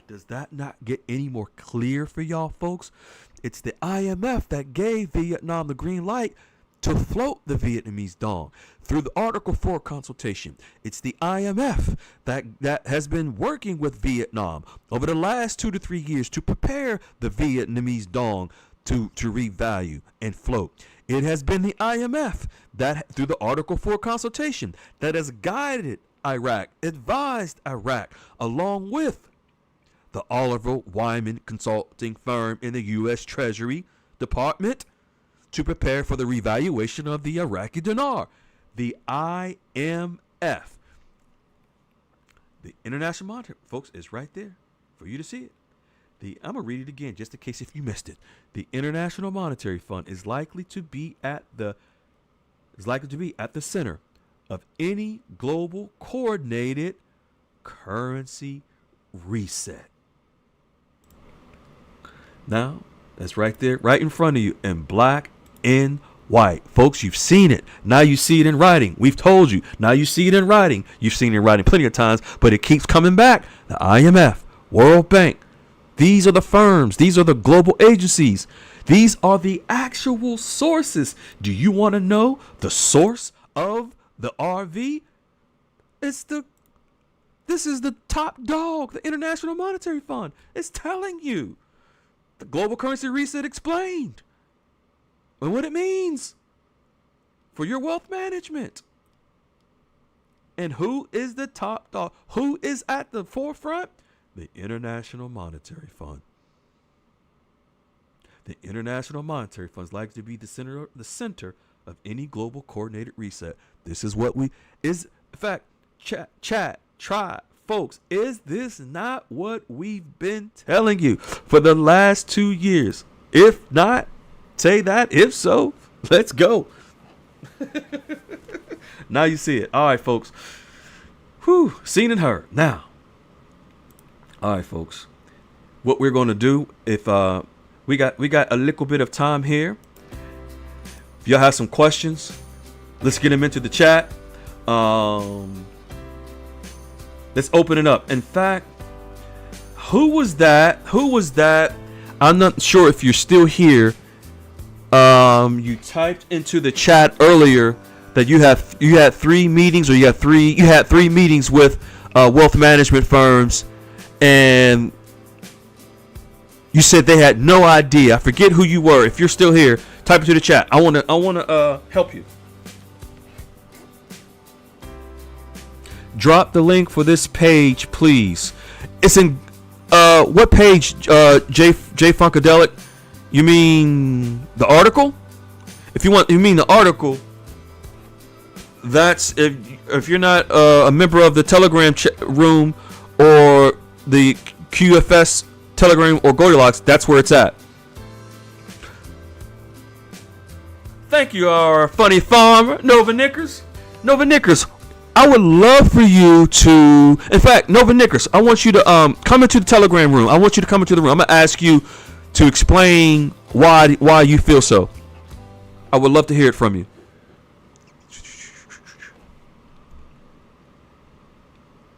Does that not get any more clear for y'all folks? It's the IMF that gave Vietnam the green light to float the Vietnamese dong through the Article 4 consultation. It's the IMF that has been working with Vietnam over the last 2 to 3 years to prepare the Vietnamese dong to revalue and float. It has been the IMF that, through the Article 4 consultation, that has guided Iraq, advised Iraq, along with the Oliver Wyman consulting firm in the U.S. Treasury Department, to prepare for the revaluation of the Iraqi dinar. The IMF, the International Monetary, folks, is right there for you to see it. I'm going to read it again just in case if you missed it. The International Monetary Fund is likely to be at the center of any global coordinated currency reset. Now, that's right there, right in front of you, in black and white. Folks, you've seen it. Now you see it in writing. We've told you. Now you see it in writing. You've seen it in writing plenty of times, but it keeps coming back. The IMF, World Bank. These are the firms. These are the global agencies. These are the actual sources. Do you want to know the source of the RV? This is the top dog, the International Monetary Fund. It's telling you. The global currency reset explained. And what it means for your wealth management. And who is the top dog? Who is at the forefront? The International Monetary Fund. The International Monetary Fund is likely to be the center of any global coordinated reset. This is what in fact, chat, try. Folks, is this not what we've been telling you for the last 2 years? If not, say that. If so, let's go. Now you see it. All right, folks. Whew, seen and heard. Now, all right, folks. What we're going to do, if We got a little bit of time here. If y'all have some questions, let's get them into the chat. Let's open it up. In fact, who was that? I'm not sure if you're still here. You typed into the chat earlier that you had 3 meetings, or you had three meetings with wealth management firms, and you said they had no idea. I forget who you were. If you're still here, type into the chat. I wanna help you. Drop the link for this page, please. It's in what page, J Funkadelic? You mean the article? If you mean the article, that's if you're not a member of the Telegram room or the QFS Telegram or Goldilocks, that's where it's at. Thank you, our funny farmer, Nova Knickers. Nova Knickers, I would love for you to, in fact, Nova Knickers, I want you to come into the Telegram room. I want you to come into the room. I'm gonna ask you to explain why you feel so. I would love to hear it from you.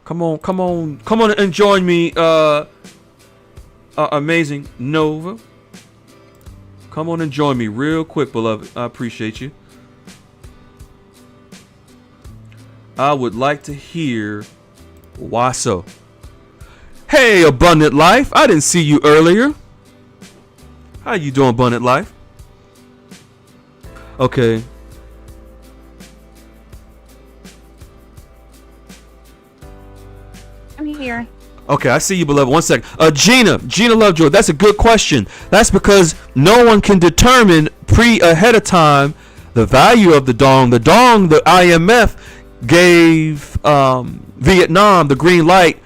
Come on and join me, amazing Nova. Come on and join me real quick, beloved. I appreciate you. I would like to hear why so. Hey, Abundant Life. I didn't see you earlier. How you doing, Abundant Life? Okay. I'm here. Okay, I see you, beloved. 1 second. Gina Lovejoy, that's a good question. That's because no one can determine ahead of time the value of the dong. The dong, the IMF gave Vietnam the green light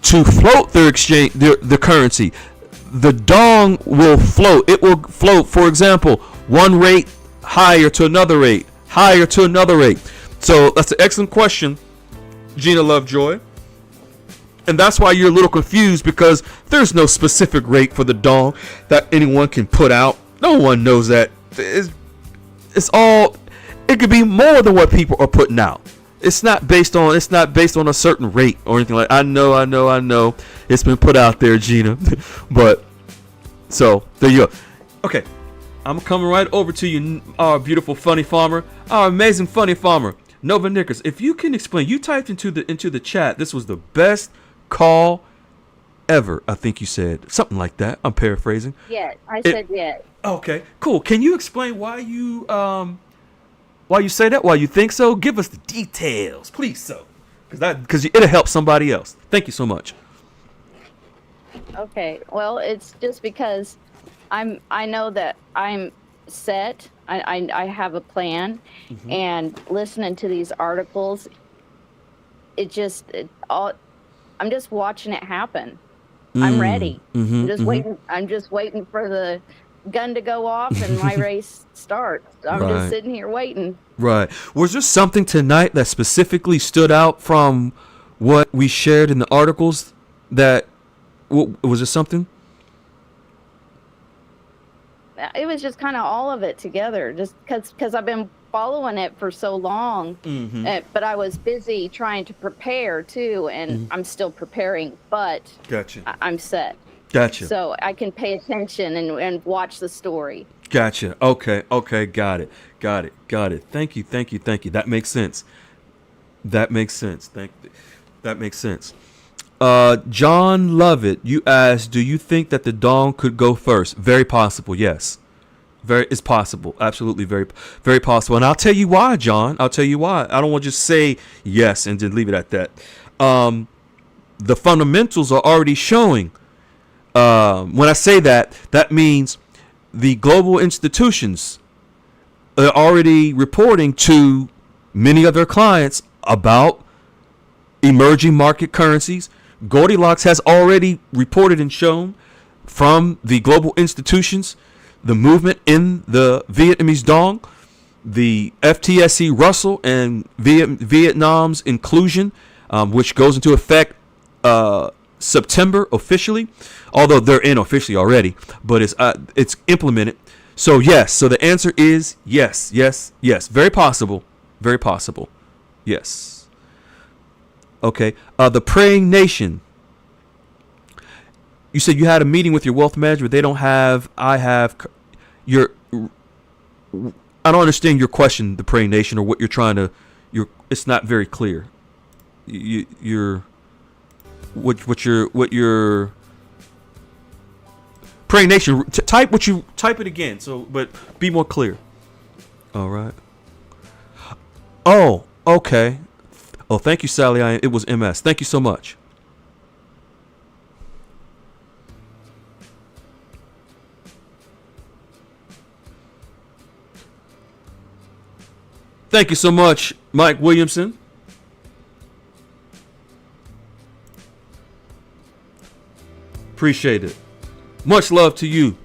to float their exchange, the currency. The dong will float. It will float, for example, one rate higher to another rate, higher to another rate. So that's an excellent question, Gina Lovejoy. And that's why you're a little confused, because there's no specific rate for the dong that anyone can put out. No one knows that. It's all, it could be more than what people are putting out. It's not based on a certain rate or anything like. I know. It's been put out there, Gina. But so there you go. Okay, I'm coming right over to you, our beautiful funny farmer, our amazing funny farmer, Nova Knickers. If you can explain, you typed into the chat. This was the best call ever. I think you said something like that. I'm paraphrasing. Yes, I said yes. Okay, cool. Can you explain why you say that? Why you think so? Give us the details, please. So, because it'll help somebody else. Thank you so much. Okay. Well, it's just because I know that I'm set. I have a plan, and listening to these articles, I'm just watching it happen. I'm ready. I'm just waiting for the gun to go off and my race starts. I'm just sitting here waiting. Right. Was there something tonight that specifically stood out from what we shared in the articles? Was there something? It was just kind of all of it together, just because I've been following it for so long, but I was busy trying to prepare too, and I'm still preparing, but Gotcha. I'm set. Gotcha. So I can pay attention and watch the story. Gotcha. Okay. Got it. Thank you. That makes sense. That makes sense. John Lovett, you asked, do you think that the dong could go first? Very possible. Yes. It's possible. Absolutely. Very, very possible. And I'll tell you why, John. I don't want to just say yes and just leave it at that. The fundamentals are already showing. When I say that, that means the global institutions are already reporting to many of their clients about emerging market currencies. Goldilocks has already reported and shown from the global institutions the movement in the Vietnamese dong, the FTSE Russell, and Vietnam's inclusion, which goes into effect September officially, although they're in officially already, but it's implemented. So yes, so the answer is yes, yes, yes. Very possible. Very possible. Yes. Okay. The Praying Nation. You said you had a meeting with your wealth manager. They don't have. I have. Your. I don't understand your question, the Praying Nation, or what you're trying to. It's not very clear. You're. What your. Praying Nation. Type it again. So, but be more clear. All right. Oh, okay. Oh, thank you, Sally. It was MS. Thank you so much. Thank you so much, Mike Williamson. Appreciate it. Much love to you.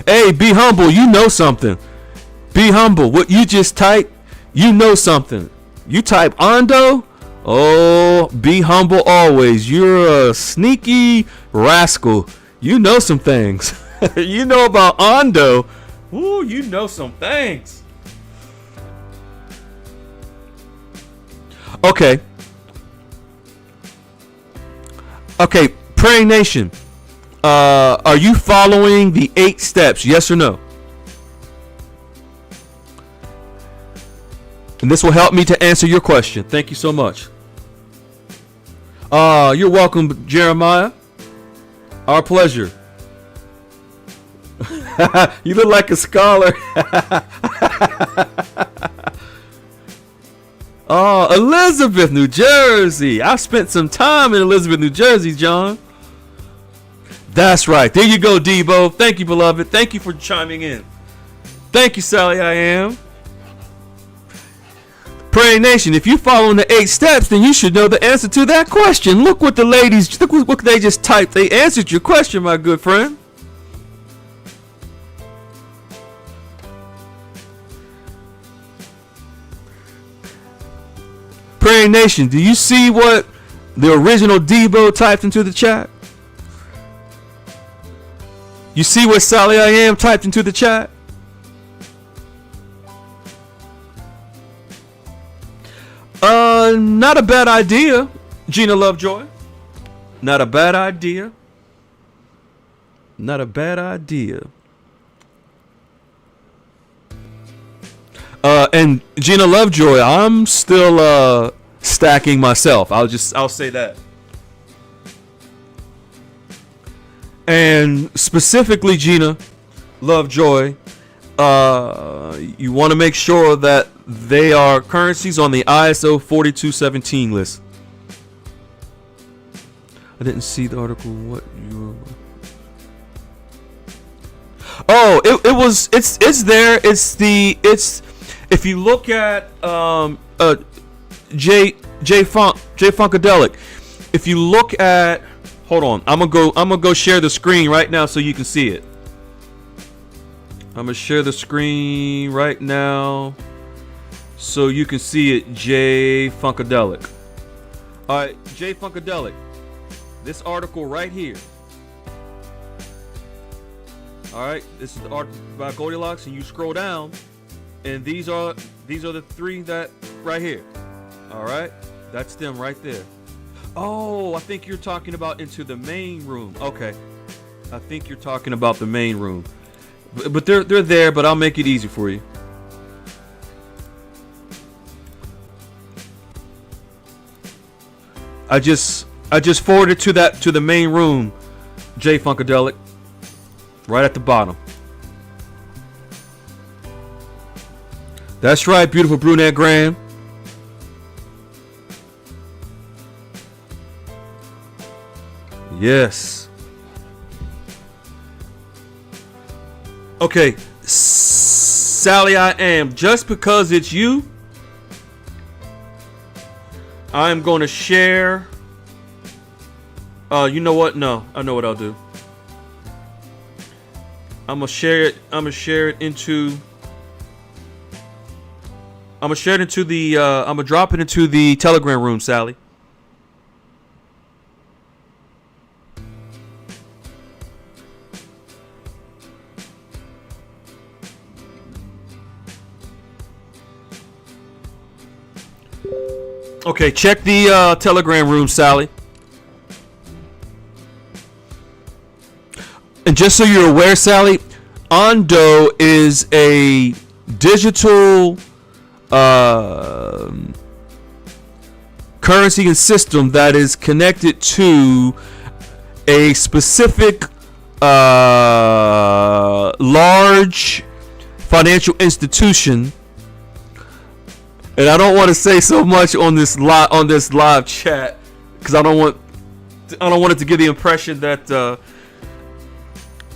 Hey, be humble. You know something. Be humble. What you just typed, you know something. You type Ondo. Oh, be humble always. You're a sneaky rascal. You know some things. You know about Ondo. Ooh, you know some things. Okay. Okay, Praying Nation. Are you following the 8 steps? Yes or no? And this will help me to answer your question. Thank you so much. You're welcome, Jeremiah. Our pleasure. You look like a scholar. Oh, Elizabeth, New Jersey. I spent some time in Elizabeth, New Jersey, John. That's right. There you go, Debo. Thank you, beloved. Thank you for chiming in. Thank you, Sally. I am. Praying Nation, if you're following the 8 steps, then you should know the answer to that question. Look what what they just typed. They answered your question, my good friend. Praying Nation, do you see what the original Debo typed into the chat? You see what Sally I am typed into the chat? Not a bad idea, Gina Lovejoy. Not a bad idea. Not a bad idea. And Gina Lovejoy, I'm still stacking myself. I'll say that. And specifically, Gina Lovejoy, you want to make sure that they are currencies on the ISO 4217 list. I didn't see the article. What you? Oh, it's there. It's if you look at J Funkadelic. If you look at, hold on, I'm gonna go share the screen right now so you can see it. I'm gonna share the screen right now so you can see it. J Funkadelic. All right, J Funkadelic. This article right here. All right, this is the article by Goldilocks, and you scroll down, and these are the 3 that right here. All right, that's them right there. Oh, I think you're talking about into the main room. Okay, I think you're talking about the main room, but they're there. But I'll make it easy for you. I just forwarded to the main room, J Funkadelic, right at the bottom. That's right, beautiful brunette Graham. Yes. Okay, Sally, I am. Just because it's you, I'm going to share. You know what? No, I know what I'll do. I'm gonna share it. I'm gonna share it into I'm gonna share it into the. I'm gonna drop it into the Telegram room, Sally. Okay, check the Telegram room, Sally. And just so you're aware, Sally, Ondo is a digital currency and system that is connected to a specific large financial institution. And I don't want to say so much on this live chat because I don't want it to give the impression that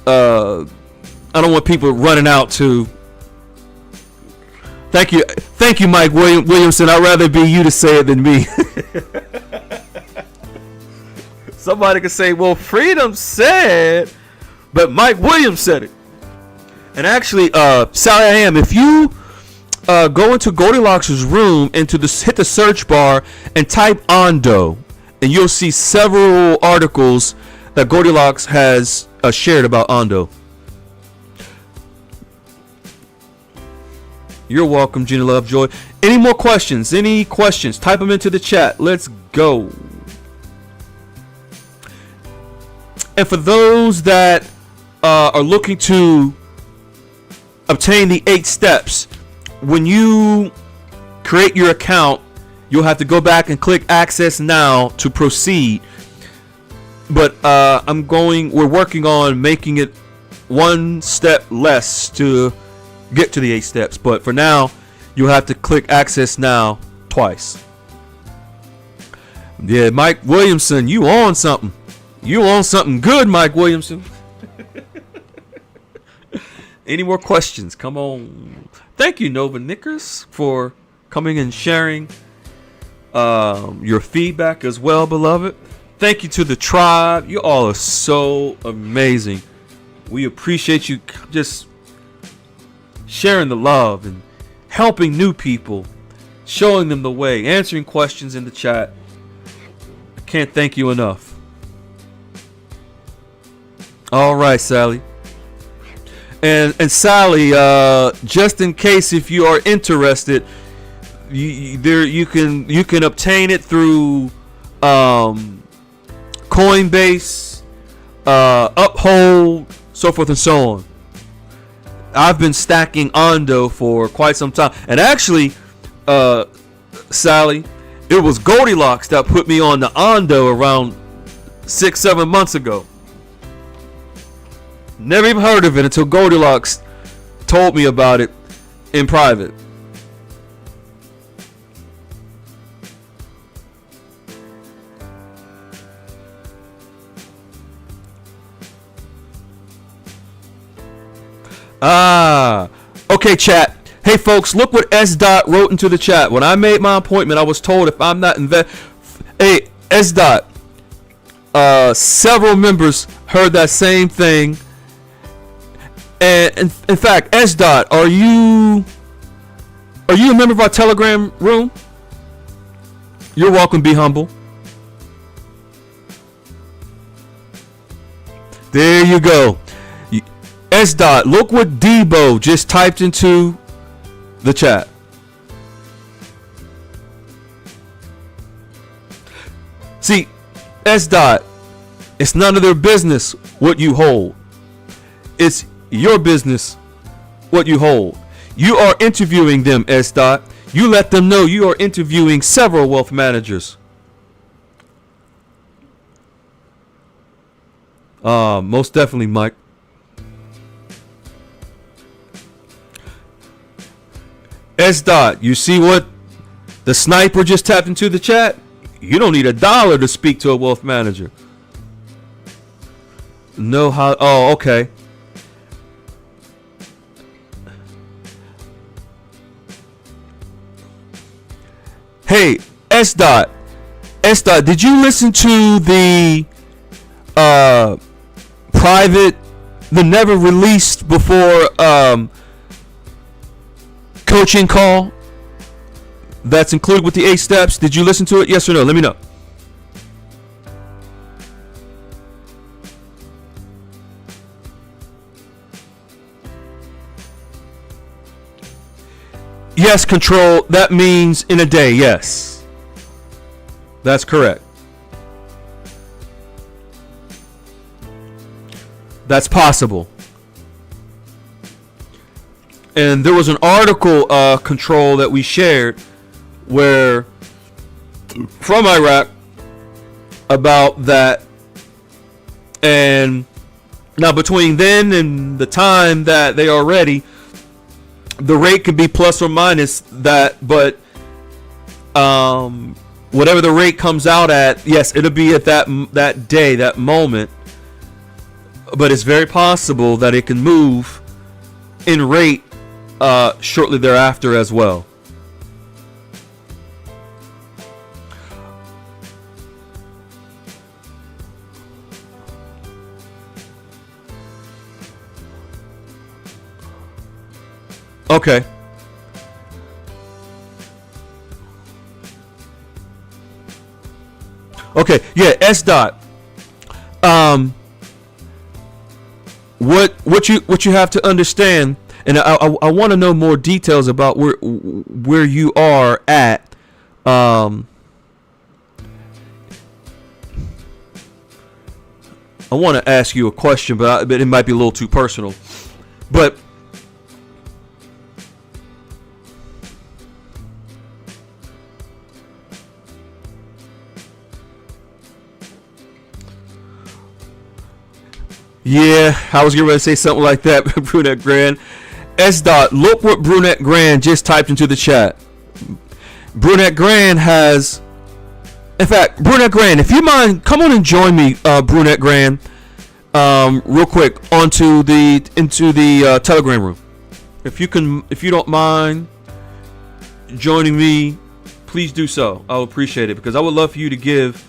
I don't want people running out to. Thank you, Mike Williamson. I'd rather be you to say it than me. Somebody could say, "Well, Freedom said," but Mike Williams said it. And actually, Sally, I am. If you go into Goldilocks' room hit the search bar and type Ondo, and you'll see several articles that Goldilocks has shared about Ondo. You're welcome, Gina Lovejoy. Any more questions? Any questions? Type them into the chat. Let's go. And for those that are looking to obtain the 8 steps, when you create your account, you'll have to go back and click Access Now to proceed. But we're working on making it one step less to get to the 8 steps. But for now, you'll have to click Access Now twice. Yeah, Mike Williamson, you on something. You on something good, Mike Williamson. Any more questions? Come on. Thank you, Nova Knickers, for coming and sharing your feedback as well, beloved. Thank you to the tribe. You all are so amazing. We appreciate you just sharing the love and helping new people, showing them the way, answering questions in the chat. I can't thank you enough. All right, Sally. And Sally, just in case if you are interested, you can obtain it through Coinbase, Uphold, so forth and so on. I've been stacking Ondo for quite some time, and actually, Sally, it was Goldilocks that put me on the Ondo around 6-7 months ago. Never even heard of it until Goldilocks told me about it in private. Okay, chat. Hey, folks, look what S. Dot wrote into the chat. When I made my appointment, I was told if I'm not Hey, S. Dot. Several members heard that same thing. And in fact, S. Dot, are you a member of our Telegram room? You're welcome. Be humble. There you go. S. Dot, look what Debo just typed into the chat. See, S. Dot, it's none of their business what you hold. It's your business what you hold. You are interviewing them, S. Dot. You let them know you are interviewing several wealth managers. Most definitely, Mike. S. Dot, you see what the sniper just tapped into the chat? You don't need $1 to speak to a wealth manager. Know how? Oh, okay. Hey, S. Dot. S. Dot, did you listen to the private, the never released before coaching call that's included with the 8 steps. Did you listen to it? Yes or no? Let me know. Yes, control. That means in a day. Yes. That's correct. That's possible. And there was an article, control, that we shared where from Iraq about that. And now between then and the time that they are ready, the rate could be plus or minus that, but whatever the rate comes out at, yes, it'll be at that day, that moment. But it's very possible that it can move in rate shortly thereafter as well. Okay. Okay. Yeah. S dot. What you have to understand, and I want to know more details about where you are at. I want to ask you a question, but it might be a little too personal. But yeah, I was going to say something like that. Brunette Grand. S dot, look what Brunette Grand just typed into the chat. Brunette Grand has, in fact, Brunette Grand, if you mind, come on and join me, Brunette Grand, real quick into the Telegram room. If you don't mind joining me, please do so. I'll appreciate it, because I would love for you to give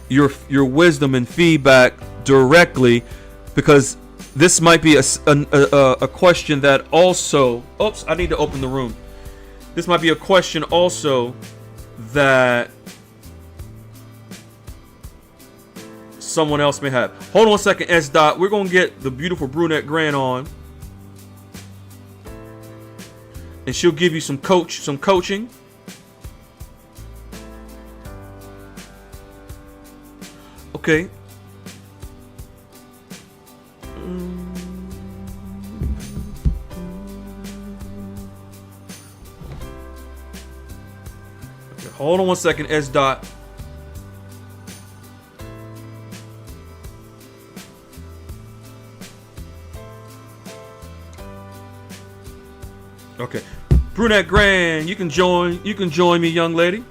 your wisdom and feedback directly, because this might be a question that also, oops, I need to open the room. This might be a question also that someone else may have. Hold on a second, S dot. We're gonna get the beautiful Brunette Grand on, and she'll give you some coaching. Okay. Hold on one second, S dot. Okay, Brunette Grand, you can join me, young lady.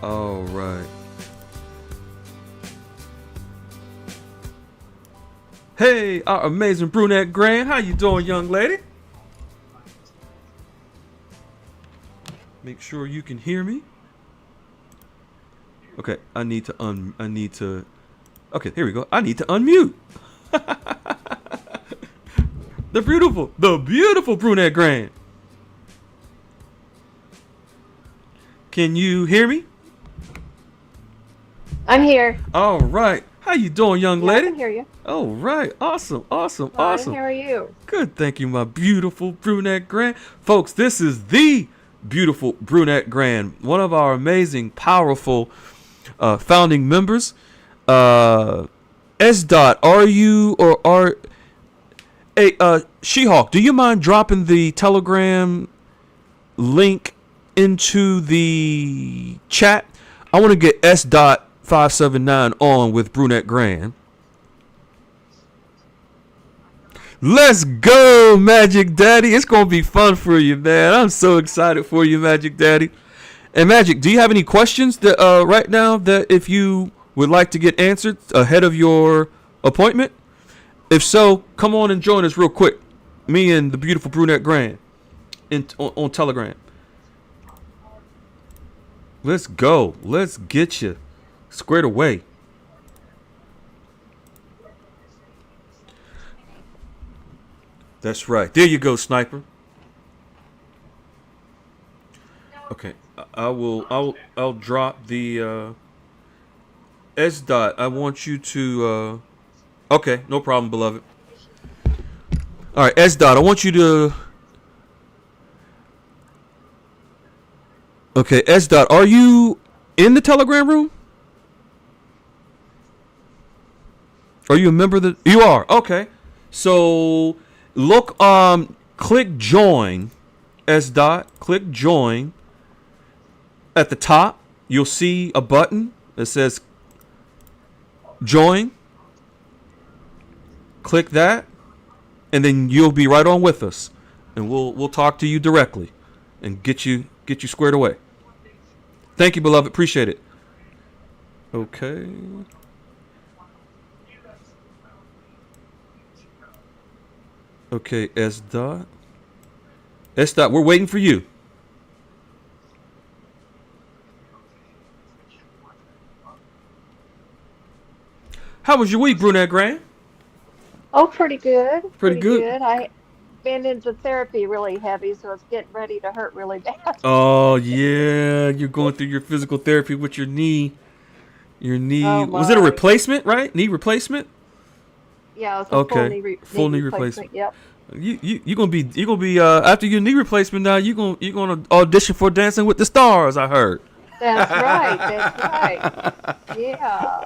All right. Hey, our amazing Brunette Grand, how you doing, young lady? Make sure you can hear me. Okay, I need to. Okay, here we go. I need to unmute. The beautiful Brunette Grand. Can you hear me? I'm here. All right. How you doing, young lady? I can hear you. All right. Awesome. Fine, Awesome. how are you? Good. Thank you, my beautiful Brunette Grand. Folks, this is the beautiful Brunette Grand, one of our amazing, powerful founding members. S dot, are you or are She-Hawk, do you mind dropping the Telegram link into the chat? I want to get S dot 579 on with Brunette Grand. Let's go, Magic Daddy. It's going to be fun for you, man. I'm so excited for you, Magic Daddy. And Magic, do you have any questions that right now that if you would like to get answered ahead of your appointment? If so, come on and join us real quick. Me and the beautiful Brunette Grand on Telegram. Let's go. Let's get you squared away. That's right. There you go, Sniper. Okay, I'll drop the S dot. I want you to. Okay, no problem, beloved. All right, S dot. I want you to. Okay, S dot. Are you in the Telegram room? Are you a member of the? You are. Okay. So look. Click join. S dot. Click join. At the top, you'll see a button that says join. Click that, and then you'll be right on with us, and we'll talk to you directly, and get you squared away. Thank you, beloved. Appreciate it. Okay. Okay, S dot. S dot. We're waiting for you. How was your week, Brunette Grant? Oh, pretty good. Pretty good. I been into therapy really heavy, so it's getting ready to hurt really bad. Oh yeah, you're going through your physical therapy with your knee. Your knee Oh was it a my. replacement, right? Knee replacement? Yeah, it's a Okay. Full knee replacement. Yep. You're gonna be after your knee replacement now you're gonna audition for Dancing with the Stars, I heard. That's right. That's right. Yeah.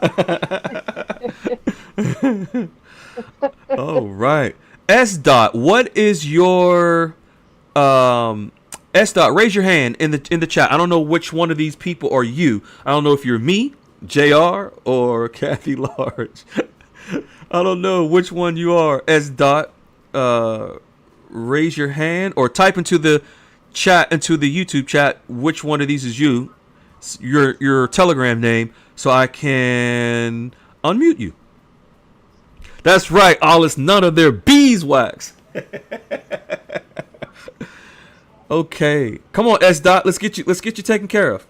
All right. S dot, what is your S dot, raise your hand in the chat. I don't know which one of these people are you. I don't know if you're me, JR, or Kathy Large. I don't know which one you are. S dot, raise your hand or type into the chat, into the YouTube chat, which one of these is you, your Telegram name, so I can unmute you. That's right, Alice. None of their beeswax. Okay, come on, S dot. Let's get you taken care of.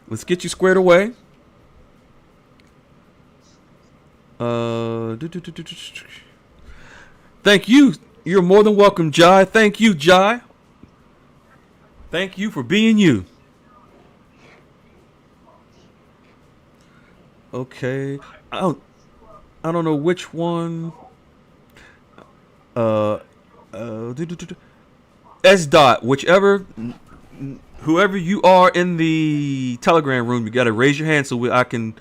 Let's get you squared away. Thank you. You're more than welcome, Jai. Thank you, Jai. Thank you for being you. Okay. I don't know which one. S dot, whoever you are in the Telegram room, you gotta raise your hand so I can.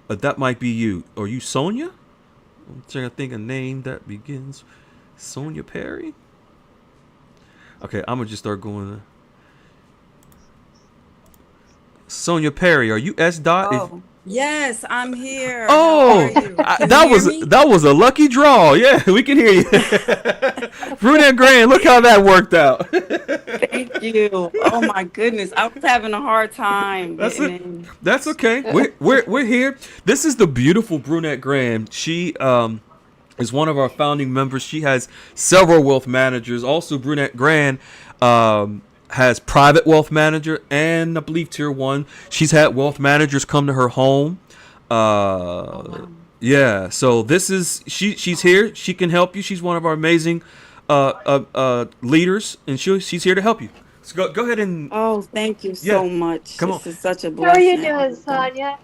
That might be you. Are you Sonia? I'm trying to think a name that begins Sonia Perry. Okay, I'm gonna just start going. Sonia Perry, are you S dot? Oh, yes, I'm here. Oh, How are you? Can you hear me? that was a lucky draw. Yeah, we can hear you. Brunette Grand, look how that worked out. Thank you. Oh my goodness, I was having a hard time That's getting it. in. That's okay. We're here. This is the beautiful Brunette Grand. She is one of our founding members. She has several wealth managers. Also, Brunette Grand has private wealth manager and I believe tier 1. She's had wealth managers come to her home. Oh, wow. Yeah, so this is she's here. She can help you. She's one of our amazing leaders, and she's here to help you. So go ahead and Oh, thank you yeah, so much. come on. This is such a How are you blessing. doing, Sonia?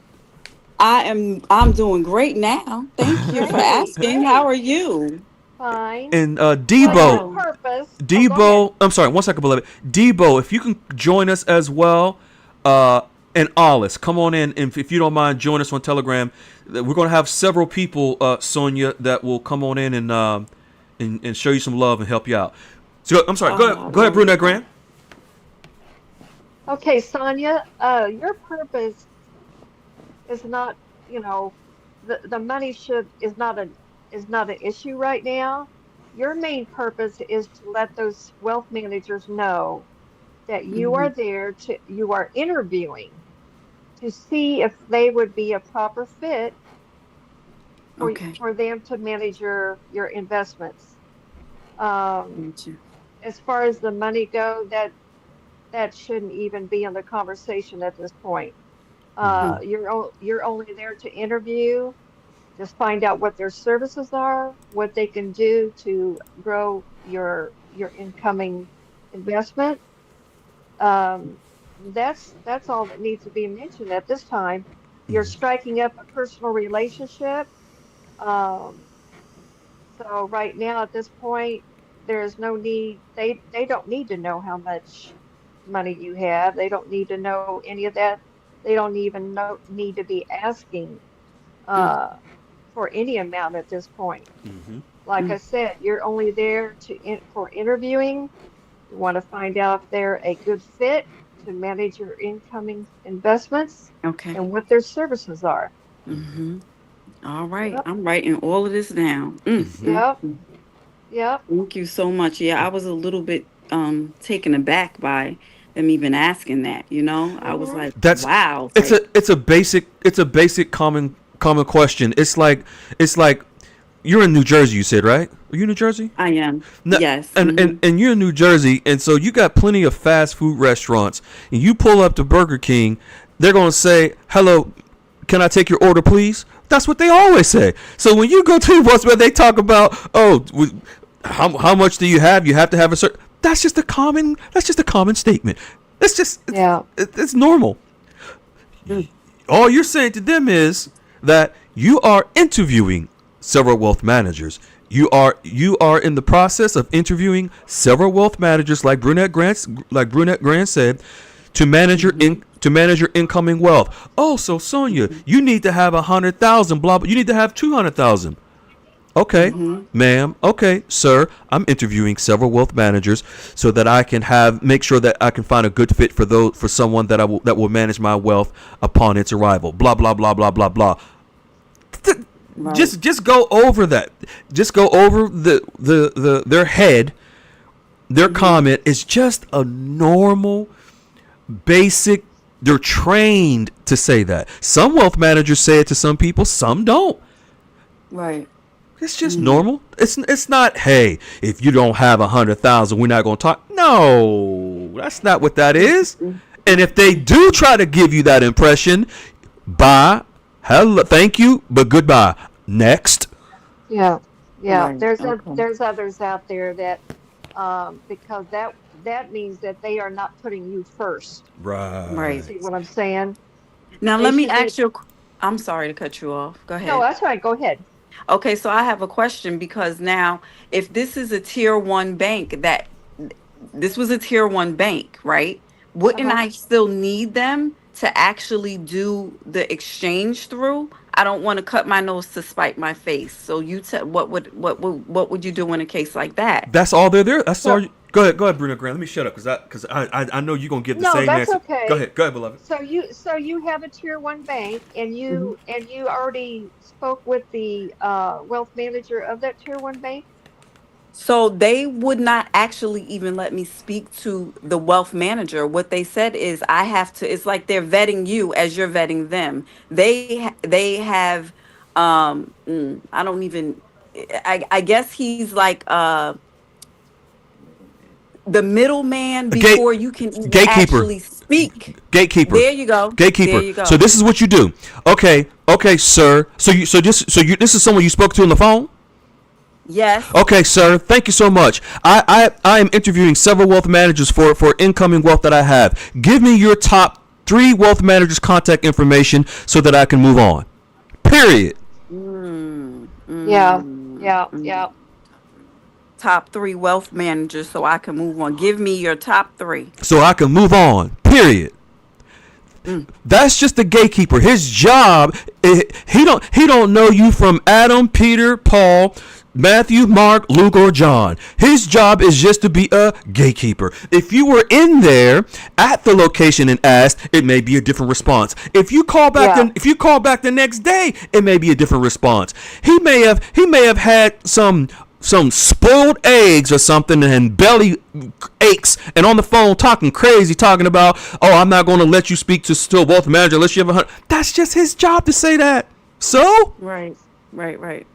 I'm doing great now. Thank you for Great, asking. How great. are you? Fine. And Well, your Debo. purpose. Oh, go ahead. Debo, I'm sorry, 1 second, beloved. Debo, if you can join us as well, and Alice, come on in, and if you don't mind, join us on Telegram. We're going to have several people, Sonia, that will come on in and show you some love and help you out. So I'm sorry, go ahead, Brunette Grant. Okay, Sonia, your purpose is not, you know, the money is not an issue right now. Your main purpose is to let those wealth managers know that you Hmm. are you are interviewing to see if they would be a proper fit Okay. for them to manage your investments. Um, Thank you. as far as the money go, that shouldn't even be in the conversation at this point. Hmm. You're only there to interview Just find out what their services are, what they can do to grow your incoming investment. That's all that needs to be mentioned at this time. You're striking up a personal relationship. Um, so right now at this point, there's no need. They don't need to know how much money you have. They don't need to know any of that. They don't even need to be asking Mm, uh, for any amount at this point. Mm-hmm. Like mm. I said, you're only there for interviewing. You want to find out if they're a good fit to manage your incoming investments Okay. and what their services are. Mm-hmm. All right. Yep, I'm writing all of this down. Mm-hmm. yep, yep. Thank you so much. Yeah, I was a little bit taken aback by them even asking that, you know? I was Hmm. like, That's wow. it's a basic common question. It's like you're in New Jersey. You said, right? Are you in New Jersey? I am. No, Yes. and, Mm-hmm. and and you're in New Jersey, and so you got plenty of fast food restaurants. And you pull up to Burger King, they're gonna say, "Hello, can I take your order, please?" That's what they always say. So when you go to where they talk about, oh, how much do you have? You have to have a certain. That's just a common statement. Yeah. It's normal. Mm. All you're saying to them is that you are interviewing several wealth managers. You are in the process of interviewing several wealth managers, Brunette Grant said, to manage your incoming wealth. Oh, so Sonia, you need to have 100,000. Blah blah. You need to have 200,000. Okay, Mm-hmm. ma'am. Okay, sir. I'm interviewing several wealth managers so that I can make sure that I can find a good fit for someone that will manage my wealth upon its arrival. Blah blah blah blah blah blah. Right. Just go over that. Just go over their head. Their Mm-hmm. comment is just a normal, basic. They're trained to say that. Some wealth managers say it to some people. Some don't. Right. It's just Mm-hmm. normal. It's not. Hey, if you don't have 100,000, we're not gonna talk. No, that's not what that is. And if they do try to give you that impression, bye, hello, thank you, but goodbye. Next. Yeah, yeah. Right. Okay. There's others out there that because that means that they are not putting you first. Right. See what I'm saying? Now They let me should be. ask you. I'm sorry to cut you off. Go No, ahead. that's right. Go ahead. Okay, so I have a question because now, if this is a tier one bank this was a tier one bank, right? Wouldn't Uh-huh. I still need them to actually do the exchange through? I don't want to cut my nose to spite my face. So you tell what would you do in a case like that? That's all they're there. That's all. So Go ahead, Bruno Grant. Let me shut up because I know you're gonna give the no, same that's answer. okay. Go ahead, beloved. So you have a tier one bank and Mhm. you already spoke with the wealth manager of that tier one bank? So they would not actually even let me speak to the wealth manager. What they said is I have to. It's like they're vetting you as you're vetting them. They have. I don't even. I guess he's like the middleman Gate before you can even gatekeeper. actually speak. Gatekeeper. There you go. There Gatekeeper. you So go. this is what you do. Okay, sir. This is someone you spoke to on the phone. Yes. Okay, sir. Thank you so much. I am interviewing several wealth managers for incoming wealth that I have. Give me your top 3 wealth managers' contact information so that I can move on. Period. Mm, Yeah, mm, yeah, mm. yeah. Top 3 wealth managers so I can move on. Give me your top 3. So I can move on. Period. Mm. That's just the gatekeeper. His job, he don't know you from Adam, Peter, Paul, Matthew, Mark, Luke, or John. His job is just to be a gatekeeper. If you were in there at the location and asked, it may be a different response. If you call back Yeah. the next day, it may be a different response. He may have had some spoiled eggs or something and belly aches and on the phone talking crazy, talking about, oh, I'm not going to let you speak to a wealth manager unless you have 100. That's just his job to say that. So Right. Right.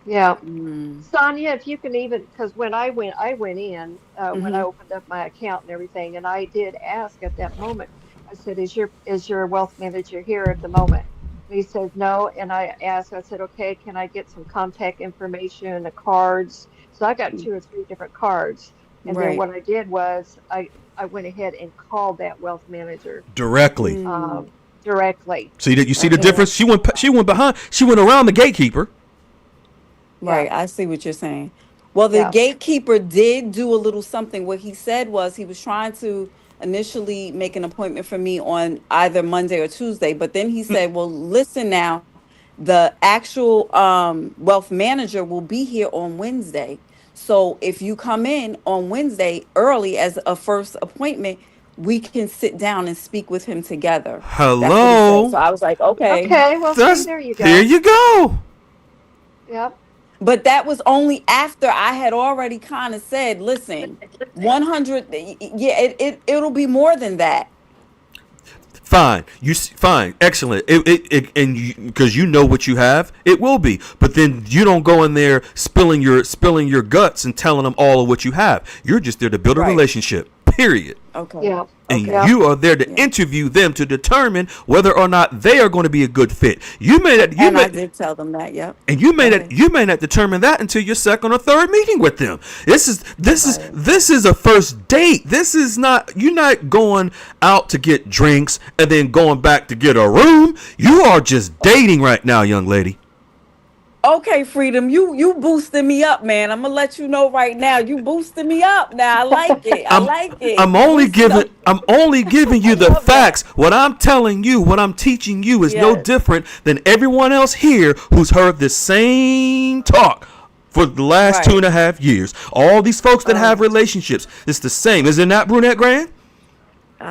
Yeah. Mm. Sonia, if you can even, because when I went in, when I Mhm. opened up my account and everything, and I did ask at that moment, I said, is your wealth manager here at the moment? And he says no. And I asked, I said, okay, can I get some contact information, the cards? So I got 2 or 3 different cards. And then Right. what I did was I went ahead and called that wealth manager Directly. um, directly. See that? You see the And difference? She went behind. She went around the gatekeeper. yeah, Right, I see what you're saying. Well, the yeah, gatekeeper did do a little something. What he said was he was trying to initially make an appointment for me on either Monday or Tuesday, but then he said, "Well, listen now, the actual wealth manager will be here on Wednesday. So if you come in on Wednesday early as a first appointment, we can sit down and speak with him together." That's what he said. Hello. So I was like, "Okay." okay, well, see, That's there you here. go. You go. Yep, But that was only after I had already kind of said, listen, 100, yeah, it'll be more than that. Fine. Fine. Excellent. It and because you know what you have, it will be. But then you don't go in there spilling your guts and telling them all of what you have. You're just there to build a Right. relationship. Period. Okay. yeah, And Okay. you are there to Yeah. interview them to determine whether or not they are going to be a good fit. You may not, And I did tell them that. Yep. and you Go may ahead. not determine that until your second or third meeting with them. Right. This is a first date. This is not, you're not going out to get drinks and then going back to get a room. You are just dating right now, young lady. Okay, Freedom, you boosting me up, man. I'm gonna let you know right now. You boosting me up now. I like it. I I'm like it. I'm You only boosting giving up. I'm only giving I you the love that. facts. What I'm telling you, what I'm teaching you is no Yes. different than everyone else here who's heard this same talk for the last Right. 2.5 years. All these folks that have Oh, relationships, it's the same. Is it not, Brunette Grand?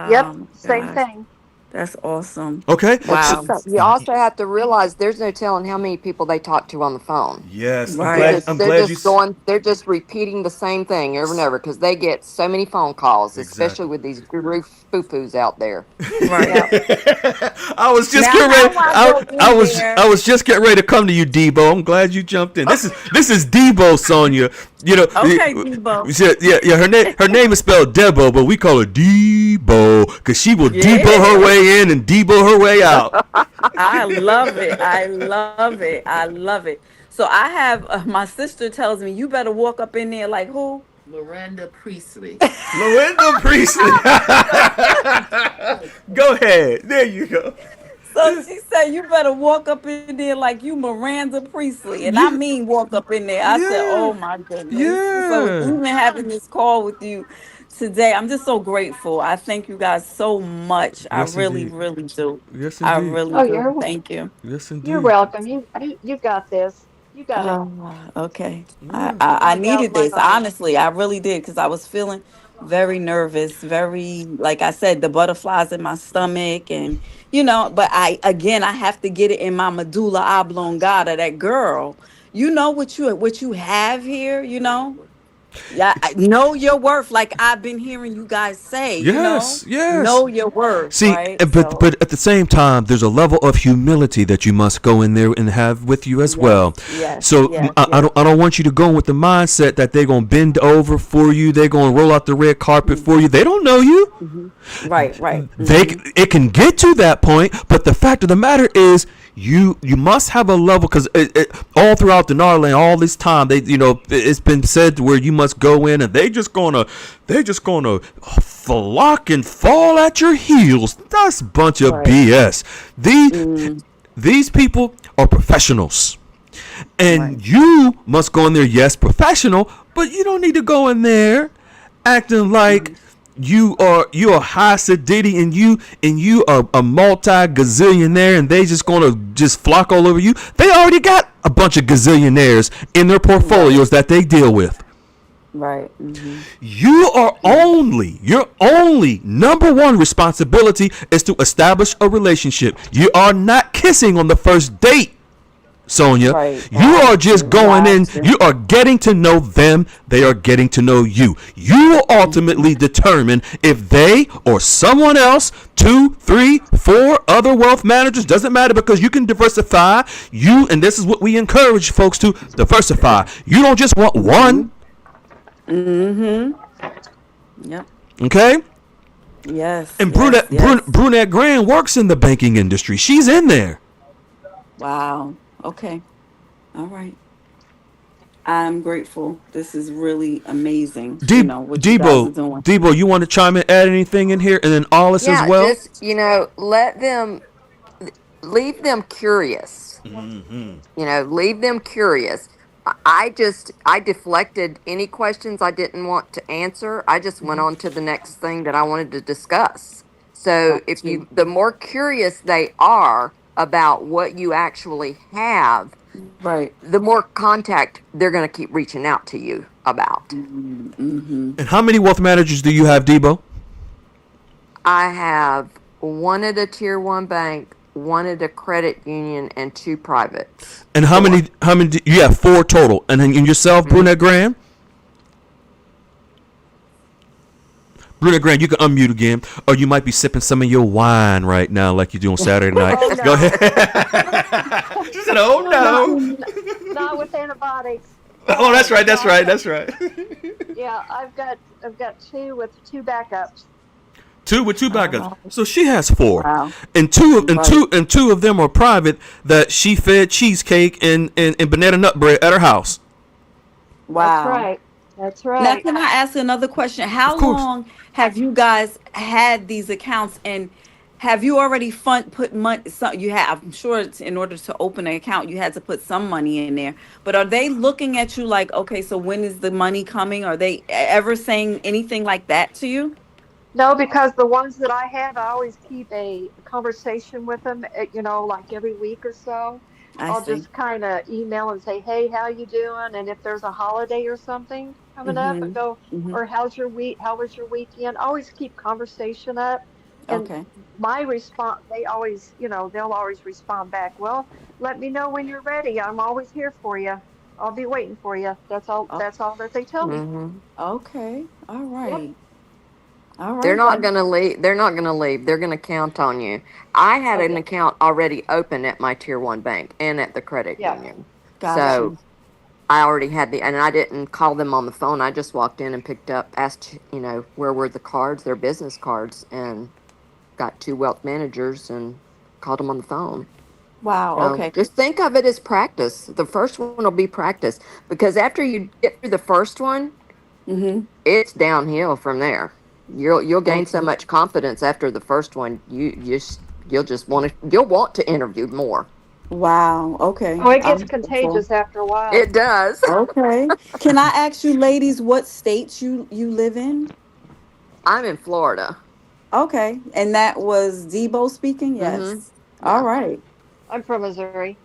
yep, oh my same gosh. thing. That's awesome. Okay. But So, Wow. you also have to realize there's no telling how many people they talk to on the phone. yes, Right. I'm They're glad you just going, they're just repeating the same thing over and over because they get so many phone calls, especially exactly. with these guru foo-foos out there. Right. Yep. I was just Now getting how ready. I go in there. I was just getting ready to come to you, Debo. I'm glad you jumped in. This is Debo, Sonia. You know, Okay, Debo. yeah. Her name is spelled Debo, but we call her Debo because she will Debo her Yeah. way in and Debo her way out. I love it. I love it. I love it. So I have my sister tells me you better walk up in there like who? Miranda Priestley. Melinda Priestley. Go ahead. There you go. So she said you better walk up in there like you Miranda Priestley, and I Yeah, mean walk up in there. I said, yeah, "Oh my goodness!" So yeah. even having this call with you today, I'm just so grateful. I thank you guys so much. I Yes, really, indeed. really do. Yes, I indeed. really Oh, do. Thank you. Yes, you're indeed. welcome. You got this. You got it. Okay. I, Yeah. I No I doubt in needed my this. mind. Honestly, I really did because I was feeling very nervous, very, like I said, the butterflies in my stomach and but I have to get it in my medulla oblongata, that girl. You know what you have here, you know? Yeah, I know your worth, like I've been hearing you guys say, Yes, yes. know your worth, See, right? but So at the same time, there's a level of humility that you must go in there and have with you as yes, well. yes, So yes, I yes. don't want you to go in with the mindset that they're gonna bend over for you, they're gonna roll out the red carpet for you. They don't know you. Hmm. Right, right. They it can get to that point, but the fact of the matter is you must have a level because all throughout the Narland all this time it's been said to where you must go in and they just gonna flock and fall at your heels. That's a bunch of Right. BS. these Mm, these people are professionals right. and you must go in there, yes, professional, but you don't need to go in there acting like Mhm. you are high sedity and you are a multi gazillionaire and they just gonna just flock all over you. They already got a bunch of gazillionaires in their Right, portfolios that they deal with. right. Hmm. Your only number one responsibility is to establish a relationship. You are not kissing on the first date, Sonia. Right. You are just going in, Gotcha. you are getting to know them, they are getting to know you. You will ultimately determine if they or someone else, 2, 3, 4 other wealth managers, doesn't matter because you can diversify. And this is what we encourage folks to diversify. You don't just want Mm-hmm. one, Mm-hmm. Yep. okay? Yes. And Yes. Yes. Brunette Grand works in the banking industry. She's in there. Wow. Okay. All right. I'm grateful. This is really amazing, what you guys are doing. Debo, you want to chime in, add anything in here, and then Alice as Yeah, well? just, let them, leave them curious. Leave them curious. I deflected any questions I didn't want to answer. I just went Mhm. on to the next thing that I wanted to discuss. So Got if you. the more curious they are about what you actually have, Right. the more contact they're going to keep reaching out to you about. Mm-hmm. And how many wealth managers do you have, Debo? I have one at a tier one bank, one at a credit union, and two privates. And how Four. many? How many? You have four total. And then yourself, Mhm. Brunette Graham. Brunette Graham, you can unmute again, or you might be sipping some of your wine right now, like you do on Saturday night. Oh Go no, ahead. She said, "Oh not no." not with antibiotics. Oh, that's right. No, That's right. That's right. yeah, I've got two with two backups. Two with two backups. Oh, So she has four, wow. and Right. two of them are private. That she fed cheesecake and banana nut bread at her house. That's Wow. right. That's Now, right. can I ask another question? Of How course. long have you guys had these accounts, and have you already put money? So you have, I'm sure it's in order to open an account, you had to put some money in there. But are they looking at you like, okay, so when is the money coming? Are they ever saying anything like that to you? No, because the ones that I have, I always keep a conversation with them, like every week or so. I I'll see. just kind of email and say, "Hey, how you doing?" And if there's a holiday or something coming up, I Mm-hmm. go, Mm-hmm. or "How's your week? How was your weekend?" I always keep conversation up. And Okay. my response, they always, they'll always respond back, "Well, let me know when you're ready. I'm always here for you. I'll be waiting for you." That's all, Oh, that's all that they tell me. Hmm. okay. All Yep, right. All They're right not then. going to leave. They're not going to leave. They're going to count on you. I had an okay. account already open at my tier one bank and at the credit Yeah, union. Got yep. So you. I already had and I didn't call them on the phone. I just walked in and picked up, asked, where were the cards, their business cards, and got two wealth managers and called them on the phone. Wow. So Okay. just think of it as practice. The first one will be practice because after you get through the first one, Mm-hmm. it's downhill from there. You'll gain so Okay. much confidence after the first one. You'll just want to interview more. Wow. Okay. Oh, it gets I'm grateful. contagious after a while. It does. Okay. Can I ask you ladies what states you live in? I'm in Florida. Okay. And that was Debo speaking? Mm-hmm. Yes. All Yeah. right. I'm from Missouri.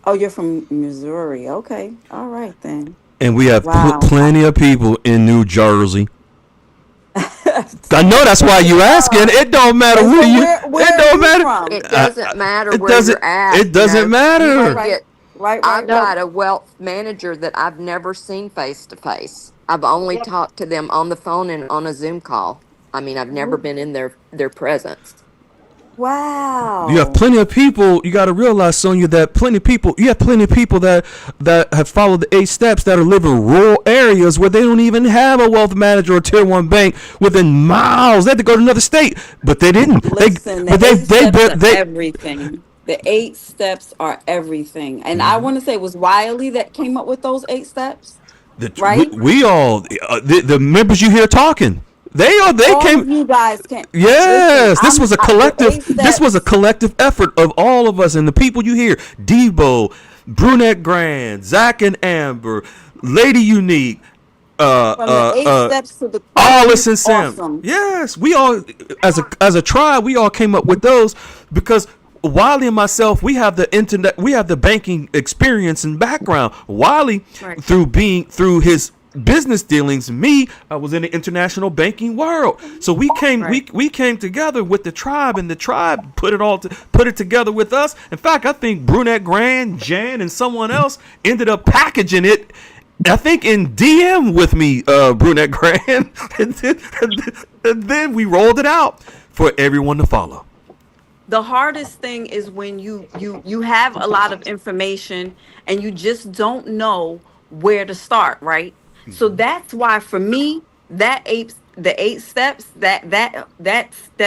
Oh, you're from Missouri. Okay. All right then. And we have Wow. plenty of people in New Jersey. I know that's why you asking. Oh, It don't matter Okay, where so you. where It are don't you matter. from? It doesn't matter It where doesn't. you're at. It doesn't You Right, can matter. right. get. Right, right, I've right. no, got a wealth manager that I've never seen face to face. I've only yep. talked to them on the phone and on a Zoom call. I mean, I've never Mhm. been in their presence. You have Wow. plenty of people. You got to realize, Sonia, that plenty of people. You have plenty of people that have followed the 8 steps that are living in rural areas where they don't even have a wealth manager or tier one bank within miles. They had to go to another state, but they didn't. Listen, the But eight steps are they. everything. The 8 steps are everything. And I Mhm. want to say it was Wiley that came up with those 8 steps, We, right? we all the members you hear talking. They All came. of you guys can listen. Yes, this was a The collective. eight This was a steps collective effort of all of us and the people you hear: Debo, Brunette Grand, Zach and Amber, Lady Unique, uh, from the uh, eight uh, steps to the Alice question. and Sam. Awesome. Yes, we all, as a tribe, we all came up with those because Wiley and myself, we have the internet, we have the banking experience and background. Wiley, Right. through his business dealings, me, I was in the international banking world. So we came Right. we came together with the tribe, and the tribe put it together with us. In fact, I think Brunette Grand, Jan, and someone else ended up packaging it. I think in DM with me, Brunette Grand, and then we rolled it out for everyone to follow. The hardest thing is when you have a lot of information and you just don't know where to start, right? So that's why for me that the 8 steps, that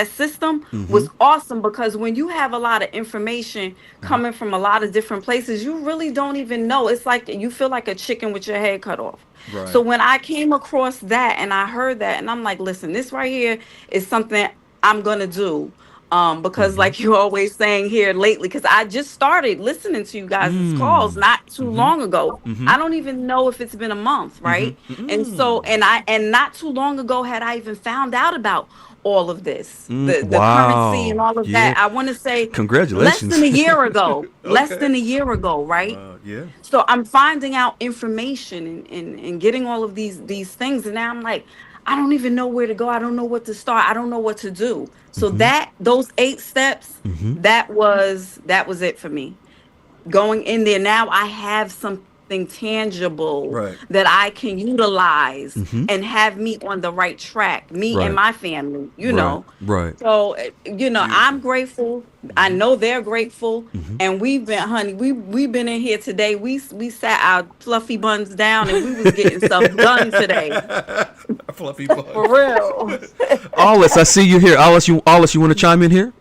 system Mm-hmm. was awesome, because when you have a lot of information coming from a lot of different places, you really don't even know. It's like you feel like a chicken with your head cut off. So Right. when I came across that and I heard that, and I'm like, listen, this right here is something I'm gonna do. Because Mm-hmm. like you always saying here lately, because I just started listening to you guys' calls Mm. not too Mm-hmm. long ago. Mm-hmm. I don't even know if it's been a month, Mm-hmm. right? And so, Mm. and not too long ago had I even found out about all of this, the currency and Wow. all of Yeah. that. I want to say less than Congratulations. a year ago, less Okay. than a year ago, right? Wow. Yeah. So I'm finding out information and getting all of these things, and now I'm like, I don't even know where to go. I don't know what to start. I don't know what to do. So Mm-hmm. that those 8 steps, Mm-hmm. that was it for me. Going in there now, I have something tangible Right. that I can utilize Mm-hmm. and have me on the right track, me and Right. my family, Right. Right. so Beautiful. I'm grateful. I Mm-hmm. know they're grateful. Mm-hmm. And we've been, honey, we've been in here today. We sat our fluffy buns down and we was getting stuff done today. Fluffy For buns. real. Alice, I see you here. Alice, you want to chime in here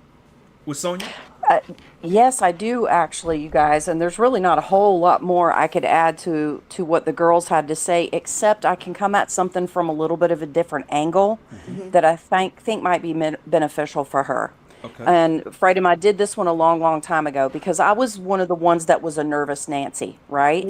with Sonia? Uh, yes, I do actually, you guys, and there's really not a whole lot more I could add to what the girls had to say, except I can come at something from a little bit of a different angle Mm-hmm. Mhm. that I think might be beneficial for her. Okay. And Freedom, I did this one a long, long time ago because I was one of the ones that was a nervous Nancy, right?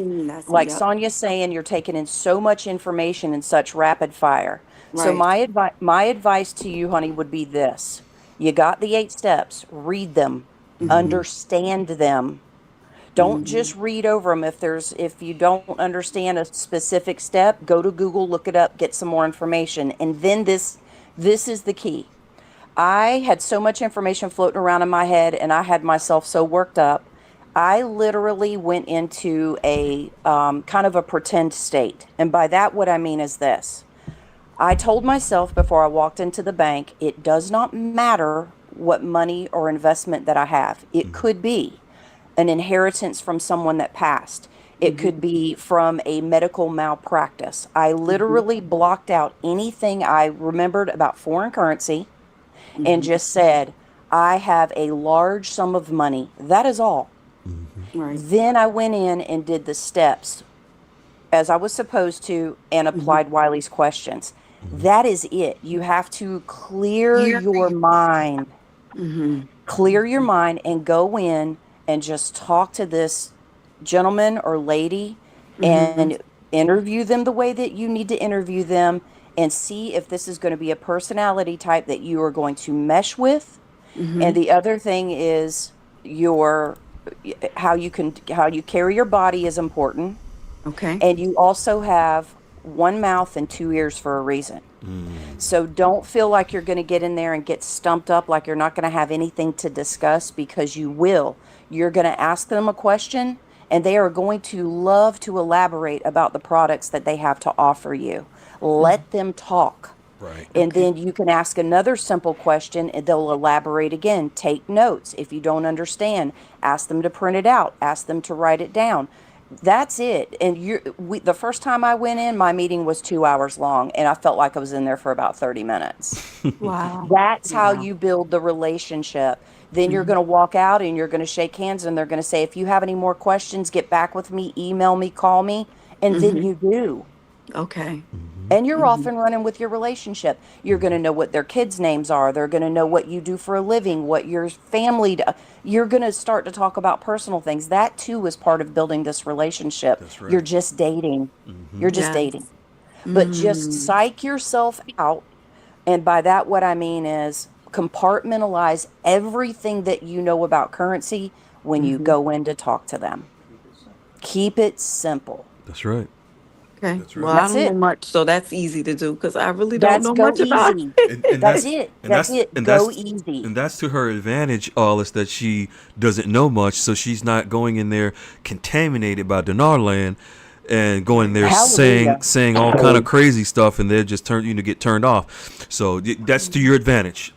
Like Yep. Sonia saying, you're taking in so much information in such rapid fire. So Right. my advice to you, honey, would be this. You got the 8 steps, read them, Hmm. understand them. Don't Hmm. just read over them. If you don't understand a specific step, go to Google, look it up, get some more information. And then this is the key. I had so much information floating around in my head and I had myself so worked up. I literally went into a kind of a pretend state. And by that, what I mean is this. I told myself before I walked into the bank, it does not matter what money or investment that I have. It could be an inheritance from someone that passed. It Hmm. could be from a medical malpractice. I Hmm. literally blocked out anything I remembered about foreign currency and Hmm. just said, I have a large sum of money. That is all. Mm-hmm. Right. Then I went in and did the steps as I was supposed to and Hmm. applied Wiley's questions. Mm-hmm. That is it. You have to clear your mind, Hmm. and go in and just talk to this gentleman or lady Hmm. and interview them the way that you need to interview them and see if this is going to be a personality type that you are going to mesh with. And Hmm. the other thing is your how you carry your body is important. Okay. And you also have one mouth and two ears for a reason. Mm. So don't feel like you're going to get in there and get stumped up like you're not going to have anything to discuss, because you will. You're going to ask them a question and they are going to love to elaborate about the products that they have to offer you. Mhm. Let them talk. Right. And Okay. then you can ask another simple question and they'll elaborate again. Take notes. If you don't understand, ask them to print it out, ask them to write it down. That's it. And the first time I went in, my meeting was 2 hours long and I felt like I was in there for about 30 minutes. Wow. That's how Wow. you build the relationship. Then you're Hmm. going to walk out and you're going to shake hands and they're going to say, if you have any more questions, get back with me, email me, call me. And then Hmm. you do. Okay. Mm-hmm. And you're off Hmm. and running with your relationship. You're going to know what their kids' names are. They're going to know what you do for a living, what your family do. You're going to start to talk about personal things. That too is part of building this relationship. That's You're right. just dating. Mm-hmm. You're just dating. Yes. But just Mm. psych yourself out. And by that, what I mean is compartmentalize everything that you know about currency when you Hmm. go in to talk to them. Keep it simple. That's right. Okay. That's Well, right. I That's don't know it. much, so that's easy to do because I really don't That's know go much about easy. it. And That's that's it. and That's that's it. and Go that's easy. and that's to her advantage, Alice, that she doesn't know much, so she's not going in there contaminated by Dinar land and going there saying Hallelujah. saying all kind of crazy stuff, and they're just get turned off. So that's to your advantage,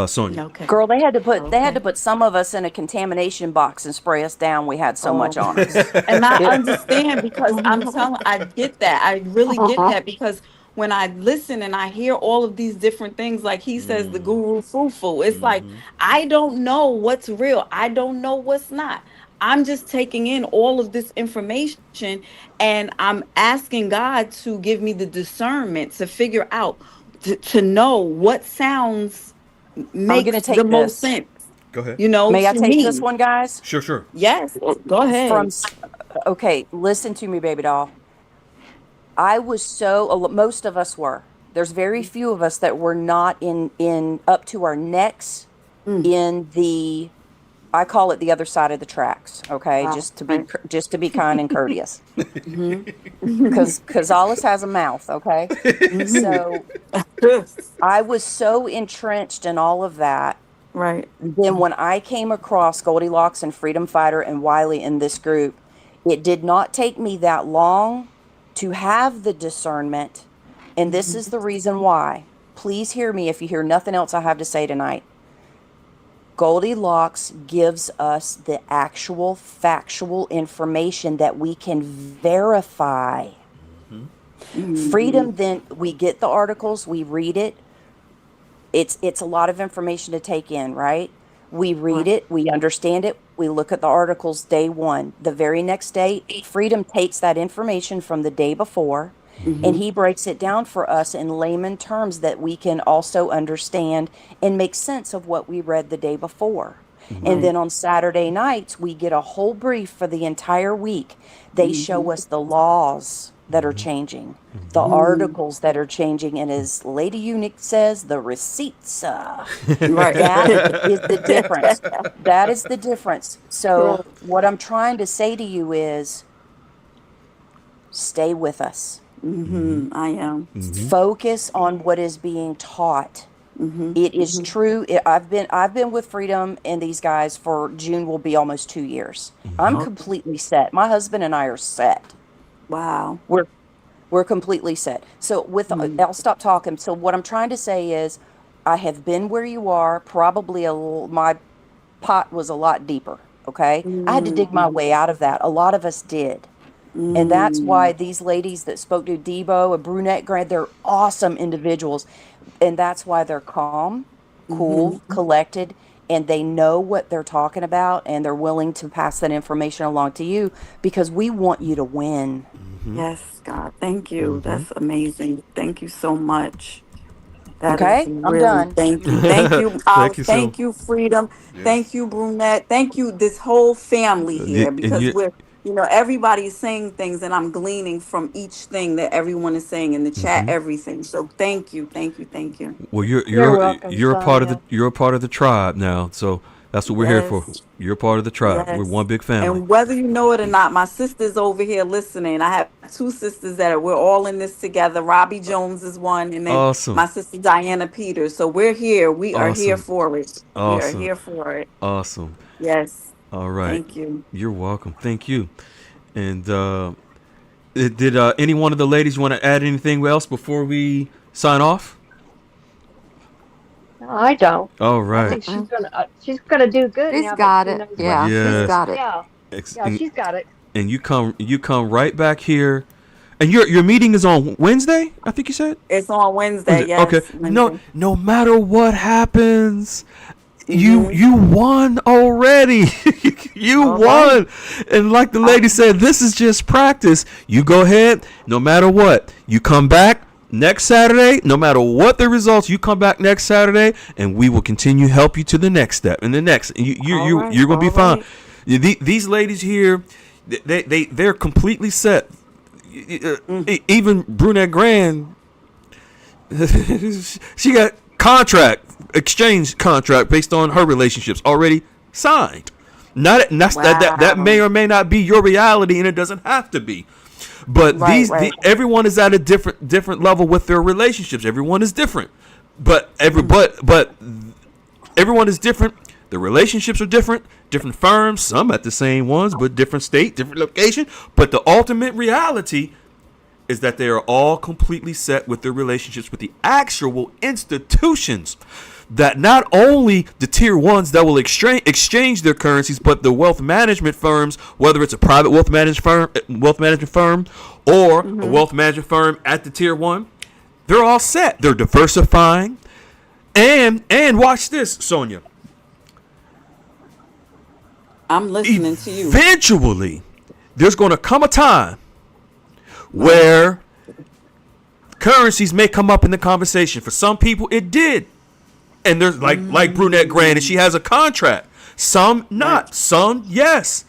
Sonia. Okay. Girl, they had to Okay. put some of us in a contamination box and spray us down. We had so much Oh, on us. and I It, understand because I'm telling, I get that. I really get that because when I listen and I hear all of these different things, like he says, the guru fruitful, it's like, I don't know what's real. I don't know what's not. I'm just taking in all of this information and I'm asking God to give me the discernment to figure out, to know what sounds I'm going to makes the take most this. sense, Go ahead. May I to take this me. one, guys? Sure, sure. Yes, go From ahead. okay, listen to me, baby doll. I was most of us were. There's very few of us that were not in up to our necks Mm. in the, I call it the other side of the tracks. Okay, Wow. Right. just to be kind and courteous, Mm-hmm. because Alice has a mouth. Okay, so I was so entrenched in all of that. Right. Then when I came across Goldilocks and Freedom Fighter and Wiley in this group, it did not take me that long to have the discernment. And this is the reason why. Please hear me if you hear nothing else I have to say tonight. Goldilocks gives us the actual factual information that we can verify. Freedom, then we get the articles, we read it. It's a lot of information to take in, right? We read it, we understand it, we look at the articles day one. The very next day, Freedom takes that information from the day before and he breaks it down for us in layman terms that we can also understand and make sense of what we read the day before. And then on Saturday nights, we get a whole brief for the entire week. They show us the laws that are changing, the articles that are changing, and as Lady Unique says, the receipts. Right. That is the difference. That is the difference. So what I'm trying to say to you is, stay with us. I am. Focus on what is being taught. It is true. I've been with Freedom and these guys for June will be almost 2 years. I'm completely set. My husband and I are set. Wow. We're completely set. So I'll stop talking. So what I'm trying to say is, I have been where you are. Probably my pot was a lot deeper. Okay, I had to dig my way out of that. A lot of us did. And that's why these ladies that spoke to Debo and Brunette Grant, they're awesome individuals. And that's why they're calm, cool, collected, and they know what they're talking about, and they're willing to pass that information along to you because we want you to win. Yes, God. Thank you. That's amazing. Thank you so much. That Okay, is I'm really, done. thank you. Thank you. Thank you, Thank so. you, Freedom. Thank you, Brunette. Thank you, this whole family here, And because you, everybody is saying things and I'm gleaning from each thing that everyone is saying in the chat, everything. So thank you. Thank you. Thank you. well, You're welcome, you're a part of Sonia. you're a part of the tribe now. So that's what we're here for. Yes. You're a part of the tribe. We're Yes. one big family. And whether you know it or not, my sister's over here listening. I have two sisters we're all in this together. Robbie Jones is one, and then Awesome. my sister Diana Peters. So we're here. We are here Awesome. for it. We are Awesome. here for it. Awesome. Yes. All right. Thank you. You're welcome. Thank you. And did any one of the ladies want to add anything else before we sign off? No, I don't. All I right. think she's gonna do good She's now got that she it. knows Yeah, what. Yes. she's got it. Yeah, yeah, and, she's got it. and you come right back here. And your meeting is on Wednesday, I think you said? It's on Wednesday. Yes. Okay. Wednesday. No matter what happens, Mhm. you won already. You All won. And like the lady said, this is just practice. You go ahead, no matter what. You come back next Saturday, no matter what the results, you come back next Saturday and we will continue to help you to the next step and the next. And you're going to be fine. These ladies here, they're completely set. Even Brunette Grand, she got exchange contract based on her relationships already signed. That may or may not be your reality, and it doesn't have to be. But everyone is at a different level with their relationships. Everyone is different, but everyone is different. The relationships are different. Different firms, some at the same ones, but different state, different location. But the ultimate reality is that they are all completely set with their relationships with the actual institutions that not only the tier ones that will exchange their currencies, but the wealth management firms, whether it's a private wealth management firm or a wealth management firm at the tier one, They're all set. They're diversifying. And watch this, Sonia. I'm listening to you. Eventually, there's going to come a time where currencies may come up in the conversation. For some people, it did. And there's like Brunette Grand, she has a contract. Some not. Some yes.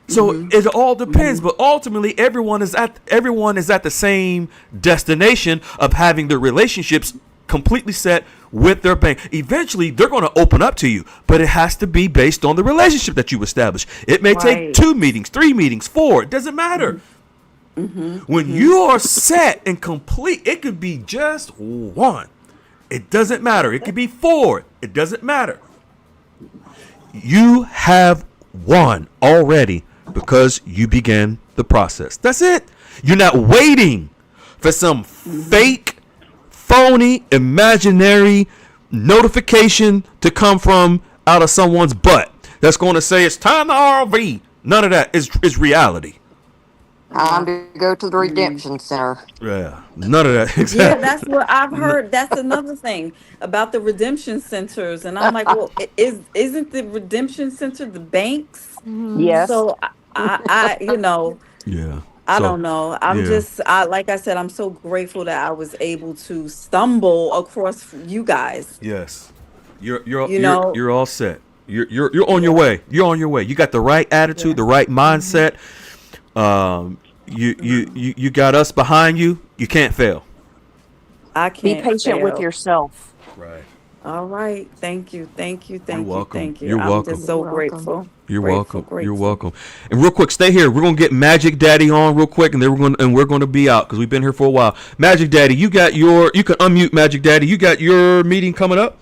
So it all depends, but ultimately everyone is at the same destination of having their relationships completely set with their bank. Eventually, they're going to open up to you, but it has to be based on the relationship that you establish. It may take 2 meetings, 3 meetings, 4. It doesn't matter. When you are set and complete, it could be just 1. It doesn't matter. It could be 4. It doesn't matter. You have won already because you began the process. That's it. You're not waiting for some fake, phony, imaginary notification to come from out of someone's butt that's going to say it's time to RV. None of that. It's reality. Time to go to the redemption center. Yeah, none of that. Exactly. Yeah, that's what I've heard. That's another thing about the redemption centers, and I'm like, well, isn't the redemption center the banks? Yes. So I Yeah. I don't know. I'm just, like I said, I'm so grateful that I was able to stumble across you guys. Yes. You're all set. You're on your way. You're on your way. You got the right attitude, the right mindset. You got us behind you. You can't fail. I Be can't patient with fail. yourself. Right. All right. Thank you. You're welcome. Thank you. You're I'm welcome. just so You're welcome. grateful. You're Grateful, welcome. You're grateful. welcome. And real quick, stay here. We're gonna get Magic Daddy on real quick, and then we're gonna be out because we've been here for a while. Magic Daddy, you can unmute. Magic Daddy, you got your meeting coming up.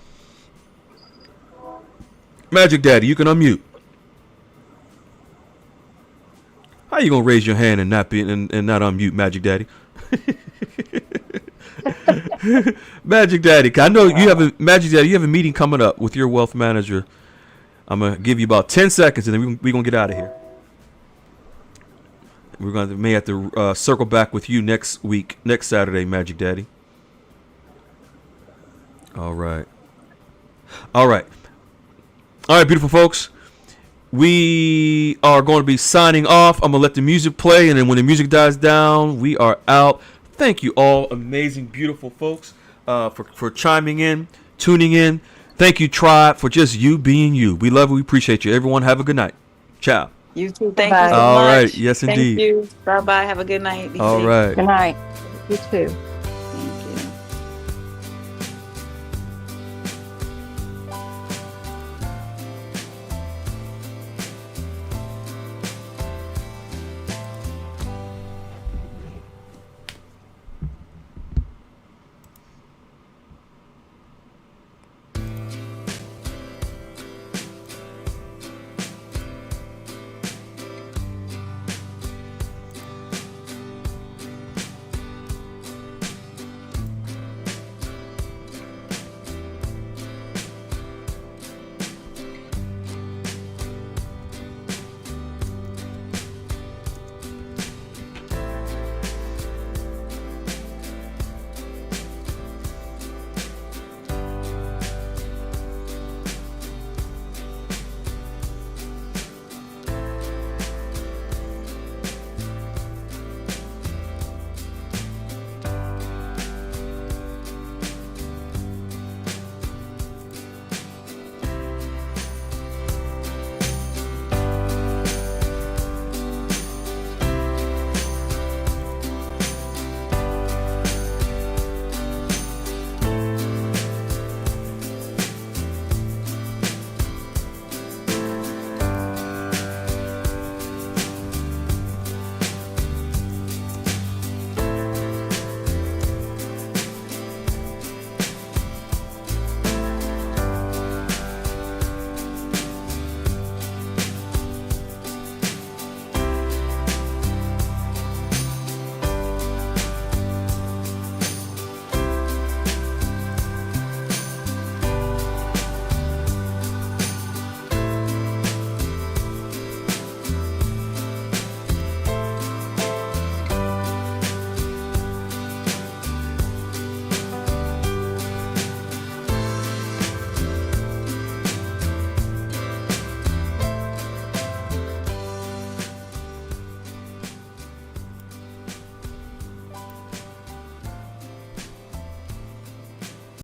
Magic Daddy, you can unmute. How you gonna raise your hand and not unmute, Magic Daddy? Magic Daddy, I know you have a meeting coming up with your wealth manager. I'm gonna give you about 10 seconds, and then we're gonna get out of here. May have to circle back with you next Saturday, Magic Daddy. All right, beautiful folks. We are going to be signing off. I'm going to let the music play, and then when the music dies down, we are out. Thank you all, amazing, beautiful folks, for chiming in, tuning in. Thank you, Tribe, for just you being you. We love you. We appreciate you. Everyone, have a good night. Ciao. You too. Thank you so much. All right. Yes, indeed. Thank you. Bye-bye. Have a good night. Be All safe. right. Good night. You too.